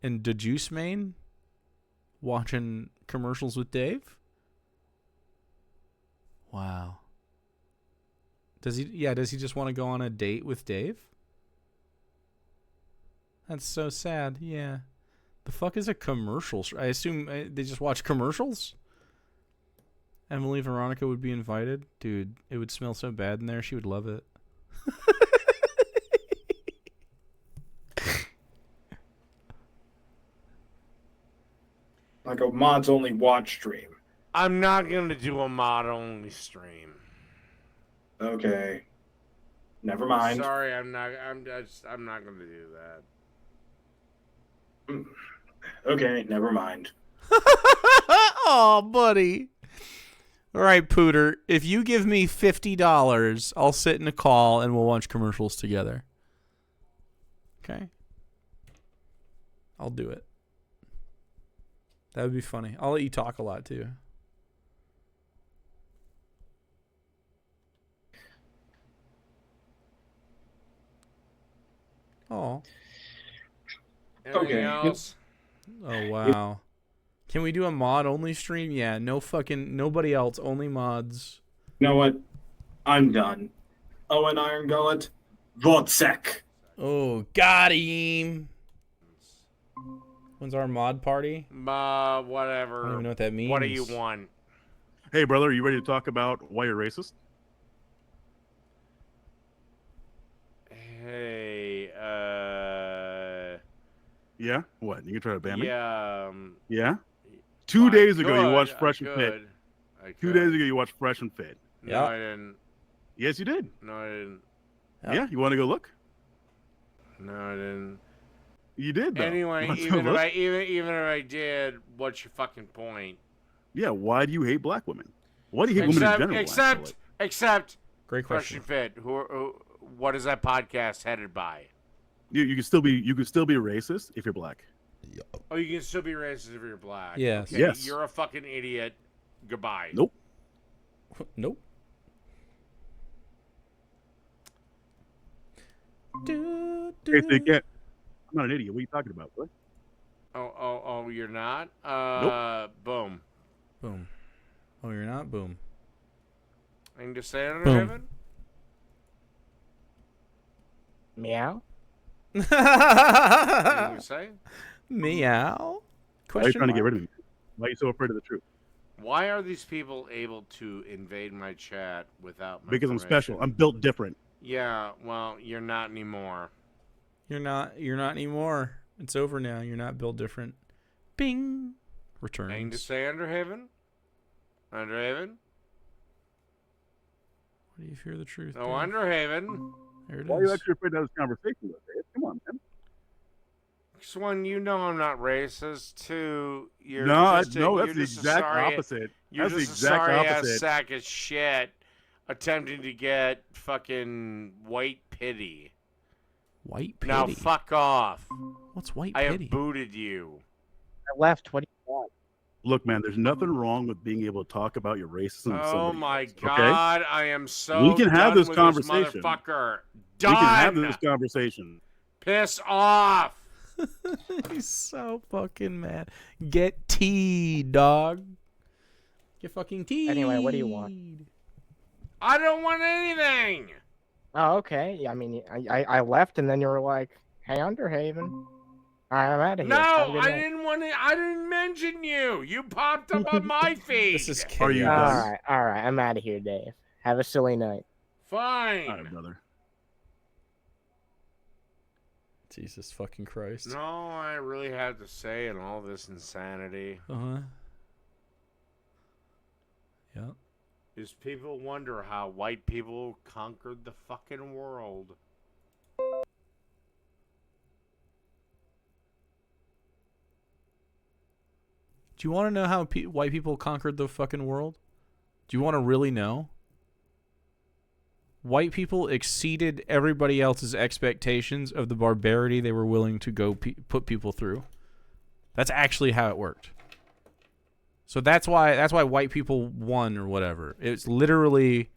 S1: and DeJuice Main watching commercials with Dave? Wow. Does he just want to go on a date with Dave? That's so sad. Yeah. The fuck is a commercial? I assume they just watch commercials? Emily Veronica would be invited? Dude, it would smell so bad in there. She would love it.
S17: Like a mods only watch stream.
S3: I'm not gonna do a mod only stream.
S17: Okay. Never mind.
S3: Sorry, I'm not gonna do that.
S17: Okay, never mind.
S1: Oh, buddy. All right, Pooter. If you give me $50, I'll sit in a call and we'll watch commercials together. Okay? I'll do it. That would be funny. I'll let you talk a lot, too. Oh.
S3: Anything else?
S1: Oh, wow. Can we do a mod-only stream? Yeah, nobody else, only mods.
S17: You know what? I'm done. Owen Iron Gullet, Vodsek.
S1: Oh, got him. When's our mod party?
S3: Whatever.
S1: I don't even know what that means.
S3: What do you want?
S11: Hey, brother, are you ready to talk about why you're racist?
S3: Hey,
S11: Yeah? What? You can try to ban me?
S3: Yeah.
S11: Yeah? 2 days ago, you watched
S3: I
S11: Fresh and Fit.
S3: could.
S11: 2 days ago, you watched Fresh and Fit.
S3: No, I didn't.
S11: Yes, you did.
S3: No, I didn't.
S11: Yeah? You want to go look?
S3: No, I didn't.
S11: You did, though.
S3: Anyway,
S11: You want to
S3: even
S11: look?
S3: if I did, what's your fucking point?
S11: Yeah, why do you hate black women? Why do you hate women in general?
S3: Except.
S1: Great
S3: Fresh and Fit. What is that podcast headed by?
S11: You can still be racist if you're black.
S3: Oh, you can still be racist if you're black.
S1: Yes.
S3: Okay,
S11: Yes.
S3: You're a fucking idiot. Goodbye.
S11: Nope.
S1: Nope.
S11: Hey, so you can't. I'm not an idiot. What are you talking about, bro?
S3: Oh, you're not?
S11: Nope.
S3: Boom.
S1: Boom. Oh, you're not? Boom.
S3: I can just say it under
S1: Boom.
S3: heaven?
S16: Meow.
S3: Anything to say?
S1: Meow?
S11: Why are you trying to get rid of me? Why are you so afraid of the truth?
S3: Why are these people able to invade my chat without my
S11: Because I'm
S3: permission?
S11: special. I'm built different.
S3: Yeah, well, you're not anymore.
S1: You're not anymore. It's over now. You're not built different. Bing. Returns.
S3: Anything to say under heaven? Under heaven?
S1: Why do you fear the truth?
S3: No,
S1: Dave?
S3: under heaven.
S1: There it
S11: Why are you
S1: is.
S11: actually afraid to have this conversation with me? Come on, man.
S3: One, you know I'm not racist. Two, you're
S11: No,
S3: just a,
S11: no,
S3: you're
S11: that's the
S3: just a
S11: exact
S3: sorry,
S11: opposite.
S3: You're
S11: That's the
S3: just a
S11: exact
S3: sorry ass
S11: opposite.
S3: sack of shit attempting to get fucking white pity.
S1: White pity?
S3: Now fuck off.
S1: What's white
S3: I
S1: pity?
S3: have booted you.
S16: I left. What do you want?
S11: Look, man, there's nothing wrong with being able to talk about your racism with
S3: Oh
S11: somebody
S3: my
S11: else,
S3: god,
S11: okay?
S3: I am so
S11: We can have
S3: done
S11: this
S3: with
S11: conversation.
S3: motherfucker.
S11: We
S3: Done.
S11: can have this conversation.
S3: Piss off.
S1: He's so fucking mad. Get tea, dog. Get fucking tea.
S16: Anyway, what do you want?
S3: I don't want anything.
S16: Oh, okay. Yeah, I mean, I left, and then you were like, "Hey, Underhaven." All right, I'm out of here.
S3: No,
S16: Have a good
S3: I
S16: night.
S3: didn't want to. I didn't mention you. You popped up on my feed.
S1: This is
S11: Are you
S16: All
S11: done?
S16: right. I'm out of here, Dave. Have a silly night.
S3: Fine.
S11: All right, brother.
S1: Jesus fucking Christ.
S3: No, I really had to say in all this insanity
S1: Uh-huh. Yeah.
S3: is people wonder how white people conquered the fucking world.
S1: Do you want to know how white people conquered the fucking world? Do you want to really know? White people exceeded everybody else's expectations of the barbarity they were willing to go put people through. That's actually how it worked. So that's why white people won or whatever. It's literally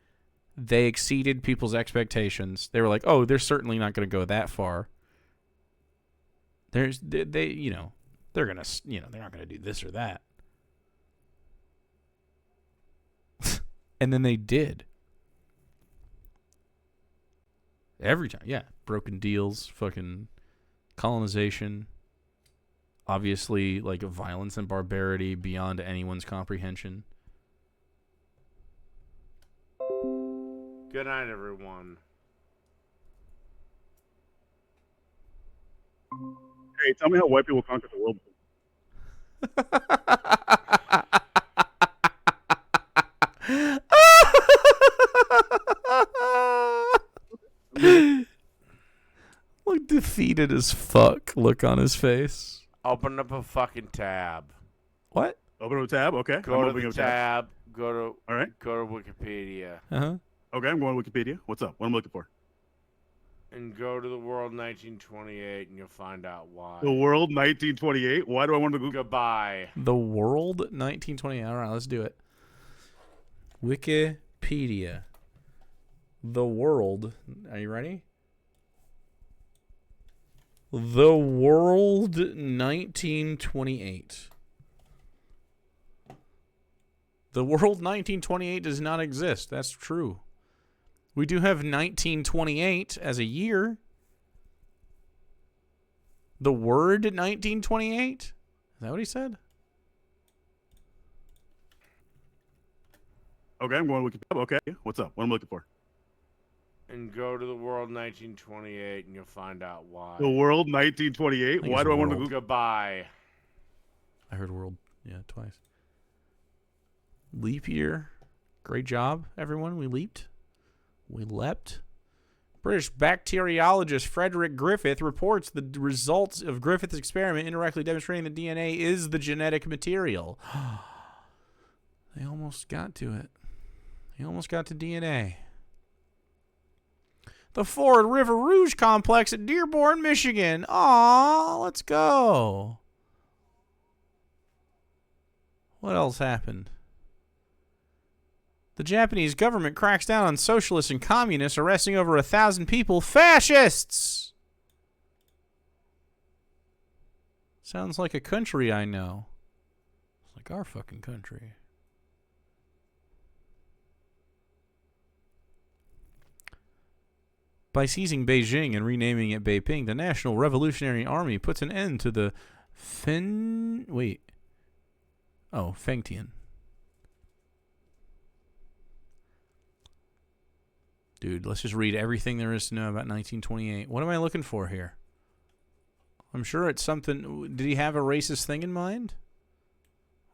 S1: they exceeded people's expectations. They were like, "Oh, they're certainly not going to go that far." They're not going to do this or that. And then they did. Every time, yeah. Broken deals, fucking colonization, obviously like violence and barbarity beyond anyone's comprehension.
S3: Good night, everyone.
S11: Hey, tell me how white people conquered the world.
S1: Look defeated as fuck. Look on his face.
S3: Open up a fucking tab.
S1: What?
S11: Open up a tab. Okay.
S3: Go
S11: I'm
S3: to
S11: opening
S3: the
S11: up a tab.
S3: tab. Go to.
S11: All right.
S3: Go to Wikipedia.
S1: Uh-huh.
S11: Okay, I'm going to Wikipedia. What's up? What am I looking for?
S3: And go to the world 1928, and you'll find out why.
S11: The world 1928. Why do I want to go?
S3: Goodbye.
S1: The world 1928. All right, let's do it. Wikipedia. The world. Are you ready? The world 1928. The world 1928 does not exist. That's true. We do have 1928 as a year. The word 1928? Is that what he said?
S11: Okay, I'm going to Wikipedia. Okay, what's up? What am I looking for?
S3: And go to the world 1928, and you'll find out why.
S11: The world 1928. Why do I want to go?
S3: Goodbye.
S1: I heard world, yeah, twice. Leap year. Great job, everyone. We leaped. We leapt. British bacteriologist Frederick Griffith reports the results of Griffith's experiment indirectly demonstrating that DNA is the genetic material. They almost got to it. They almost got to DNA. The Ford River Rouge Complex at Dearborn, Michigan. Aw, let's go. What else happened? The Japanese government cracks down on socialists and communists, arresting over 1,000 people. Fascists! Sounds like a country I know. It's like our fucking country. By seizing Beijing and renaming it Beiping, the National Revolutionary Army puts an end to the Fengtian. Dude, let's just read everything there is to know about 1928. What am I looking for here? I'm sure it's something. Did he have a racist thing in mind?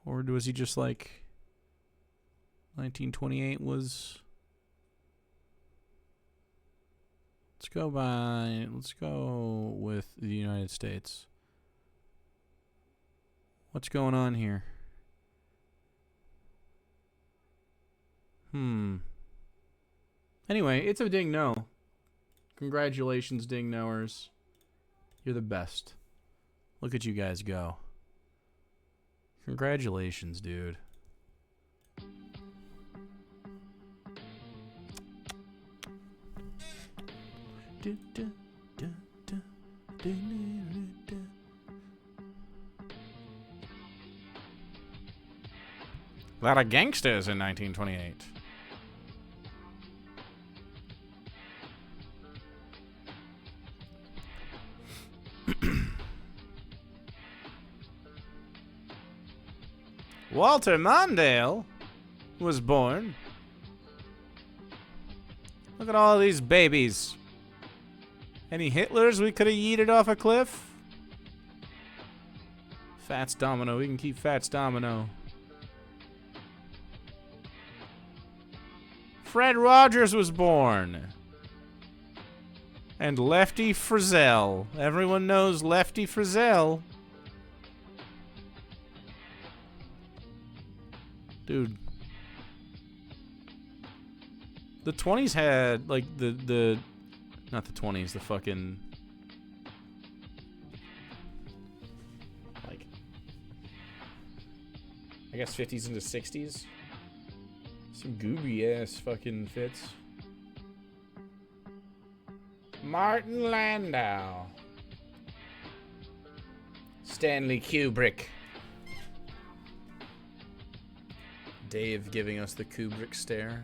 S1: Or was he just like 1928 was... Let's go with the United States. What's going on here? Anyway, it's a ding no. Congratulations, ding knowers. You're the best. Look at you guys go. Congratulations, dude. A lot of gangsters in 1928. Walter Mondale was born. Look at all these babies. Any Hitlers we could have yeeted off a cliff? Fats Domino. We can keep Fats Domino. Fred Rogers was born. And Lefty Frizzell. Everyone knows Lefty Frizzell. Dude. The 20s had, like, the not the 20s, the fucking, like, I guess 50s into 60s. Some gooby-ass fucking fits. Martin Landau. Stanley Kubrick. Dave giving us the Kubrick stare.